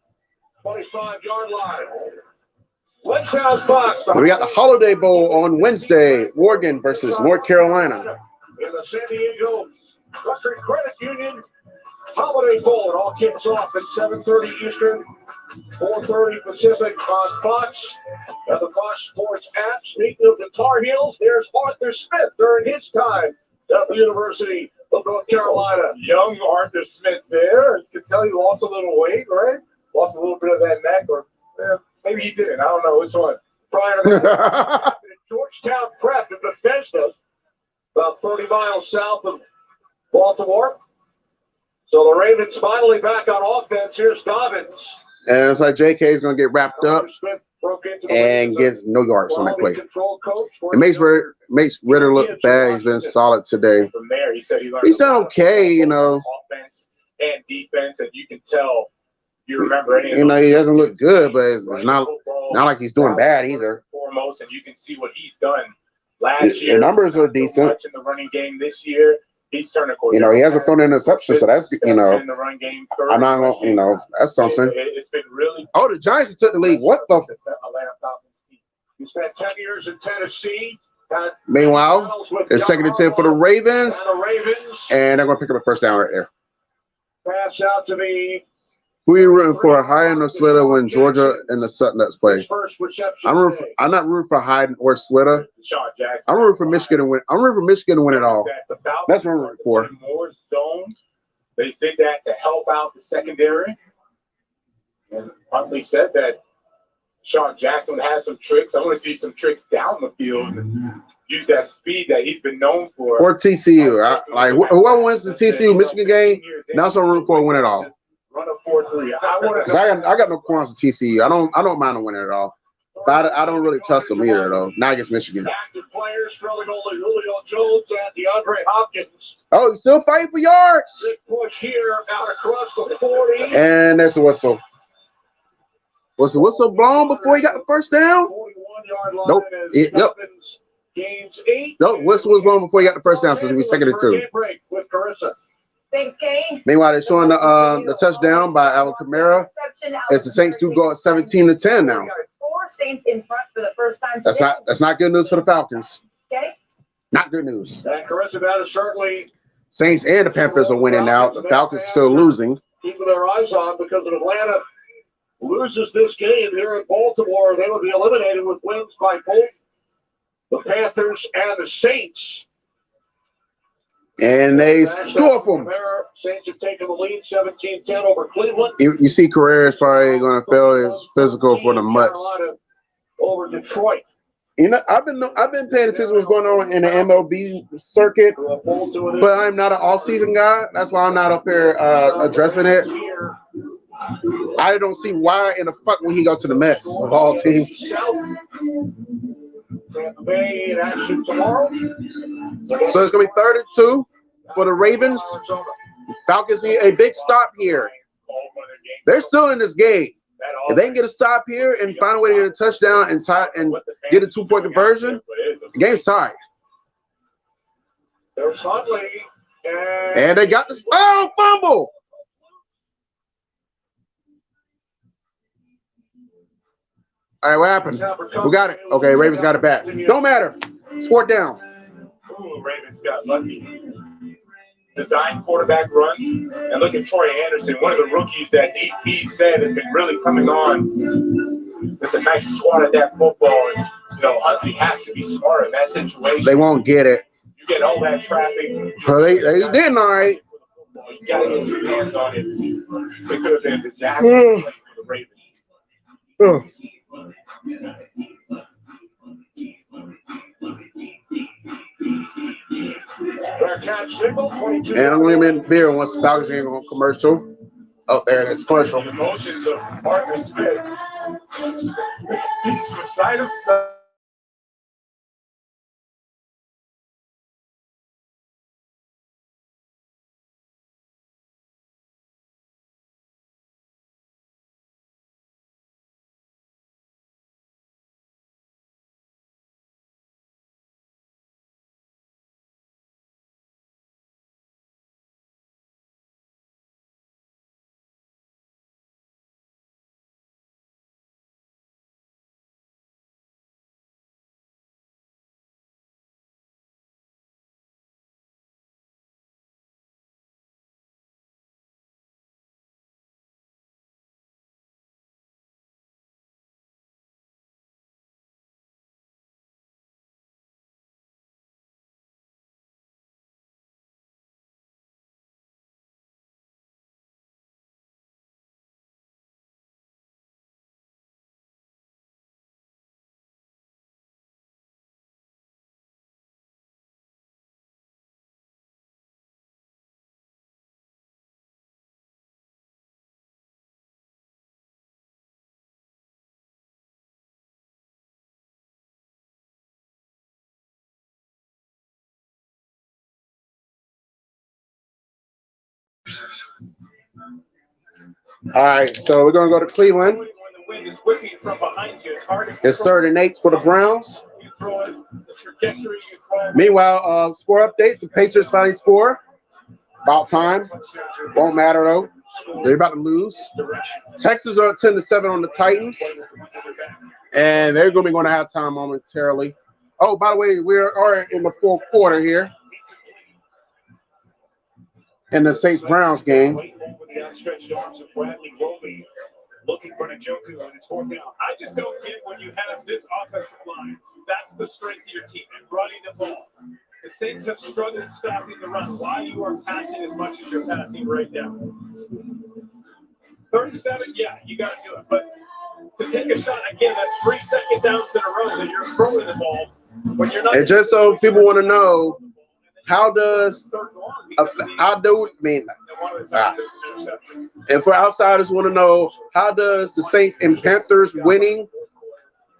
25-yard line. Touchdown Fox. We got the Holiday Bowl on Wednesday. Oregon versus North Carolina. In the San Diego Western Credit Union Holiday Bowl. It all kicks off at 7:30 Eastern, 4:30 Pacific on Fox and the Fox Sports app. Speaking of the Tar Heels, there's Arthur Smith during his time at the University of North Carolina. Young Arthur Smith there. You can tell he lost a little weight, right? Lost a little bit of that neck, or maybe he didn't. I don't know which one. Prior to that, Georgetown Prep in Bethesda, about 30 miles south of Baltimore. So the Ravens finally back on offense. Here's Dobbins. And it's like JK is going to get wrapped up and get no yards on that play. It makes Ritter look bad. He's been solid today. From there, he said he's done okay, you know. Offense and defense, and you can tell you remember any of you know, he doesn't look good, but it's not like he's doing bad either. Foremost, and you can see what he's done last year. The numbers are decent. In the running game this year. He's turning. You know, he hasn't thrown an interception, so that's, you know, in the run game, I'm not going to, you know, that's something. It's been really. Oh, the Giants took the lead. What the? Atlanta Falcons. He spent 10 years in Tennessee. Meanwhile, it's 2nd and 10 for the Ravens. And they're going to pick up a first down right there. Pass out to the. Who are you rooting for, Hyden or SLITA, when Georgia and the Sutnuts play? I'm not rooting for Hyden or SLITA. I'm rooting for Michigan to win. I'm rooting for Michigan to win it all. That's what I'm rooting for. More zone. They did that to help out the secondary. And Huntley said that Sean Jackson had some tricks. I want to see some tricks down the field and use that speed that he's been known for. Or TCU. Like whoever wins the TCU Michigan game, that's what I'm rooting for to win it all. Run a 4-3. I got no corners to TCU. I don't mind them winning it all. But I don't really trust them either though. Not against Michigan. Active players, really only Julio Jones and DeAndre Hopkins. Oh, he's still fighting for yards. Big push here out across the 40. And there's the whistle. Was the whistle blown before he got the first down? 41-yard line. Nope. Yep. Gains 8. Nope. Whistle was blown before he got the first down, so it'll be 2nd and 2. Break with Carissa. Thanks, Kay. Meanwhile, they're showing the touchdown by Alvin Kamara. As the Saints do go at 17-10 now. 4 Saints in front for the first time. That's not good news for the Falcons. Okay. Not good news. And Carissa, that is certainly. Saints and the Panthers are winning now. The Falcons still losing. Keeping their eyes on, because if Atlanta loses this game here in Baltimore, they will be eliminated with wins by both the Panthers and the Saints. And they score for them. Saints have taken the lead 17-10 over Cleveland. You see Carrera is probably going to fail his physical for the Mutts. Over Detroit. You know, I've been paying attention to what's going on in the MLB circuit, but I'm not an off-season guy. That's why I'm not up here addressing it. I don't see why in the fuck would he go to the Mets of all teams. Tampa Bay in action tomorrow. So it's going to be 3rd and 2 for the Ravens. Falcons need a big stop here. They're still in this game. If they can get a stop here and find a way to get a touchdown and get a 2-point conversion, the game's tied. There's Huntley. And they got this. Oh, fumble! All right, what happened? We got it. Okay, Ravens got it back. Don't matter. It's 4th down. Ooh, Ravens got lucky. Design quarterback run. And look at Troy Anderson, one of the rookies that DP said has been really coming on It's a nice swat at that football, and you know Huntley has to be smart in that situation. They won't get it. You get all that traffic. They didn't, all right. You gotta get your hands on it. It could have been a disaster for the Ravens. And unlimited beer once the Falcons ain't on commercial. Up there, that's commercial. The emotions of Marcus Smith. He's beside himself. All right, so we're gonna go to Cleveland. It's 3rd and 8 for the Browns. Meanwhile, score updates: the Patriots finally score. About time. Won't matter though. They're about to lose. Texans are 10-7 on the Titans, and they're gonna be going to halftime momentarily. Oh, by the way, we are in the 4th quarter here in the Saints-Browns game. Looking for Njoku, and it's 4th down. I just don't get when you have this offensive line. That's the strength of your team and running the ball. The Saints have struggled stopping the run. Why you are passing as much as you're passing right now? 37, yeah, you got to do it. But to take a shot again, that's 3 second downs in a row that you're throwing the ball when you're not. And just so people want to know, and for outsiders want to know, how does the Saints and Panthers winning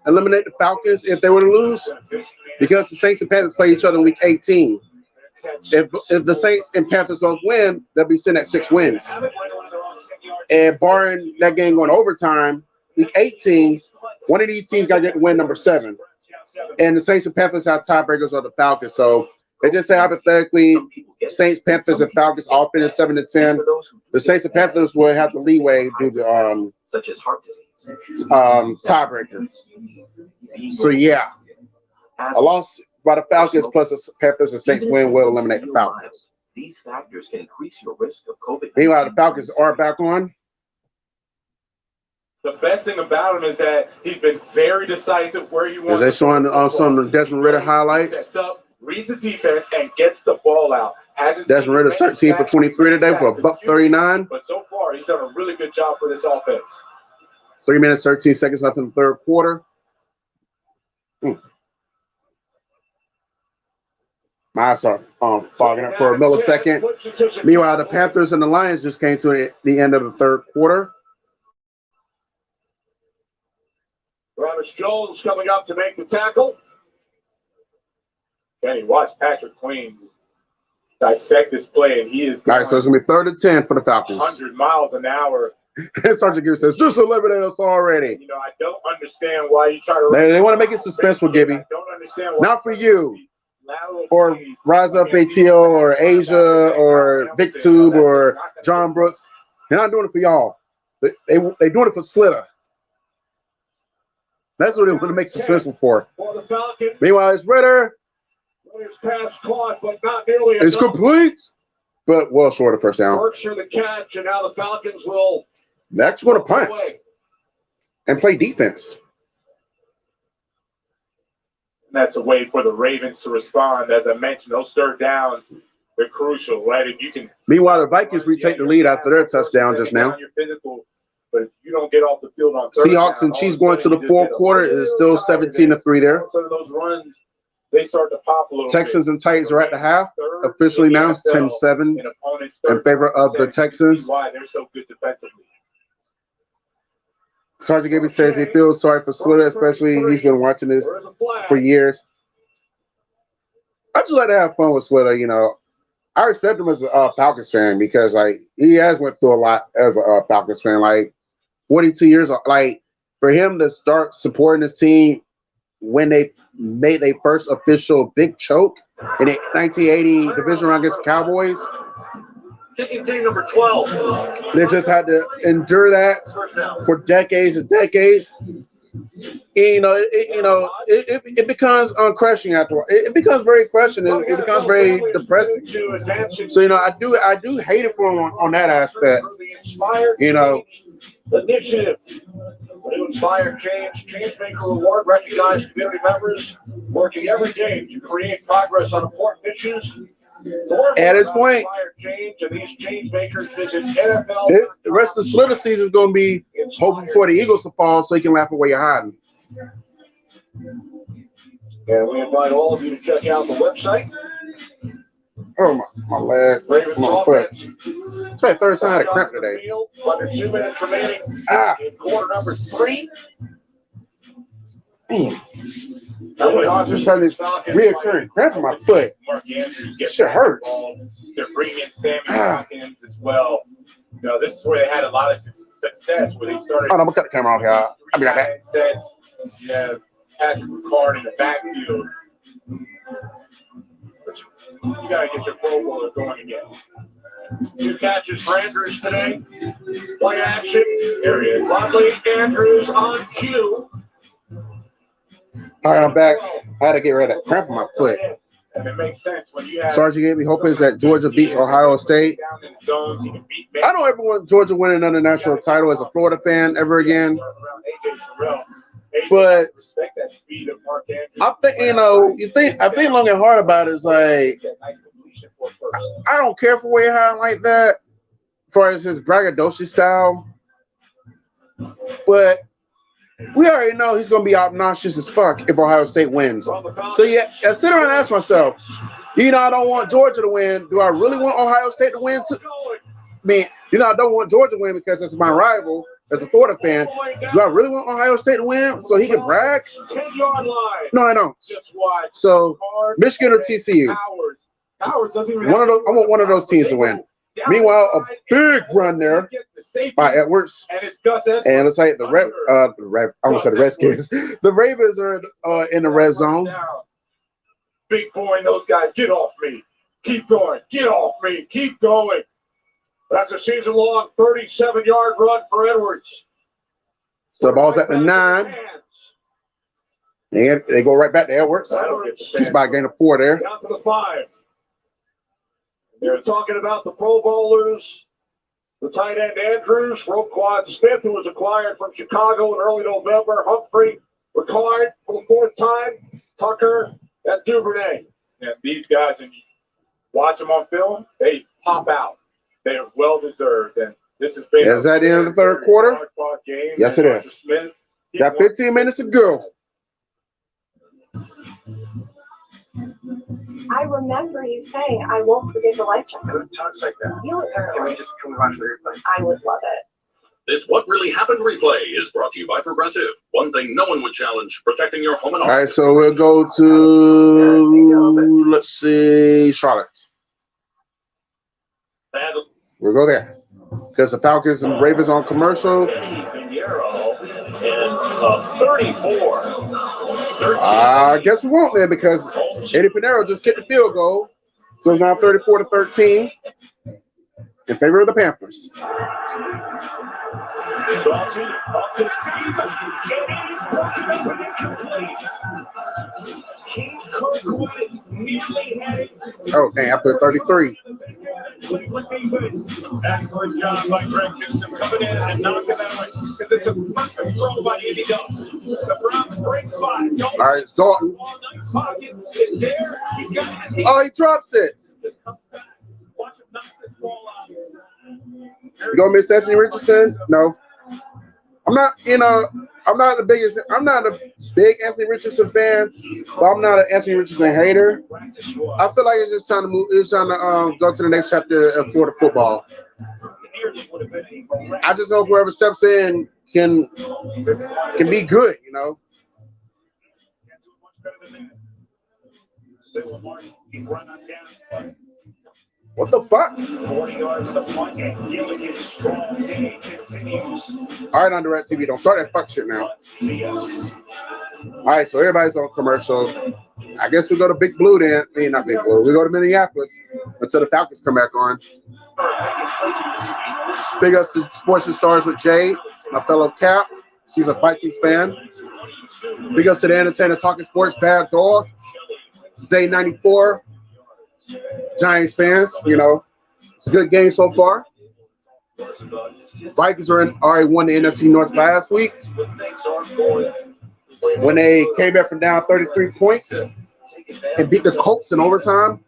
eliminate the Falcons if they were to lose? Because the Saints and Panthers play each other in Week 18. If the Saints and Panthers both win, they'll be sitting at 6 wins. And barring that game going overtime, Week 18, one of these teams got to get win number 7. And the Saints and Panthers have tiebreakers on the Falcons. So they just say hypothetically, Saints, Panthers, and Falcons all finish 7-10. The Saints and Panthers will have the leeway due to such as heart disease, tiebreaker. So yeah, a loss by the Falcons plus the Panthers and Saints win will eliminate the Falcons. These factors can increase your risk of COVID. Meanwhile, the Falcons are back on. The best thing about him is that he's been very decisive where he wants. Is they showing some of the Desmond Ridder highlights? Sets up, reads the defense, and gets the ball out. Desmond Ridder 13 for 23 today for a $139. But so far, he's done a really good job for this offense. 3 minutes, 13 seconds left in the 3rd quarter. My eyes are fogging up for a millisecond. Meanwhile, the Panthers and the Lions just came to the end of the 3rd quarter. Travis Jones coming up to make the tackle. Kenny, watch Patrick Queen dissect this play, and he is all right, so it's going to be 3rd and 10 for the Falcons. 100 miles an hour. Sergeant Gibby says, just eliminate us already. You know, I don't understand why you try to. They want to make it suspenseful, Gibby. I don't understand why. Not for you. Or Rise Up ATL or Asia or VicTube or John Brooks. They're not doing it for y'all. They're doing it for SLITA. That's what they want to make suspenseful for. Meanwhile, it's Ridder. His pass caught, but not nearly it's enough. Complete, but well short of first down. Berkshire the catch, and now the Falcons will. That's going to punt. and play defense. And that's a way for the Ravens to respond. As I mentioned, those third downs, they're crucial, right? If you can. Meanwhile, the Vikings retake the lead after their touchdown just now. You're physical, but if you don't get off the field on Seahawks and Chiefs going to the fourth quarter is still 17-3 there. Some of those runs, they start to pop a little Texans bit. and Titans are at the half. Officially announced 10-7 in favor of the Texans. Why they're so good defensively. Sergeant Gibby says he feels sorry for SLITA, especially he's been watching this for years. I just like to have fun with SLITA, you know. I respect him as a Falcons fan because, like, he has went through a lot as a Falcons fan. Like, 42 years, like, for him to start supporting his team when they made their first official big choke in the 1980 division round against the Cowboys. Kicking team number 12. They just had to endure that for decades and decades. And, it becomes crushing after. It becomes very crushing. It becomes very depressing. So I do hate it for him on that aspect. Initiative. New Inspire Change Maker Award recognized community members working every day to create progress on important issues. At this point, change and these change makers visit NFL. The rest of the SLITA season is going to be hoping for the Eagles to fall so you can laugh at where you're hiding. And we invite all of you to check out the website. Oh, my leg. My foot. It's my third time I had a cramp today. Under 2 minutes remaining in quarter number 3. I just had this reoccurring cramp in my foot. Shit hurts. They're bringing in Sammy Watkins as well. This is where they had a lot of success, where they started. Oh, no, I'm gonna cut the camera off, y'all. I'll be right back. Sets. You have Patrick Ricard in the backfield. You gotta get your Pro Bowler going again. 2 catches for Andrews today. Play action. There he is. Lovely Andrews on cue. All right, I'm back. I had to get rid of that cramp in my foot. And it makes sense when you have. Sergeant gave me hope is that Georgia beats Ohio State. I don't ever want Georgia winning another national title as a Florida fan ever again. But I think I think long and hard about it is like I don't care for way high like that, as far as his braggadocious style. But we already know he's gonna be obnoxious as fuck if Ohio State wins. So yeah, I sit around and ask myself, I don't want Georgia to win. Do I really want Ohio State to win? I mean, I don't want Georgia to win because it's my rival as a Florida fan. Do I really want Ohio State to win so he can brag? No, I don't. So Michigan or TCU? One of those. I want one of those teams to win. Meanwhile, a big run there by Edwards, and it's like I almost said the Redskins. The Ravens are in the red zone. Big boy and those guys, get off me. Keep going. Get off me. Keep going. That's a season-long 37-yard run for Edwards. So the ball's at the 9. And they go right back to Edwards. Just by a gain of 4 there. Down to the 5. They're talking about the Pro Bowlers, the tight end Andrews, Roquan Smith, who was acquired from Chicago in early November, Humphrey, Ricard for the 4th time, Tucker, and Duvernay. Yeah, these guys, when you watch them on film, they pop out. They are well-deserved, and this has been. Is that the end of the 3rd quarter? Yes, it is. Smith, got 15 minutes to go. I remember you saying, I won't forget the life jacket. Who talks like that? You apparently. Can we watch the replay? I would love it. This What Really Happened replay is brought to you by Progressive. One thing no one would challenge, protecting your home and All right, so we'll go to, let's see, Charlotte. We'll go there. Because the Falcons and Ravens on commercial. And 34. I guess we won't then because Eddie Pinero just kicked the field goal. So it's now 34-13 in favor of the Panthers. Dalton up the seam, and it is broken up and incomplete. King Kirkwood nearly had it. Oh, dang, I put 33. Good defense. Excellent job by Greg Newsom coming in and knocking that away. Because it's a perfect throw by Andy Dalton. The Browns break 5. All right, Dalton. Nice pocket. It's there. He's got his Oh, he drops it. just comes back. Watch him knock this ball out. You gonna miss Anthony Richardson? No. I'm not a big Anthony Richardson fan, but I'm not an Anthony Richardson hater. I feel like it's just trying to move. It's trying to go to the next chapter of Florida football. I just hope whoever steps in can be good. You know. What the fuck? 40 yards to the front end. Gilligan's strong day continues. All right, on Direct TV, don't start that fuck shit now. All right, so everybody's on commercial. I guess we go to Big Blue then. I mean, not Big Blue. We go to Minneapolis until the Falcons come back on. Big ups to Sports and Stars with Jay, my fellow Cap. She's a Vikings fan. Big ups to the Entertainer Talking Sports, Bad Dog, Zay94. Giants fans, you know, it's a good game so far. Vikings already won the NFC North last week when they came back from down 33 points and beat the Colts in overtime.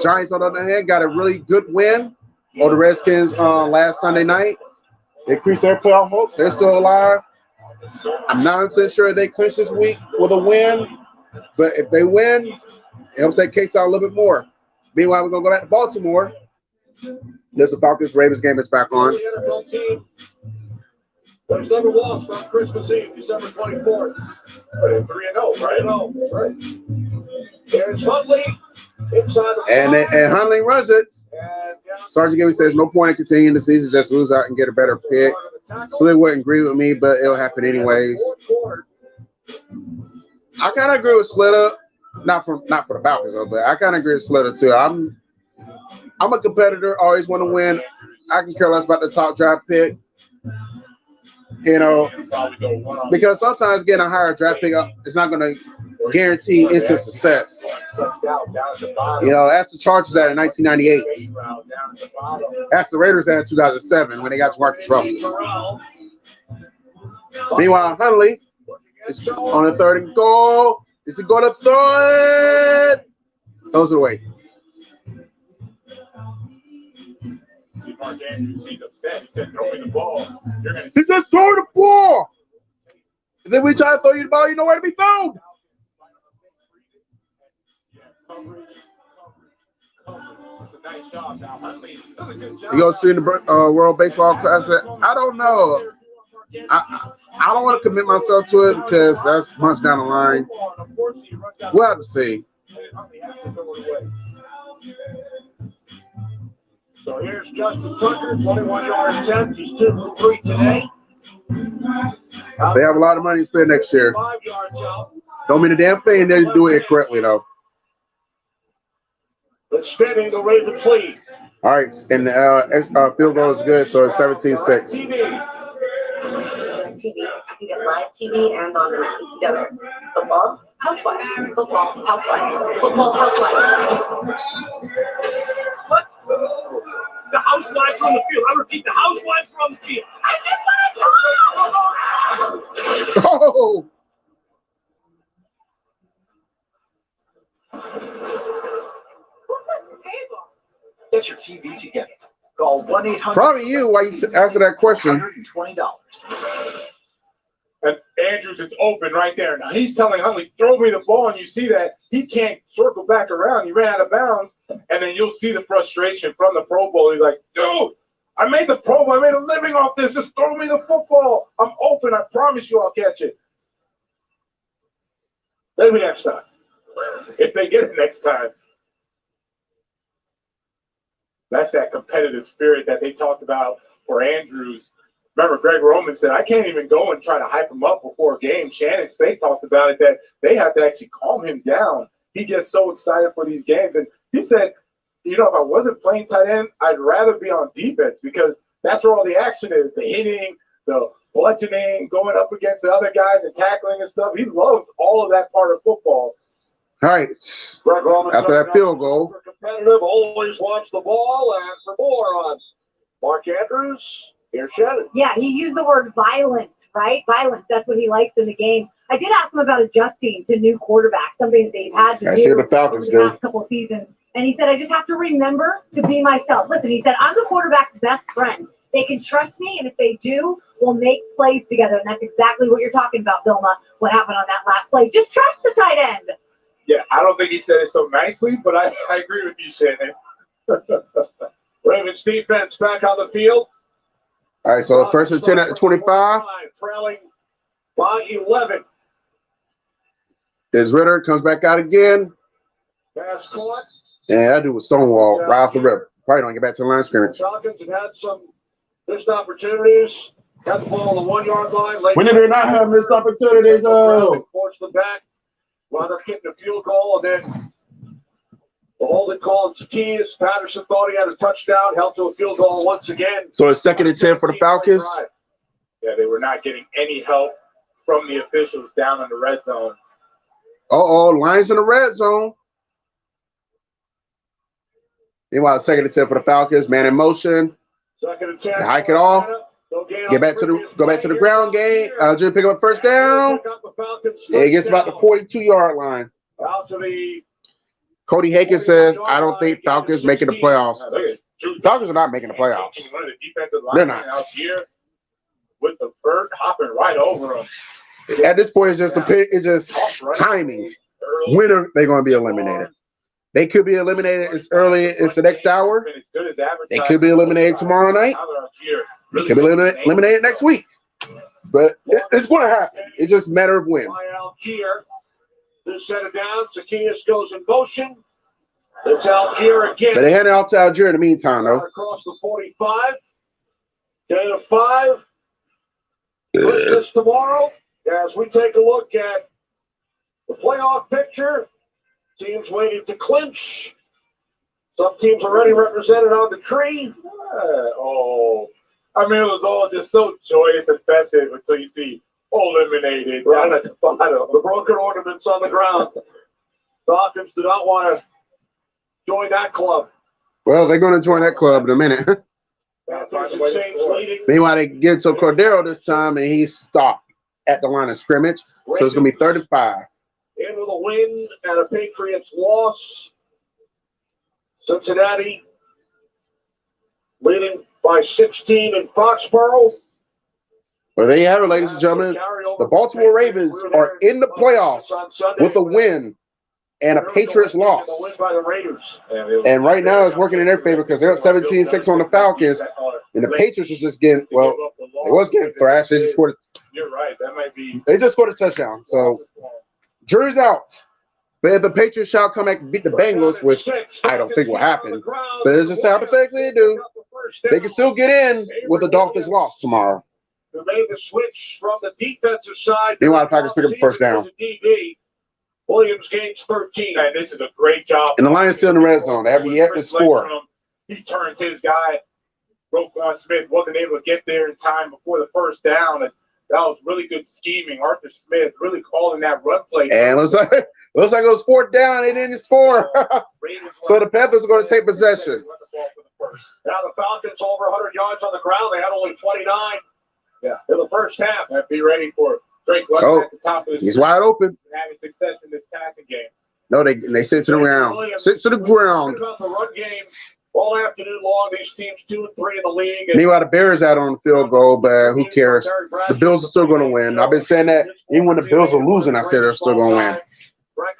Giants, on the other hand, got a really good win over the Redskins last Sunday night. They increased their playoff hopes. They're still alive. I'm not sure they clinch this week with a win, but if they win, it helps that case out a little bit more. Meanwhile, we're going to go back to Baltimore. There's the Falcons-Ravens game that's back on. There's never lost on Christmas Eve, December 24th. 3-0, right? 3-0, that's right. Here's Huntley. And Huntley runs it. Sergeant Gibby says no point in continuing the season, just lose out and get a better pick. So they wouldn't agree with me, but it'll happen anyways. I kind of agree with SLITA. Not for the Falcons though, but I kind of agree with SLITA too. I'm a competitor, always want to win. I can care less about the top draft pick, you know, because sometimes getting a higher draft pick is not going to guarantee instant success. You know, ask the Chargers at in 1998. Ask the Raiders at in 2007 when they got Marcus Russell. Meanwhile, Huntley is on the 3rd and goal. Is he going to throw it? Throws it away. See Mark Andrews, he's upset. He said, throw me the ball. He says, throw the ball. And then we try to throw you the ball, you know where to be thrown. You go see the World Baseball Classic? I don't know. I don't want to commit myself to it because that's much down the line. We'll have to see. So here's Justin Tucker, 21-yard attempt. He's 2 for 3 today. They have a lot of money to spend next year. 5 yards out. Don't mean a damn thing. They do it incorrectly though. But spinning, the Ravens lead. All right, and the field goal is good, so it's 17-6. TV. You can get live TV and on demand together. Football, housewives. Football, housewives. Football, housewives. What? The housewives are on the field. I repeat, the housewives are on the field. Oh! Get your TV together. Call 1-800. Probably you. Why you answer that question? $120. And Andrews is open right there. Now he's telling Huntley, throw me the ball, and you see that he can't circle back around. He ran out of bounds, and then you'll see the frustration from the Pro Bowl. He's like, dude, I made the Pro Bowl. I made a living off this. Just throw me the football. I'm open. I promise you I'll catch it. Maybe next time. If they get it next time. That's that competitive spirit that they talked about for Andrews. Remember, Greg Roman said, I can't even go and try to hype him up before a game. Shannon Spake talked about it, that they have to actually calm him down. He gets so excited for these games. And he said, you know, if I wasn't playing tight end, I'd rather be on defense because that's where all the action is, the hitting, the bludgeoning, going up against the other guys and tackling and stuff. He loves all of that part of football. All right. After that field goal, competitive, always wants the ball, and for more on Mark Andrews, here's Shannon. Yeah, he used the word violent, right? Violence, that's what he likes in the game. I did ask him about adjusting to new quarterbacks, something that they've had to do the Falcons over the past couple of seasons. And he said, I just have to remember to be myself. Listen, he said, I'm the quarterback's best friend. They can trust me, and if they do, we'll make plays together. And that's exactly what you're talking about, Vilma, what happened on that last play. Just trust the tight end. Yeah, I don't think he said it so nicely, but I agree with you, Shannon. Ravens defense back on the field. All right, so first and 10 at the 25. Trailing by 11. Is Ritter comes back out again. Pass caught. Yeah, that dude was stonewall right off the rip. Probably don't get back to the line of scrimmage. Falcons have had some missed opportunities. Got the ball on the 1 yard line. When did they not have missed opportunities? Forced them back. Wound up getting a field goal, and then the holding call on Zacchaeus. Patterson thought he had a touchdown, held to a field goal once again. So it's 2nd and 10 for the Falcons. Yeah, they were not getting any help from the officials down in the red zone. Lions in the red zone. Meanwhile, 2nd and 10 for the Falcons. Man in motion. 2nd and 10. Hike it off. Go back to the ground game. Just pick up a first down. Yeah, he gets about the 42-yard line. Out to the Cody Haken says, I don't think Falcons making the playoffs. Falcons are not making the playoffs. They're not. Out here with the bird hopping right over them. At this point, it's just timing. When are they going to be eliminated? They could be eliminated as early as the next hour. They could be eliminated tomorrow night. They could be eliminated next week. But it's going to happen. It's just a matter of when. Algier. This set it down. Zacchaeus goes in motion. It's Algier again. But they hand it off to Algier in the meantime, though. Across the 45. Gain of 5. This tomorrow as we take a look at the playoff picture. Teams waiting to clinch. Some teams already represented on the tree. I mean, it was all just so joyous and festive until you see eliminated down at the bottom. The broken ornaments on the ground. Falcons do not want to join that club. Well, they're going to join that club in a minute. Meanwhile, they get to Cordero this time, and he stopped at the line of scrimmage. So it's going to be 3rd and 5. Into the win and a Patriots loss. Cincinnati leading by 16 in Foxborough. Well, there you have it, ladies and gentlemen. The Baltimore Ravens are in the playoffs with a win and a Patriots loss. And right now it's working in their favor because they're up 17-6 on the Falcons. And the Patriots was just getting, well, they was getting thrashed. They just scored. You're right. That might be. They just scored a touchdown. So jury's out. But if the Patriots shall come back and beat the Bengals, which I don't think will happen, but it's just hypothetically they do, they can still get in with the Dolphins loss tomorrow. Who made the switch from the defensive side. Meanwhile, the Packers pick up the first down. Williams gains 13. And this is a great job. And the Lions still in the red zone. They haven't yet to score. He turns his guy. Roquan Smith wasn't able to get there in time before the first down. And that was really good scheming. Arthur Smith really calling that run play. And it looks like it was 4th down. They didn't score. So the Panthers are going to take possession. Now the Falcons over 100 yards on the ground. They had only 29 in the first half. Be ready for Drake London at the top of the he's wide open. Having success in this passing game. No, they sit to the ground. Sit to the ground. About the run game all afternoon long. These teams 2 and 3 in the league. Meanwhile, the Bears out on the field goal, but who cares? The Bills are still going to win. I've been saying that even when the Bills are losing, I said they're still going to win.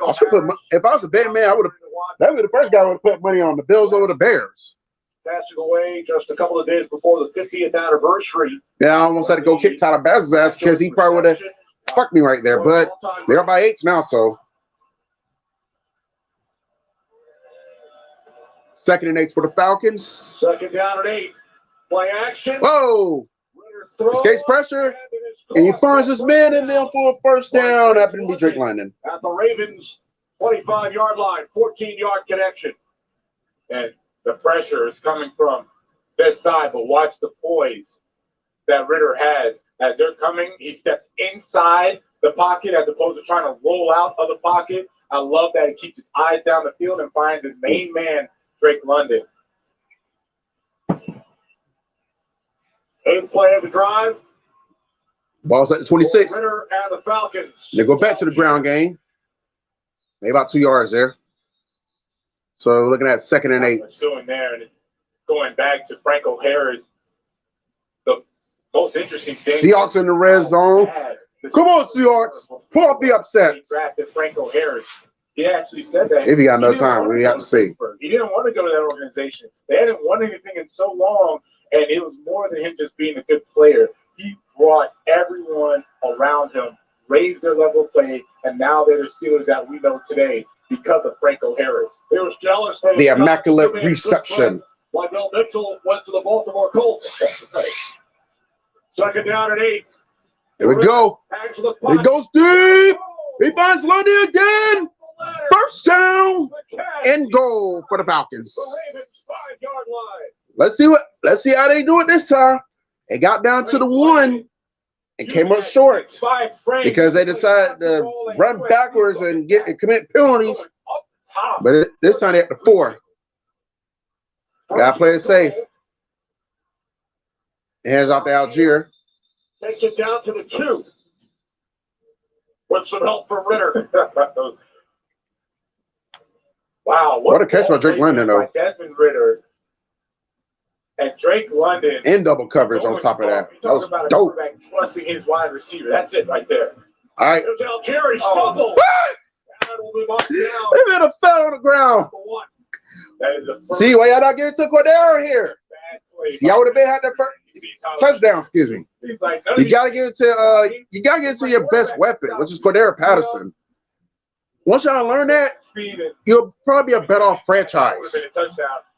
I should put. If I was a betting man, I would have. That would be the first guy I would have put money on the Bills over the Bears. Passing away just a couple of days before the 50th anniversary. Yeah, I almost had to go kick Tyler Bass's ass because he probably would have fucked me right there. But they're up by 8 now, so. 2nd and 8 for the Falcons. 2nd down and 8. Play action. Whoa! Escapes pressure. And he finds his man in there for a first down. Happened to be Drake London. At the Ravens' 25-yard line, 14-yard connection. And the pressure is coming from this side, but watch the poise that Ritter has. As they're coming, he steps inside the pocket as opposed to trying to roll out of the pocket. I love that he keeps his eyes down the field and finds his main man, Drake London. 8th play of the drive. Ball's at the 26. Ritter and the Falcons. They go back to the ground game. Maybe about 2 yards there. So we're looking at 2nd and 8. What's going there and going back to Franco Harris. The most interesting thing. Seahawks in the red zone. Come on, Seahawks. Pull off the upset. He drafted Franco Harris. He actually said that. If you got no time, we have to see. He didn't want to go to that organization. They hadn't won anything in so long, and it was more than him just being a good player. He brought everyone around him, raised their level of play, and now they're the Steelers that we know today because of Franco Harris. He was jealous. The immaculate reception. Why Bill Mitchell went to the Baltimore Colts. 2nd down and 8. Here we go. He goes deep. He finds Lundy again. First down and goal for the Falcons. The Ravens 5-yard line. Let's see how they do it this time. They got down to the 1 and came up short because they decided to run backwards and commit penalties. But this time they at the 4. Got to play it safe. Hands off to Algier. Takes it down to the 2. With some help from Ritter. Wow. What a catch by Drake London, though. Desmond Ritter and Drake London. And double coverage on top of that. That was dope. Trusting his wide receiver. That's it right there. All right. There's Algier. He stumbled. They made a fell on the ground. That is the See, why y'all not getting to Cordero here? See, y'all would have been had that first touchdown. Excuse me. You gotta get into your best weapon, which is Cordero Patterson. Once y'all learn that, you'll probably be a better off franchise.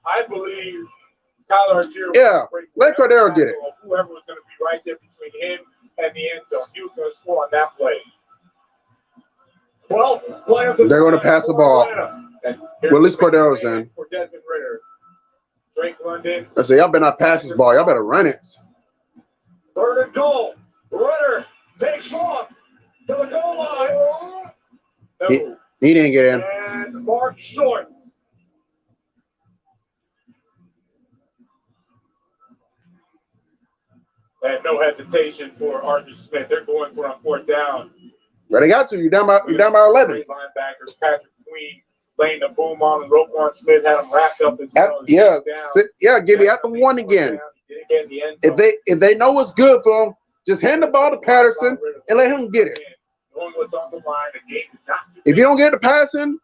I believe Tyler Algier. Yeah, let Cordero get it. Whoever was going to be right there between him and the end zone, he was going to score on that play. 12th play of the They're going to pass the ball. Well, at least Cordero's in. For Desmond Ritter. Drake London. I say, y'all better not pass this ball. Y'all better run it. 3rd and goal. Ritter takes off to the goal line. No. He didn't get in. And marked short. And no hesitation for Arthur Smith. They're going for a 4th down. Well, they got to. You're down by 11. Linebackers, Patrick Queen, laying the boom on, and Roquan Smith had him wrapped up as well. Give me at the 1 again. If they know what's good for them, just hand the ball to Patterson and let him get it. If you don't get the passing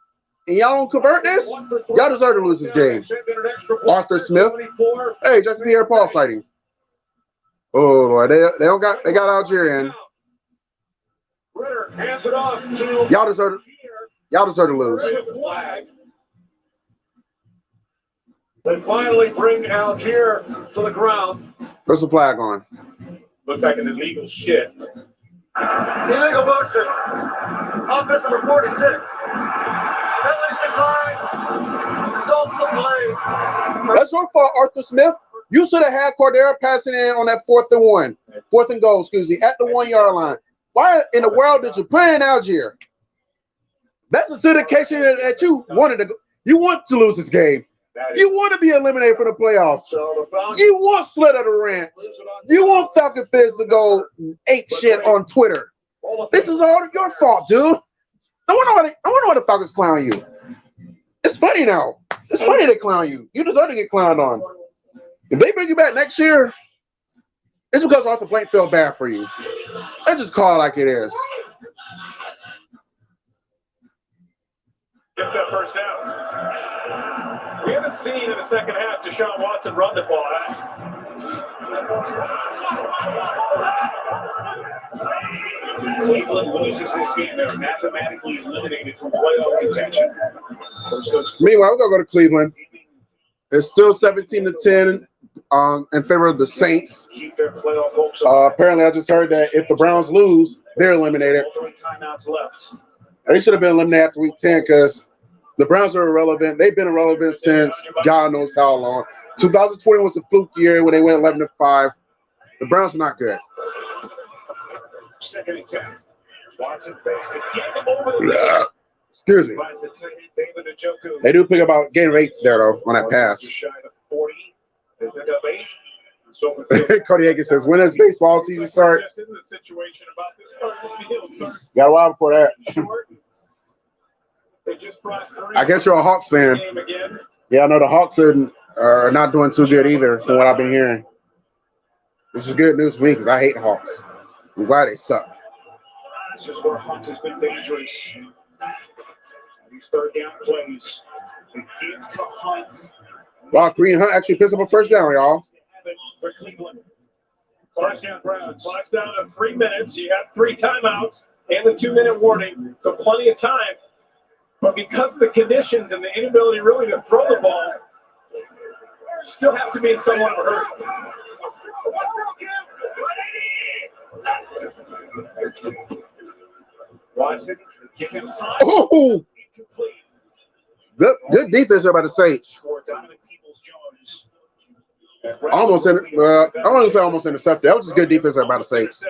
and y'all don't convert this, y'all deserve to lose this game. Arthur Smith. Hey, Justin Pierre-Paul sighting. Oh Lord, they got Algier in. Ritter hands it off to Y'all deserve to lose. They finally bring Algier to the ground. There's a flag on. Looks like an illegal shift. Illegal motion. Offense number 46. Penalty decline. Result of the play. That's your fault, Arthur Smith. You should have had Cordero passing in on that 4th and 1. 4th and goal, excuse me, at the 1-yard line. Why in the world did you put in Algier? That's a indication that you wanted to go. You want to lose this game. You want to be eliminated from the playoffs. You want SLITA to rant. You want Falcon Fizz to go ape shit on Twitter. This is all your fault, dude. I wonder why the Falcons clown you. It's funny now. It's funny they clown you. You deserve to get clowned on. If they bring you back next year, it's because Arthur Blank felt bad for you. Let's just call it like it is. Gets that first down. We haven't seen in the second half Deshaun Watson run the ball. Cleveland loses this game. They're mathematically eliminated from playoff contention. Meanwhile, we're going to go to Cleveland. It's still 17-10 in favor of the Saints. Apparently, I just heard that if the Browns lose, they're eliminated. They should have been eliminated after week 10 because the Browns are irrelevant. They've been irrelevant since God knows how long. 2020 was a fluke year when they went 11-5. The Browns are not good. 2nd and 10. Watson faced again over the Excuse me. They do pick about gain rates there though on that pass. Cody Higgins says, "When does baseball season start?" Got a while before that. I guess you're a Hawks fan. Yeah, I know the Hawks are not doing too good either, from what I've been hearing. Which is good news for me because I hate the Hawks. I'm glad they suck. That's just where Hunt has been dangerous. These third down plays. They give to Hunt. Wow, Green Hunt actually picks up a first down, y'all. For Cleveland. First down Browns. Clock's down to 3 minutes. You have 3 timeouts and the 2-minute warning. So plenty of time. But because of the conditions and the inability really to throw the ball, still have to be in somewhat of a hurry. Watson, give him time. Oh! Good defense there by the Saints. Almost I don't want to say almost intercepted. That was just good defense there by the Saints.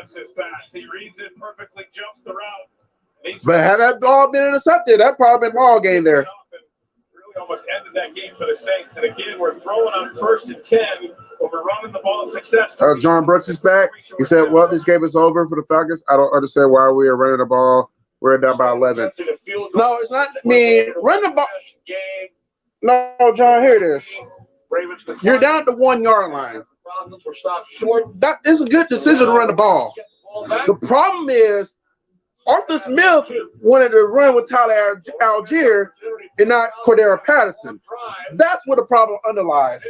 He reads it perfectly, jumps the route. But had that ball been intercepted, that probably been ball game there. Really almost ended that game for the Saints. And again, we're throwing on 1st and 10, but we're running the ball successfully. John Brooks is back. He said, "Well, this game is over for the Falcons. I don't understand why we are running the ball. We're down by 11." No, it's not. I mean, run the ball. No, John, here it is. You're down at the 1 yard line. That is a good decision to run the ball. The problem is Arthur Smith wanted to run with Tyler Algier and not Cordero Patterson. That's where the problem underlies.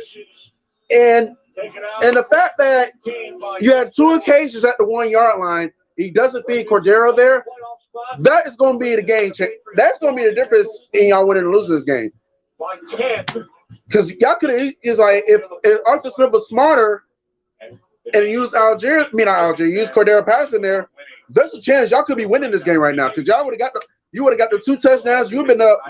And the fact that you had 2 occasions at the 1 yard line, he doesn't feed Cordero there. That is going to be the game change. That's going to be the difference in y'all winning and losing this game. Because y'all could have, is like if Arthur Smith was smarter and used used Cordero Patterson there, there's a chance y'all could be winning this game right now. Because y'all would have got the 2 touchdowns. You've been up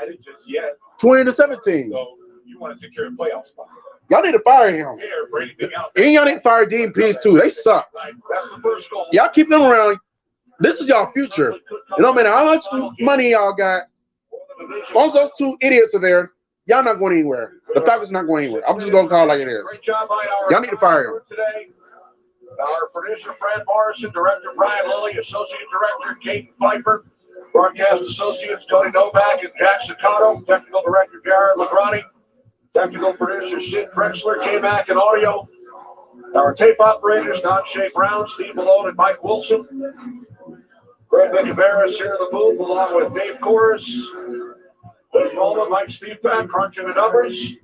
20-17. So you want to secure a playoff spot. Y'all need to fire him. And y'all need to fire Dean Pease too. They suck. Y'all keep them around. This is y'all future. It don't matter how much money y'all got. As long as those 2 idiots are there, y'all not going anywhere. The Falcons not going anywhere. I'm just going to call it like it is. Y'all need to fire him. Our producer, Fred Morrison, director, Brian Lilly, associate director, Kate Pfeiffer, broadcast associates, Tony Novak and Jack Sacato, technical director, Jared Lagrani, technical producer, Sid Drexler, K-Mac and audio. Our tape operators, Don Shea Brown, Steve Malone, and Mike Wilson. Greg Nicoveras here in the booth, along with Dave Corris, Dave Coleman, Mike Steveback, crunching the numbers.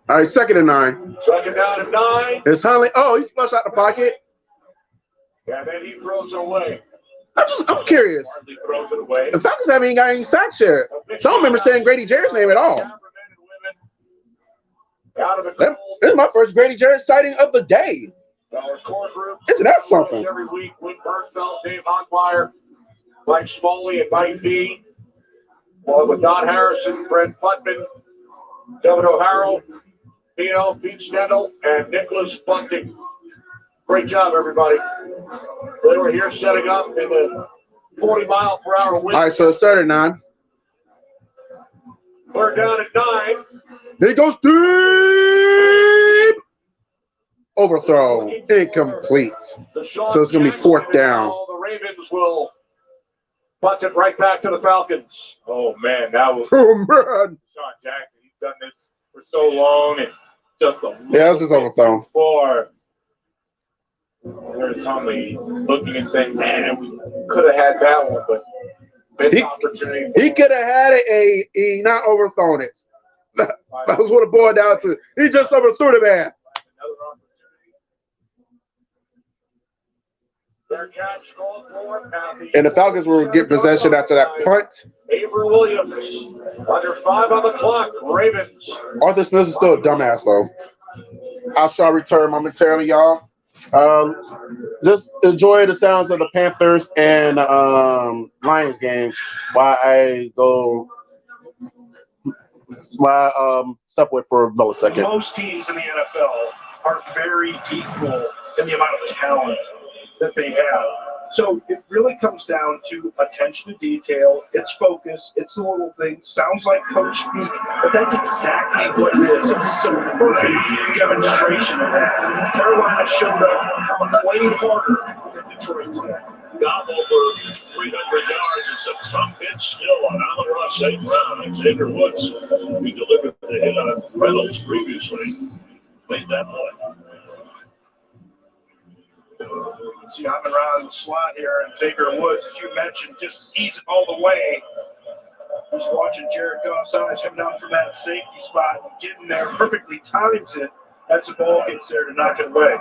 All right, 2nd and 9. 2nd down and 9. It's Huntley. Oh, he's flushed out the pocket. Yeah, then he throws it away. I'm curious. Throws it away. The Falcons haven't even got any sacks yet. So I don't remember saying Grady Jarrett's name at all. This is my first Grady Jarrett sighting of the day. Isn't that something? Every week, Wink Bernfeld, Dave Honkmeyer, Mike Smalley, and Mike V. Along with Don Harrison, Brent Putman, Kevin O'Harrell, Pete Stendel, and Nicholas Bunting. Great job, everybody. They were here setting up in the 40-mile-per-hour wind. All right, so it's 3rd and 9. 3rd down at 9. He goes deep. Overthrow. Incomplete. So it's going to be 4th down. The Ravens will punt it right back to the Falcons. Oh, man, that was Sean Jackson. He's done this for so long and just a yeah, it was just overthrown. There's Huntley looking and saying, man, we could have had that one, but missed opportunity. He could have had it, he not overthrown it. That was what it boiled down to. He just overthrew the man. And the Falcons will get possession after that punt. Avery Williams, under 5 on the clock. Ravens. Arthur Smith is still a dumbass, though. I shall return momentarily, y'all. Just enjoy the sounds of the Panthers and Lions game while I go. Step away for a millisecond. Most teams in the NFL are very equal in the amount of talent that they have. So it really comes down to attention to detail. It's focus. It's the little things. Sounds like coach speak, but that's exactly what it is. It's a perfect demonstration of that. Carolina showed up, played harder than Detroit today. Got over 300 yards. It's a tough hit still on Allen St. Brown. And Xavier Woods, who delivered the hit on Reynolds previously, made that play. See, I'm around the slot here, and Xavier Woods, as you mentioned, just sees it all the way. Just watching Jared Goff's eyes coming out from that safety spot, getting there, perfectly times it as the ball gets there to knock it away.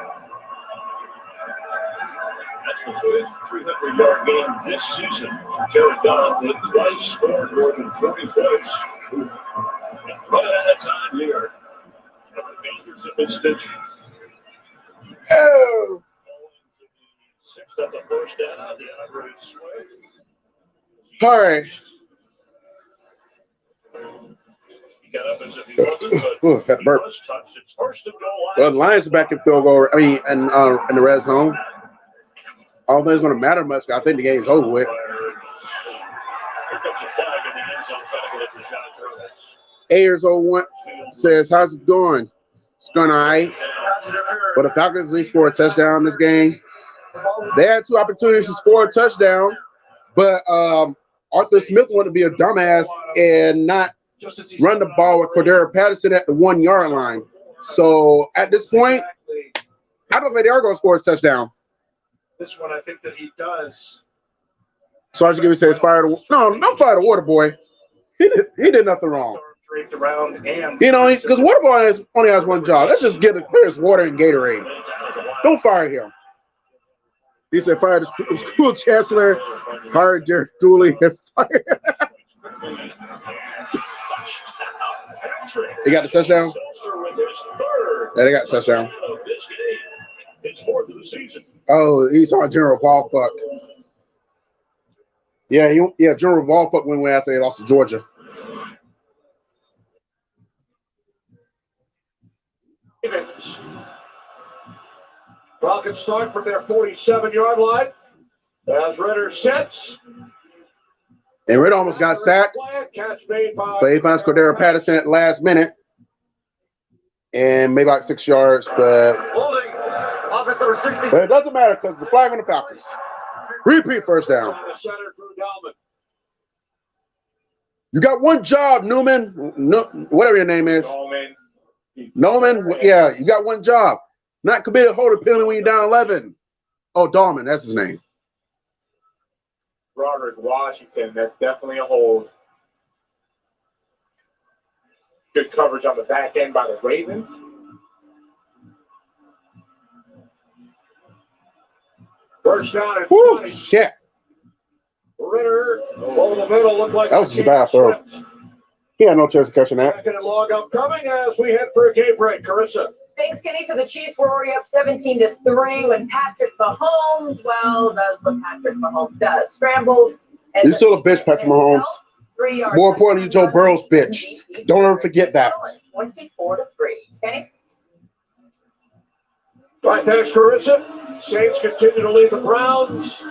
That's the fifth 300-yard game this season. Jared Goff had twice scored more than 40 points. And right at that time here, the Panthers have been stingy. Oh. Sixth at the first down, the average swing. All right. He got up as if he wasn't, but that he burp. was touched. It's first and goal line. Well, the Lions are back in field goal. I mean, in the red zone. I don't think it's going to matter much. I think the game's over with. Here comes a flag in the end zone, trying to get it for Josh Roberts. Ayers01 says, how's it going? It's going all right. But the Falcons at least scored a touchdown this game. They had two opportunities to score a touchdown, but Arthur Smith wanted to be a dumbass and not run the ball with Cordero Patterson at the 1 yard line. So at this point, I don't think they are going to score a touchdown. This one, I think that he does. Sergeant Gibby says, fire the no, don't fire the water boy. He did nothing wrong. Draped around and You know, because water boy only has one job. Let's just give the players water and Gatorade. Don't fire him. He said, fire the school chancellor, hire Derek Dooley, and fire. They got the touchdown? Yeah, they got the touchdown. Oh, he's on General Ballfuck. Yeah, General Ballfuck went away after they lost to Georgia. Falcons start from their 47-yard line as Ritter sets. And Ritter almost got sacked, Catch made by but he finds Cordero Patterson at the last minute. And maybe like 6 yards, but Holding. Office number 60. it doesn't matter because the flag on the Falcons. Repeat first down. You got one job, Newman. No, whatever your name is. Noman. Yeah, you got one job. Not commit a holding penalty when you're down 11. Oh, Dahlman, that's his name. Roderick Washington, that's definitely a hold. Good coverage on the back end by the Ravens. First down and Woo, 20. shit. Ritter over the middle looked like That was just a bad throw. He had no chance of catching that. Second and long upcoming as we head for a game break. Carissa. Thanks, Kenny. So the Chiefs were already up 17-3 when Patrick Mahomes, does what Patrick Mahomes does. Scrambles. You're still a bitch, Patrick Mahomes. 3 yards. More importantly, Joe Burrow's bitch. Don't ever forget that. 24-3. Kenny? Right, thanks, Carissa. Saints continue to lead the Browns.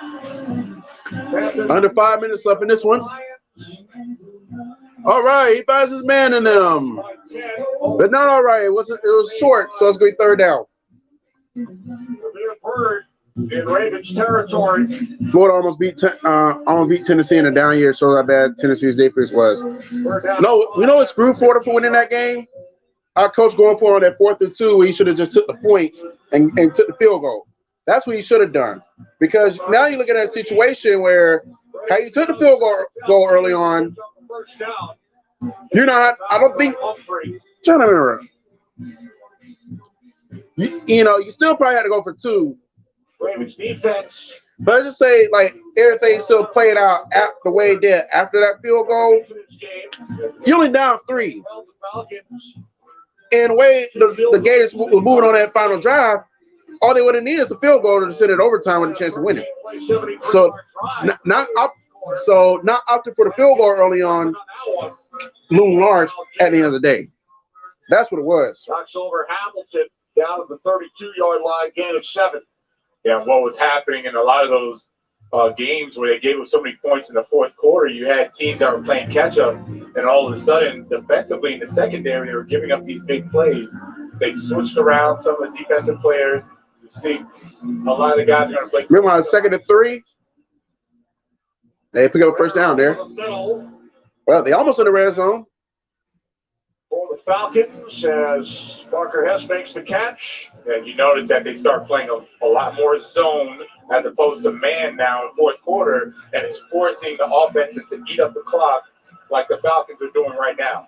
Under 5 minutes left in this one. All right, he finds his man in them. But not all right. It was short, so it's going to be third down. Bird in Ravens territory. Florida almost beat Tennessee in a down year. Shows how bad Tennessee's defense was. No, we know it's screwed Florida for winning that game. Our coach going for on that 4th and 2, where he should have just took the points and took the field goal. That's what he should have done. Because now you look at that situation where how you took the field goal early on. You're not. I don't think. Trying to remember. You still probably had to go for 2. Ravens defense. But just say like everything still played out the way it did after that field goal. You only down 3. And the way the Gators were moving on that final drive, all they would have needed is a field goal to send it overtime with a chance of winning. So not opting for the field goal early on, loom large at the end of the day. That's what it was. Knocks over Hamilton down at the 32-yard line, gain of 7. Yeah, what was happening in a lot of those games where they gave up so many points in the fourth quarter. You had teams that were playing catch up, and all of a sudden, defensively in the secondary, they were giving up these big plays. They switched around some of the defensive players. You see, a lot of the guys are going to play. Remember on 2nd and 3? They pick up a first down there. Well, they almost in the red zone. For the Falcons, as Parker Hess makes the catch. And you notice that they start playing a lot more zone as opposed to man now in fourth quarter, and it's forcing the offenses to eat up the clock like the Falcons are doing right now.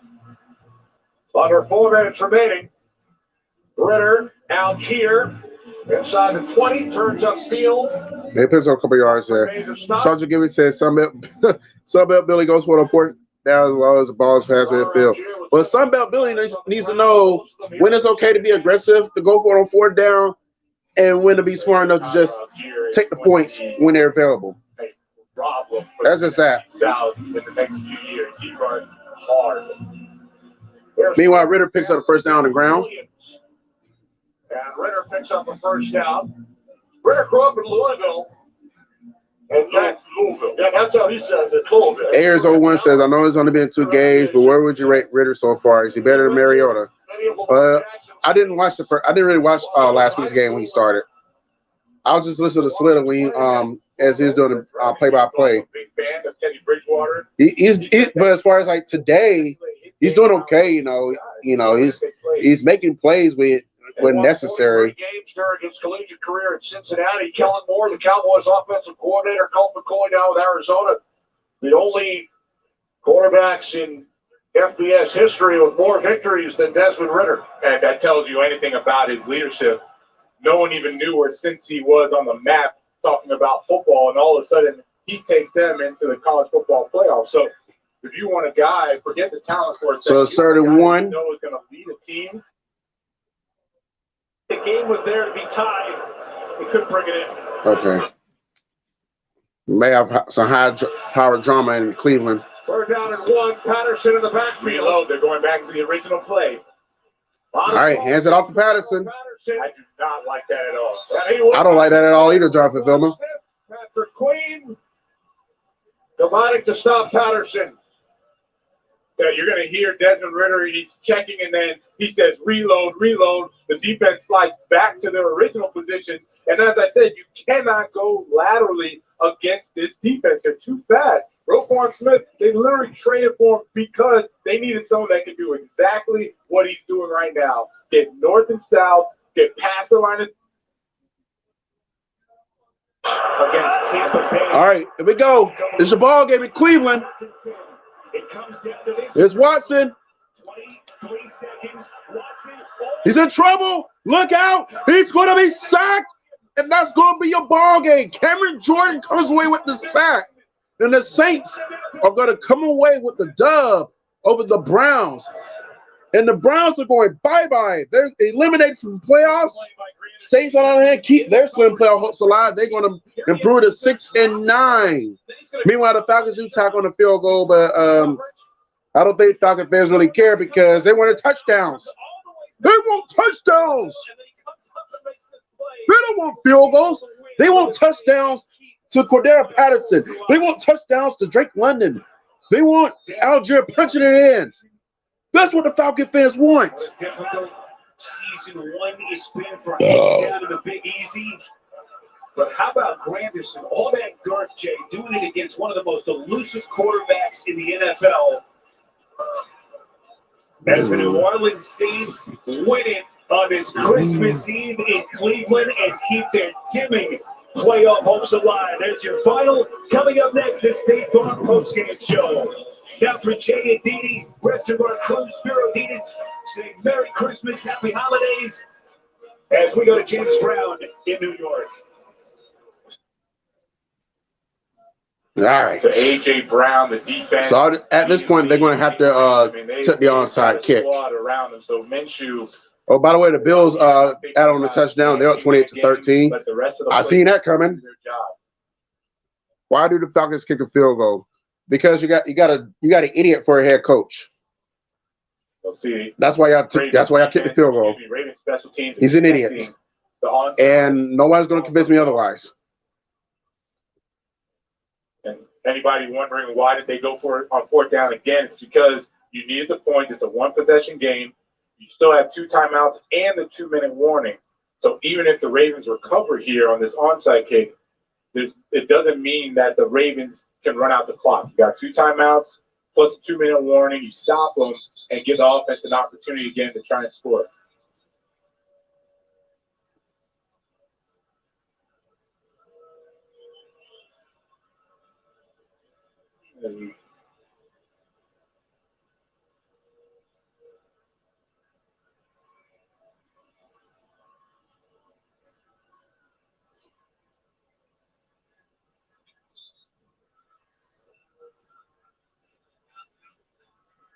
Under 4 minutes remaining. Ritter, Algier, inside the 20, turns upfield. They picks up a couple yards there. Sergeant Gibby says Sunbelt Billy goes for it on 4th down as long as the ball is past midfield. But Sunbelt Billy needs to know when it's okay to be aggressive, to go for it on 4th down, and when to be smart enough to just take the points when they're available. That's just that. South in the next few years, he runs hard. Meanwhile, Ritter picks up the first down on the ground. And Ritter picks up a first down. Ritter grew up in Louisville. And that's Louisville. Yeah, that's how he says it, Louisville. Ayers 01 says, I know it's only been 2 games, but where would you rate Ritter so far? Is he better than Mariota? I didn't watch I didn't really watch last week's game when he started. I'll just listen to SLITA when as he's doing play-by-play. Big fan of Teddy Bridgewater. But as far as like today, he's doing okay. He's making plays when necessary. Games during his collegiate career at Cincinnati, Kellen Moore, the Cowboys' offensive coordinator, Colt McCoy down with Arizona, the only quarterbacks in FBS history with more victories than Desmond Ritter. And that tells you anything about his leadership. No one even knew where Cincy was on the map talking about football, and all of a sudden he takes them into the college football playoffs. So if you want a guy, forget the talent for a second. So it's 3rd and 1. You know is going to lead a team. The game was there to be tied. We couldn't bring it in. Okay. May have some high-powered drama in Cleveland. We're down at 1. Patterson in the backfield. Reload. They're going back to the original play. All right, hands it off to Patterson. I do not like that at all. I don't like that at all either, Jonathan Vilma. Patrick Queen. Comedic to stop Patterson. Yeah, you're going to hear Desmond Ritter. He's checking, and then he says, reload, reload. The defense slides back to their original position. And as I said, you cannot go laterally against this defense. They're too fast. Roquan Smith, they literally traded for him because they needed someone that could do exactly what he's doing right now. Get north and south, get past the line of against Tampa Bay. All right, here we go. It's a ball game in Cleveland. It comes down to this. It's Watson. 23 seconds. Watson. He's in trouble. Look out. He's going to be sacked. And that's going to be your ball game. Cameron Jordan comes away with the sack. And the Saints are going to come away with the dub over the Browns. And the Browns are going bye-bye. They're eliminated from the playoffs. Saints, on the other hand, keep their slim playoff hopes alive. They're going to improve to 6-9. Meanwhile, the Falcons do tack on the field goal, but I don't think Falcon fans really care because they wanted touchdowns. They want touchdowns. They don't want field goals. They want touchdowns to Cordero Patterson. They want touchdowns to Drake London. They want Algier punching it in. That's what the Falcon fans want. Difficult season 1 it's been for hanging down in the Big Easy. But how about Granderson? All that girth, Jay, doing it against one of the most elusive quarterbacks in the NFL. As the New Orleans Saints win it on this Christmas Eve in Cleveland and keep their dimming playoff hopes alive. There's your final. Coming up next, the State Farm postgame show. Now for Jay and Dee, rest of our crew, Spiro Dinas, saying Merry Christmas, Happy Holidays, as we go to James Brown in New York. All right. So A.J. Brown, the defense. So at this point, they're going to have to take the onside kick. Around them. So Minshew. Oh, by the way, the Bills add on the touchdown. They're up 28-13. I seen that coming. Why do the Falcons kick a field goal? Because you got an idiot for a head coach. We'll see. That's why y'all kick the field goal. He's an idiot, and nobody's going to convince me otherwise. Anybody wondering why did they go for it on 4th down again? It's because you needed the points. It's a 1-possession game. You still have 2 timeouts and the 2-minute warning. So even if the Ravens recover here on this onside kick, it doesn't mean that the Ravens can run out the clock. You got 2 timeouts plus a 2-minute warning. You stop them and give the offense an opportunity again to try and score.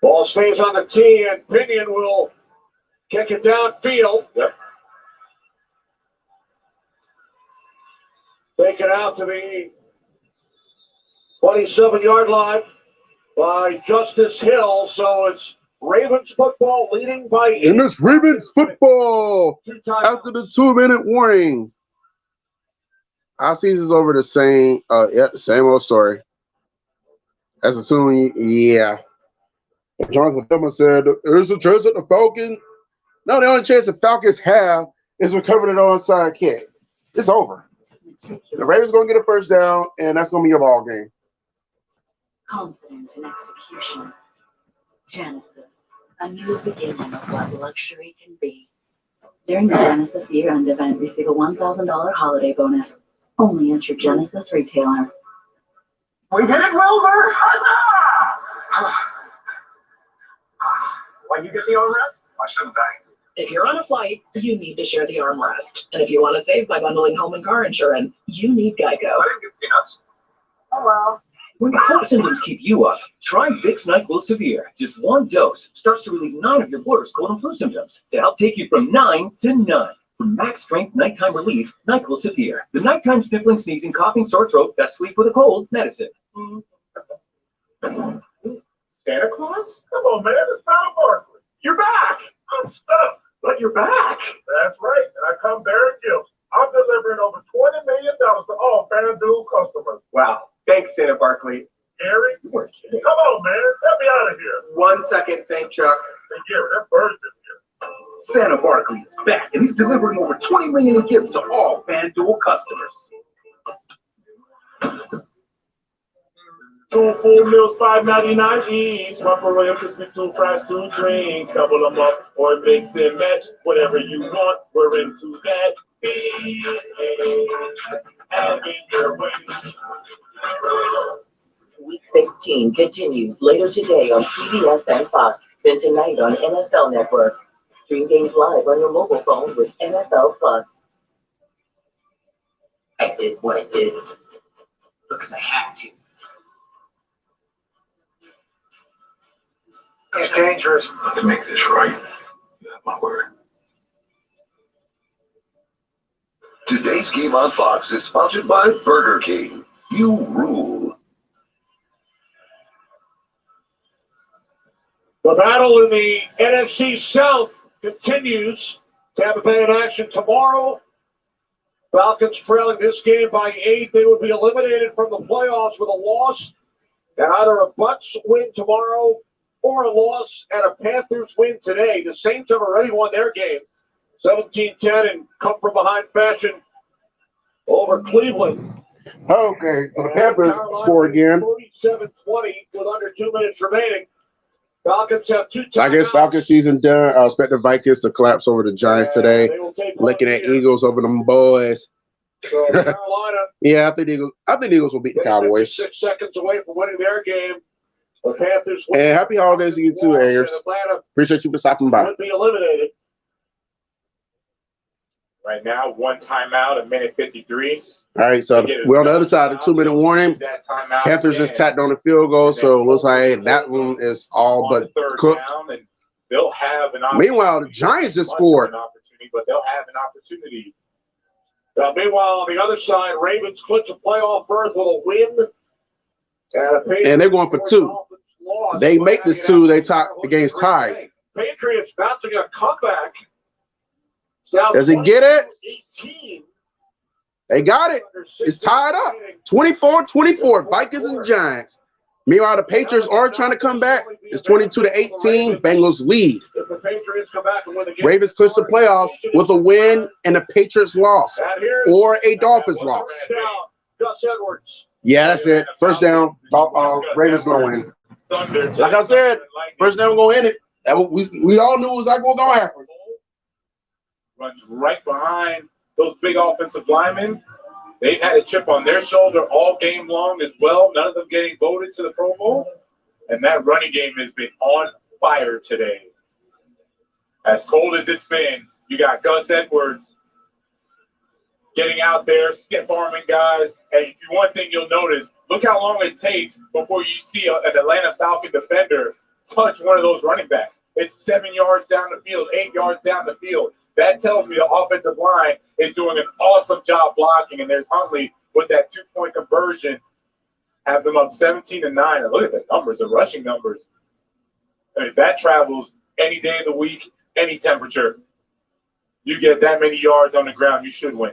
Ball stays on the tee, and Pinion will kick it downfield. Yep. Take it out to the 27-yard line by Justice Hill. So it's Ravens football leading by 8. And it's Ravens football after the 2-minute warning. Our season's over the same. Same old story. That's assuming, yeah. Jonathan Tillman said, "There's a chance that the Falcons." No, the only chance the Falcons have is recovering an onside kick. It's over. The Ravens going to get a first down, and that's going to be a ball game. Confidence in execution. Genesis, a new beginning of what luxury can be. During the Genesis year-end event, receive a $1,000 holiday bonus. Only at your Genesis retailer. We did it, Wilbur! Huzzah! Why'd you get the armrest? Why shouldn't I? If you're on a flight, you need to share the armrest. And if you want to save by bundling home and car insurance, you need Geico. I didn't get peanuts. Oh well. When cold symptoms keep you up, try Vicks NyQuil Severe. Just 1 dose starts to relieve 9 of your border's cold and flu symptoms to help take you from 9 to none. For max strength nighttime relief, NyQuil Severe. The nighttime sniffling, sneezing, coughing, sore throat, best sleep with a cold medicine. Santa Claus? Come on, man. It's Santa Barkley. You're back. I'm stuck. But you're back. That's right. And I come bearing gifts. I'm delivering over $20 million to all FanDuel customers. Wow. Thanks, Santa Barkley. Gary? You weren't kidding. Come on, man. Let me out of here. 1 second, St. Chuck. Hey, Gary, that bird's in here. Santa Barkley is back, and he's delivering over $20 million in gifts to all FanDuel customers. 2 full meals, $5.99 each. One for Royal Christmas, 2 fries, 2 drinks. Double them up or mix and match. Whatever you want, we're into that. Having your way. Week 16 continues later today on CBS and Fox, then tonight on NFL Network. Stream games live on your mobile phone with NFL Plus. I did what I did because I had to. It's dangerous. To make this right, you have my word. Today's game on Fox is sponsored by Burger King. You rule. The battle in the NFC South continues. Tampa Bay in action tomorrow. Falcons trailing this game by 8. They would be eliminated from the playoffs with a loss and either a Bucs win tomorrow or a loss and a Panthers win today. The Saints have already won their game 17-10 in come-from-behind fashion over Cleveland. Okay, so the Panthers score again. 47-20 with under 2 minutes remaining. Falcons have 2 timeouts. I guess Falcons season done. I expect the Vikings to collapse over the Giants today. Looking at Eagles over them boys. So Carolina. Yeah, I think the Eagles will beat the Cowboys. 6 seconds away from winning their game. The Panthers win. And happy holidays to you too, Ayers. Appreciate you for stopping by. Would be eliminated. Right now, 1 timeout, 1:53. All right, so we're on the other side of the 2-minute warning. Panthers just tacked on the field goal, so it looks like that one is all but cooked. And they'll have an Meanwhile, the Giants just scored. But they'll have an opportunity. Meanwhile, on the other side, Ravens clinch a playoff berth with a win. And they're going for 2. They make this 2. They tie the game's tied. Patriots bouncing a comeback. Does he get it? 18. They got it. It's tied up. 24-24, Vikings and Giants. Meanwhile, the Patriots are trying to come back. It's 22-18. Bengals lead. If the Patriots come back and win the game, Ravens clinch the playoffs with a win and the Patriots loss or a Dolphins loss. Gus Edwards. Yeah, that's it. First down. Ravens gonna win. Like I said, first down gonna win it. We all knew it was like what gonna happen. Runs right behind those big offensive linemen. They've had a chip on their shoulder all game long as well. None of them getting voted to the Pro Bowl. And that running game has been on fire today. As cold as it's been, you got Gus Edwards getting out there, stiff-arming guys. And one thing you'll notice, look how long it takes before you see an Atlanta Falcon defender touch one of those running backs. It's 7 yards down the field, 8 yards down the field. That tells me the offensive line is doing an awesome job blocking, and there's Huntley with that 2-point conversion, have them up 17-9. And look at the numbers, the rushing numbers. I mean, that travels any day of the week, any temperature. You get that many yards on the ground, you should win.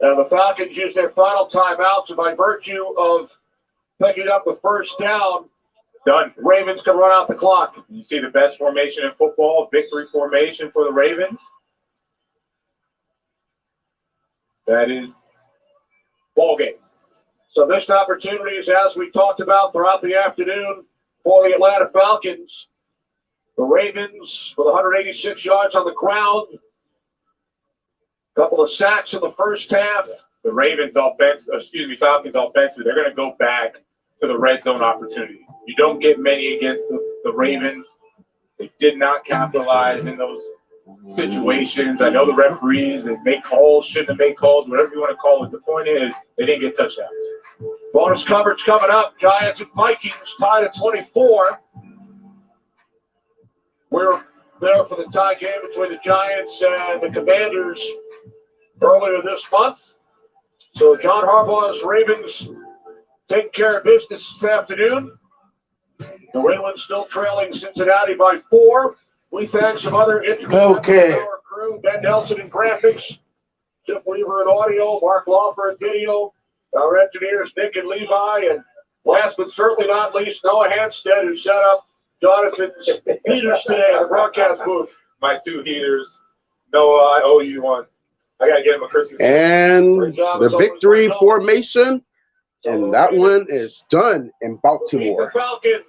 And the Falcons use their final timeout, so by virtue of picking up the first down, done. Ravens can run out the clock. You see the best formation in football, victory formation for the Ravens. That is ball game. So missed opportunities, as we talked about throughout the afternoon for the Atlanta Falcons. The Ravens with 186 yards on the ground. Couple of sacks in the first half. The Falcons offensive, they're going to go back to the red zone opportunities. You don't get many against the Ravens. They did not capitalize in those situations. I know the referees, they make calls, shouldn't have made calls, whatever you want to call it. The point is, they didn't get touchdowns. Bonus coverage coming up. Giants and Vikings tied at 24. We're there for the tie game between the Giants and the Commanders earlier this month. So John Harbaugh's Ravens taking care of business this afternoon. New England still trailing Cincinnati by 4. We thank some other integral our crew, Ben Nelson in graphics, Chip Weaver in audio, Mark Lawfer in video, our engineers Nick and Levi, and last but certainly not least, Noah Hanstead, who set up Jonathan's heaters today at the broadcast booth. My 2 heaters. Noah, I owe you one. I got to get him a Christmas gift. And the victory formation, and that one is done in Baltimore. The Falcons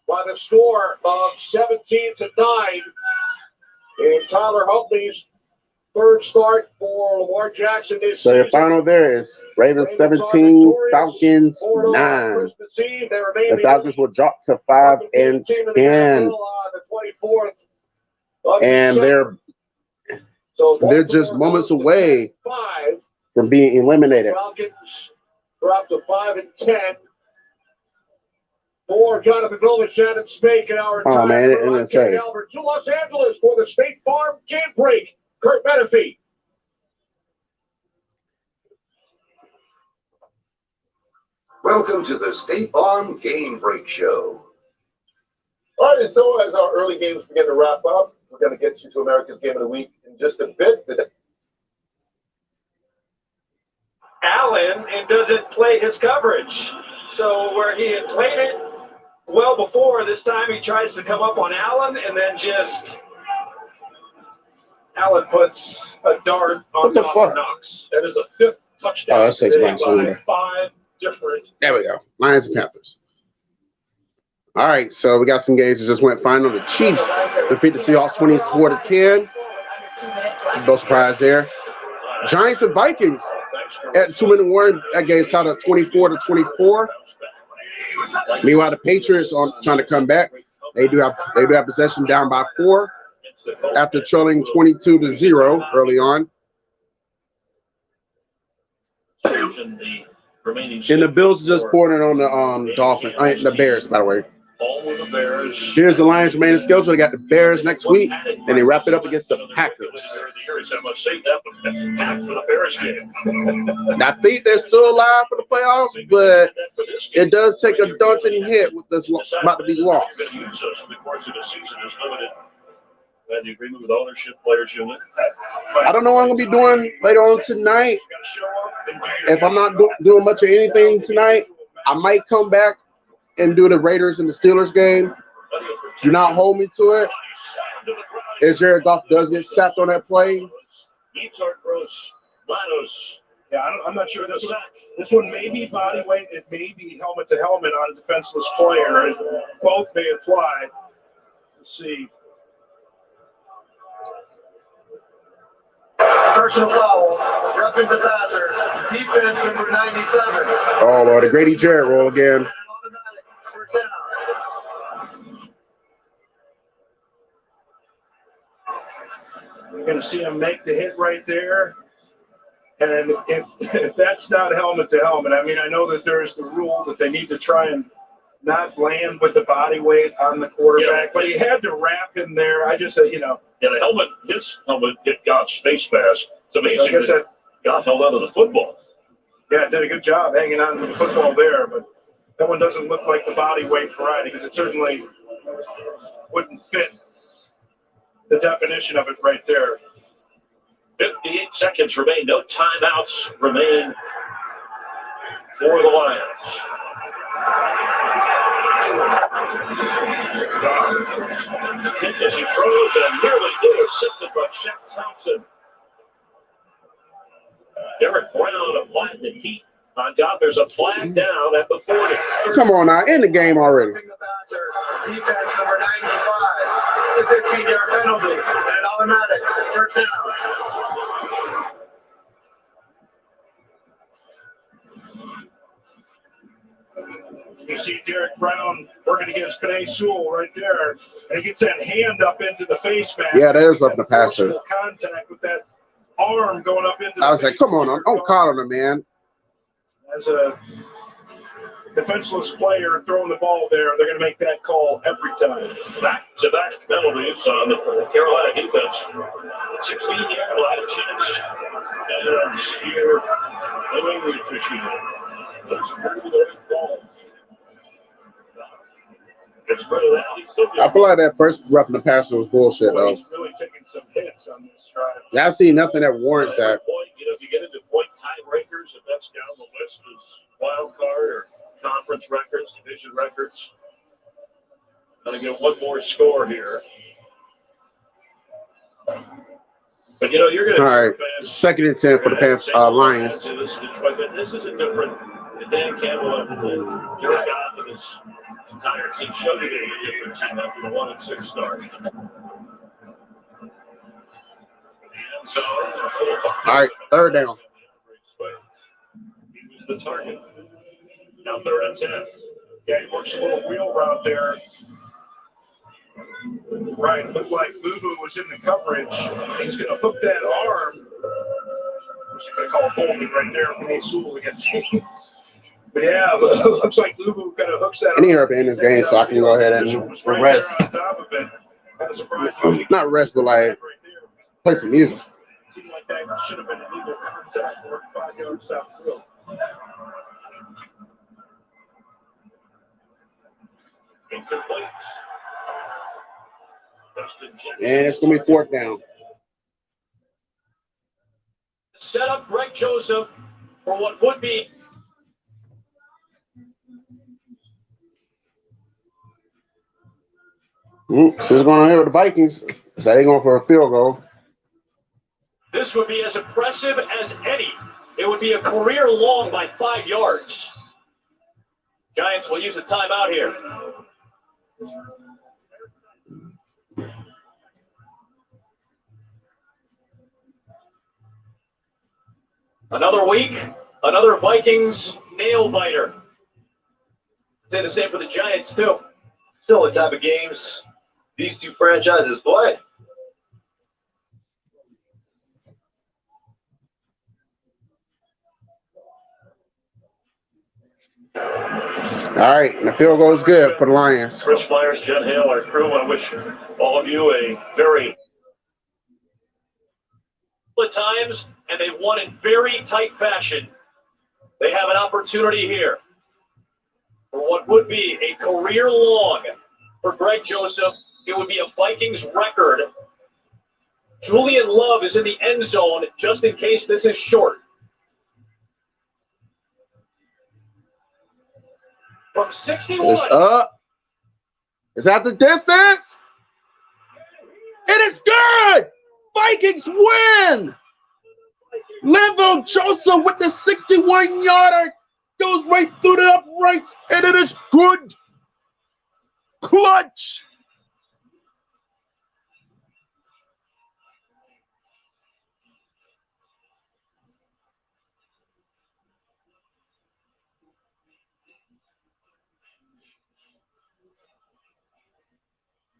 by the score of 17-9 in Tyler Huntley's third start for Lamar Jackson this season. So your final there is Ravens 17, Falcons 9. The Falcons will drop to 5-10. And they're just moments away from being eliminated. Falcons drop to 5-10. For Jonathan Goldman, Shannon Spake, and our Albert to Los Angeles for the State Farm Game Break. Kurt Menefee. Welcome to the State Farm Game Break Show. All right, and so as our early games begin to wrap up, we're going to get you to America's Game of the Week in just a bit. Allen and doesn't play his coverage. So where he had played it well before, this time he tries to come up on Allen and then just Allen puts a dart on Dawson Knox. That is a 5th touchdown. Oh, that says Brown. 5 different. There we go. Lions and Panthers. All right, so we got some games that just went final. The Chiefs defeat the Seahawks 24-10. No surprise there. Giants and Vikings at 2-minute warning. That game's tied up 24-24. Meanwhile, the Patriots are trying to come back. They do have possession down by 4 after trailing 22-0 early on. And the Bills just pouring it on the Dolphins, the Bears, by the way. Here's the Lions' remaining schedule. They got the Bears next week, and they wrap it up against the Packers. I think they're still alive for the playoffs, but it does take a daunting hit with this about to be lost. Had the agreement with ownership, players union. I don't know what I'm gonna be doing later on tonight. If I'm not doing much of anything tonight, I might come back and do the Raiders and the Steelers game. Do not hold me to it. As Jared Goff does get sacked on that play. Yeah, I'm not sure. This one may be body weight. It may be helmet to helmet on a defenseless player. Both may apply. Let's see. Personal foul. Roughing the passer. Defense number 97. Oh, Lord, the Grady Jarrett roll again. You're going to see him make the hit right there. And if that's not helmet to helmet, I mean, I know that there's the rule that they need to try and not land with the body weight on the quarterback, but he had to wrap him there. I just said, you know. Yeah, his helmet hit Goff's face mask. It's amazing that Goff held on to the football. Yeah, did a good job hanging on to the football there, but that one doesn't look like the body weight variety because it certainly wouldn't fit the definition of it right there. 58 seconds remain. No timeouts remain for the Lions. As he throws and nearly intercepted by Shaq Thompson. Derek Brown applying the heat on Goff. There's a flag down at the 40. Come on now, end the game already. Defense number 95. It's a 15-yard penalty and an automatic first down. You see Derek Brown working against Penei Sewell right there, and he gets that hand up into the face mask. Yeah, there's up the passer. Contact with that arm going up into the I was like, come on, don't call him, man. As a defenseless player throwing the ball there, they're going to make that call every time. Back-to-back penalties on the Carolina defense. 16-yard line of chance. And here, the English fishing. That's a pretty good ball. I feel like that first roughing the passer was bullshit, though. He's really taking some hits on this drive. Yeah, I see nothing that warrants that. If you get into point tiebreakers, if that's down the list as wild card or conference records, division records, gonna get one more score here. But you're gonna. All right, 2nd and 10 for the Lions. This is a different. Dan Campbell and Jared Goff and his entire team showed it in a different team after the 1-6 start. So, all right, 3rd down. He was the target. Now 3rd and 10. Yeah, he works a little wheel route there. Right, looked like Luvu was in the coverage. He's going to hook that arm. Which is going to call holding right there when they Sewell against Haynes. But yeah, it looks like Luvu kind of hooks that. I need her to end this game so I can go ahead and rest. Not rest, but like play some music. Seemed like that should have been illegal contact or 5 yards down the field. Incomplete. And it's going to be 4th down. Set up Greg Joseph for what would be. So it's going on here with the Vikings. So they're going for a field goal. This would be as impressive as any. It would be a career long by 5 yards. Giants will use a timeout here. Another week, another Vikings nail biter. Say the same for the Giants, too. Still the type of games these two franchises play. All right, and the field goal is good for the Lions. Chris Myers, Jen Hale, our crew, I wish all of you a very good times, and they won in very tight fashion. They have an opportunity here for what would be a career long for Greg Joseph. It would be a Vikings record Julian Love is in the end zone just in case this is short. From 61. It's up. It's at the distance. It is good. Vikings win. Linville Joseph with the 61-yarder goes right through the uprights, and it is good. Clutch.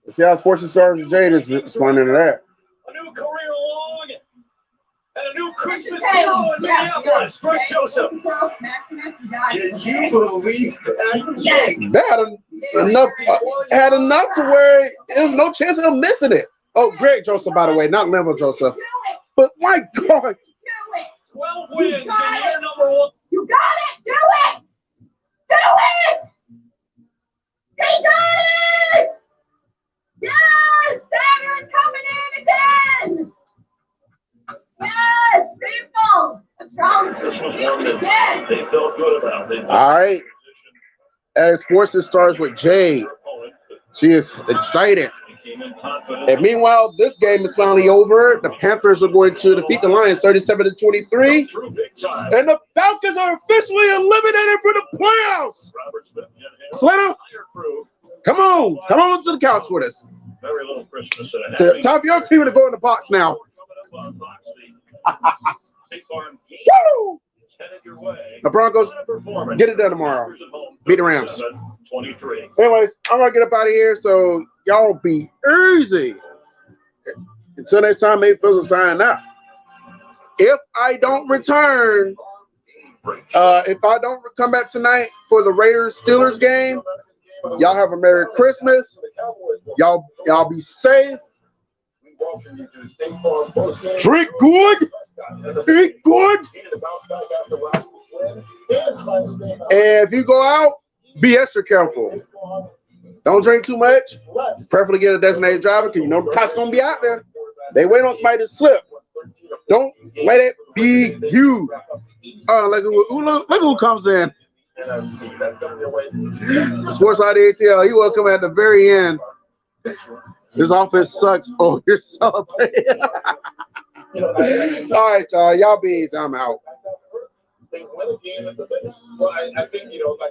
Let's see how Sports and Stars Jade is responding to that. A new career long and a new Christmas hero in Minneapolis. Greg Joseph. Can you believe that? Yes. They had enough to where there was no chance of him missing it. Oh, Greg Joseph, by the way, not Linville Joseph. But my God. 12 wins in year number 1. You got it! Do it! Do it! They got it! Yes! Saturn coming in again! Yes! People! Astrology again! They felt good about it. All right. That is Sports and Stars with Jade. She is excited. And meanwhile, this game is finally over. The Panthers are going to defeat the Lions 37-23. And the Falcons are officially eliminated for the playoffs. SLITA, come on to the couch with us. Very little Christmas. Time for your team to go in the box now. Woo! The Broncos, get it done tomorrow. Beat the Rams. 23. Anyways, I'm going to get up out of here, so y'all be easy. Until next time, A-Fizzle signing out. If I don't return, if I don't come back tonight for the Raiders-Steelers game, y'all have a Merry Christmas. Y'all be safe. Drink good. Eat good. And if you go out, be extra careful. Don't drink too much. Preferably get a designated driver because you know the cops going to be out there. They wait on somebody to slip. Don't let it be you. Look who comes in. Sports ID ATL. He will come at the very end. This offense sucks. Oh, you're celebrating. All right, y'all. Y'all be easy. I'm out. They win a game at the finish. Well, I think, like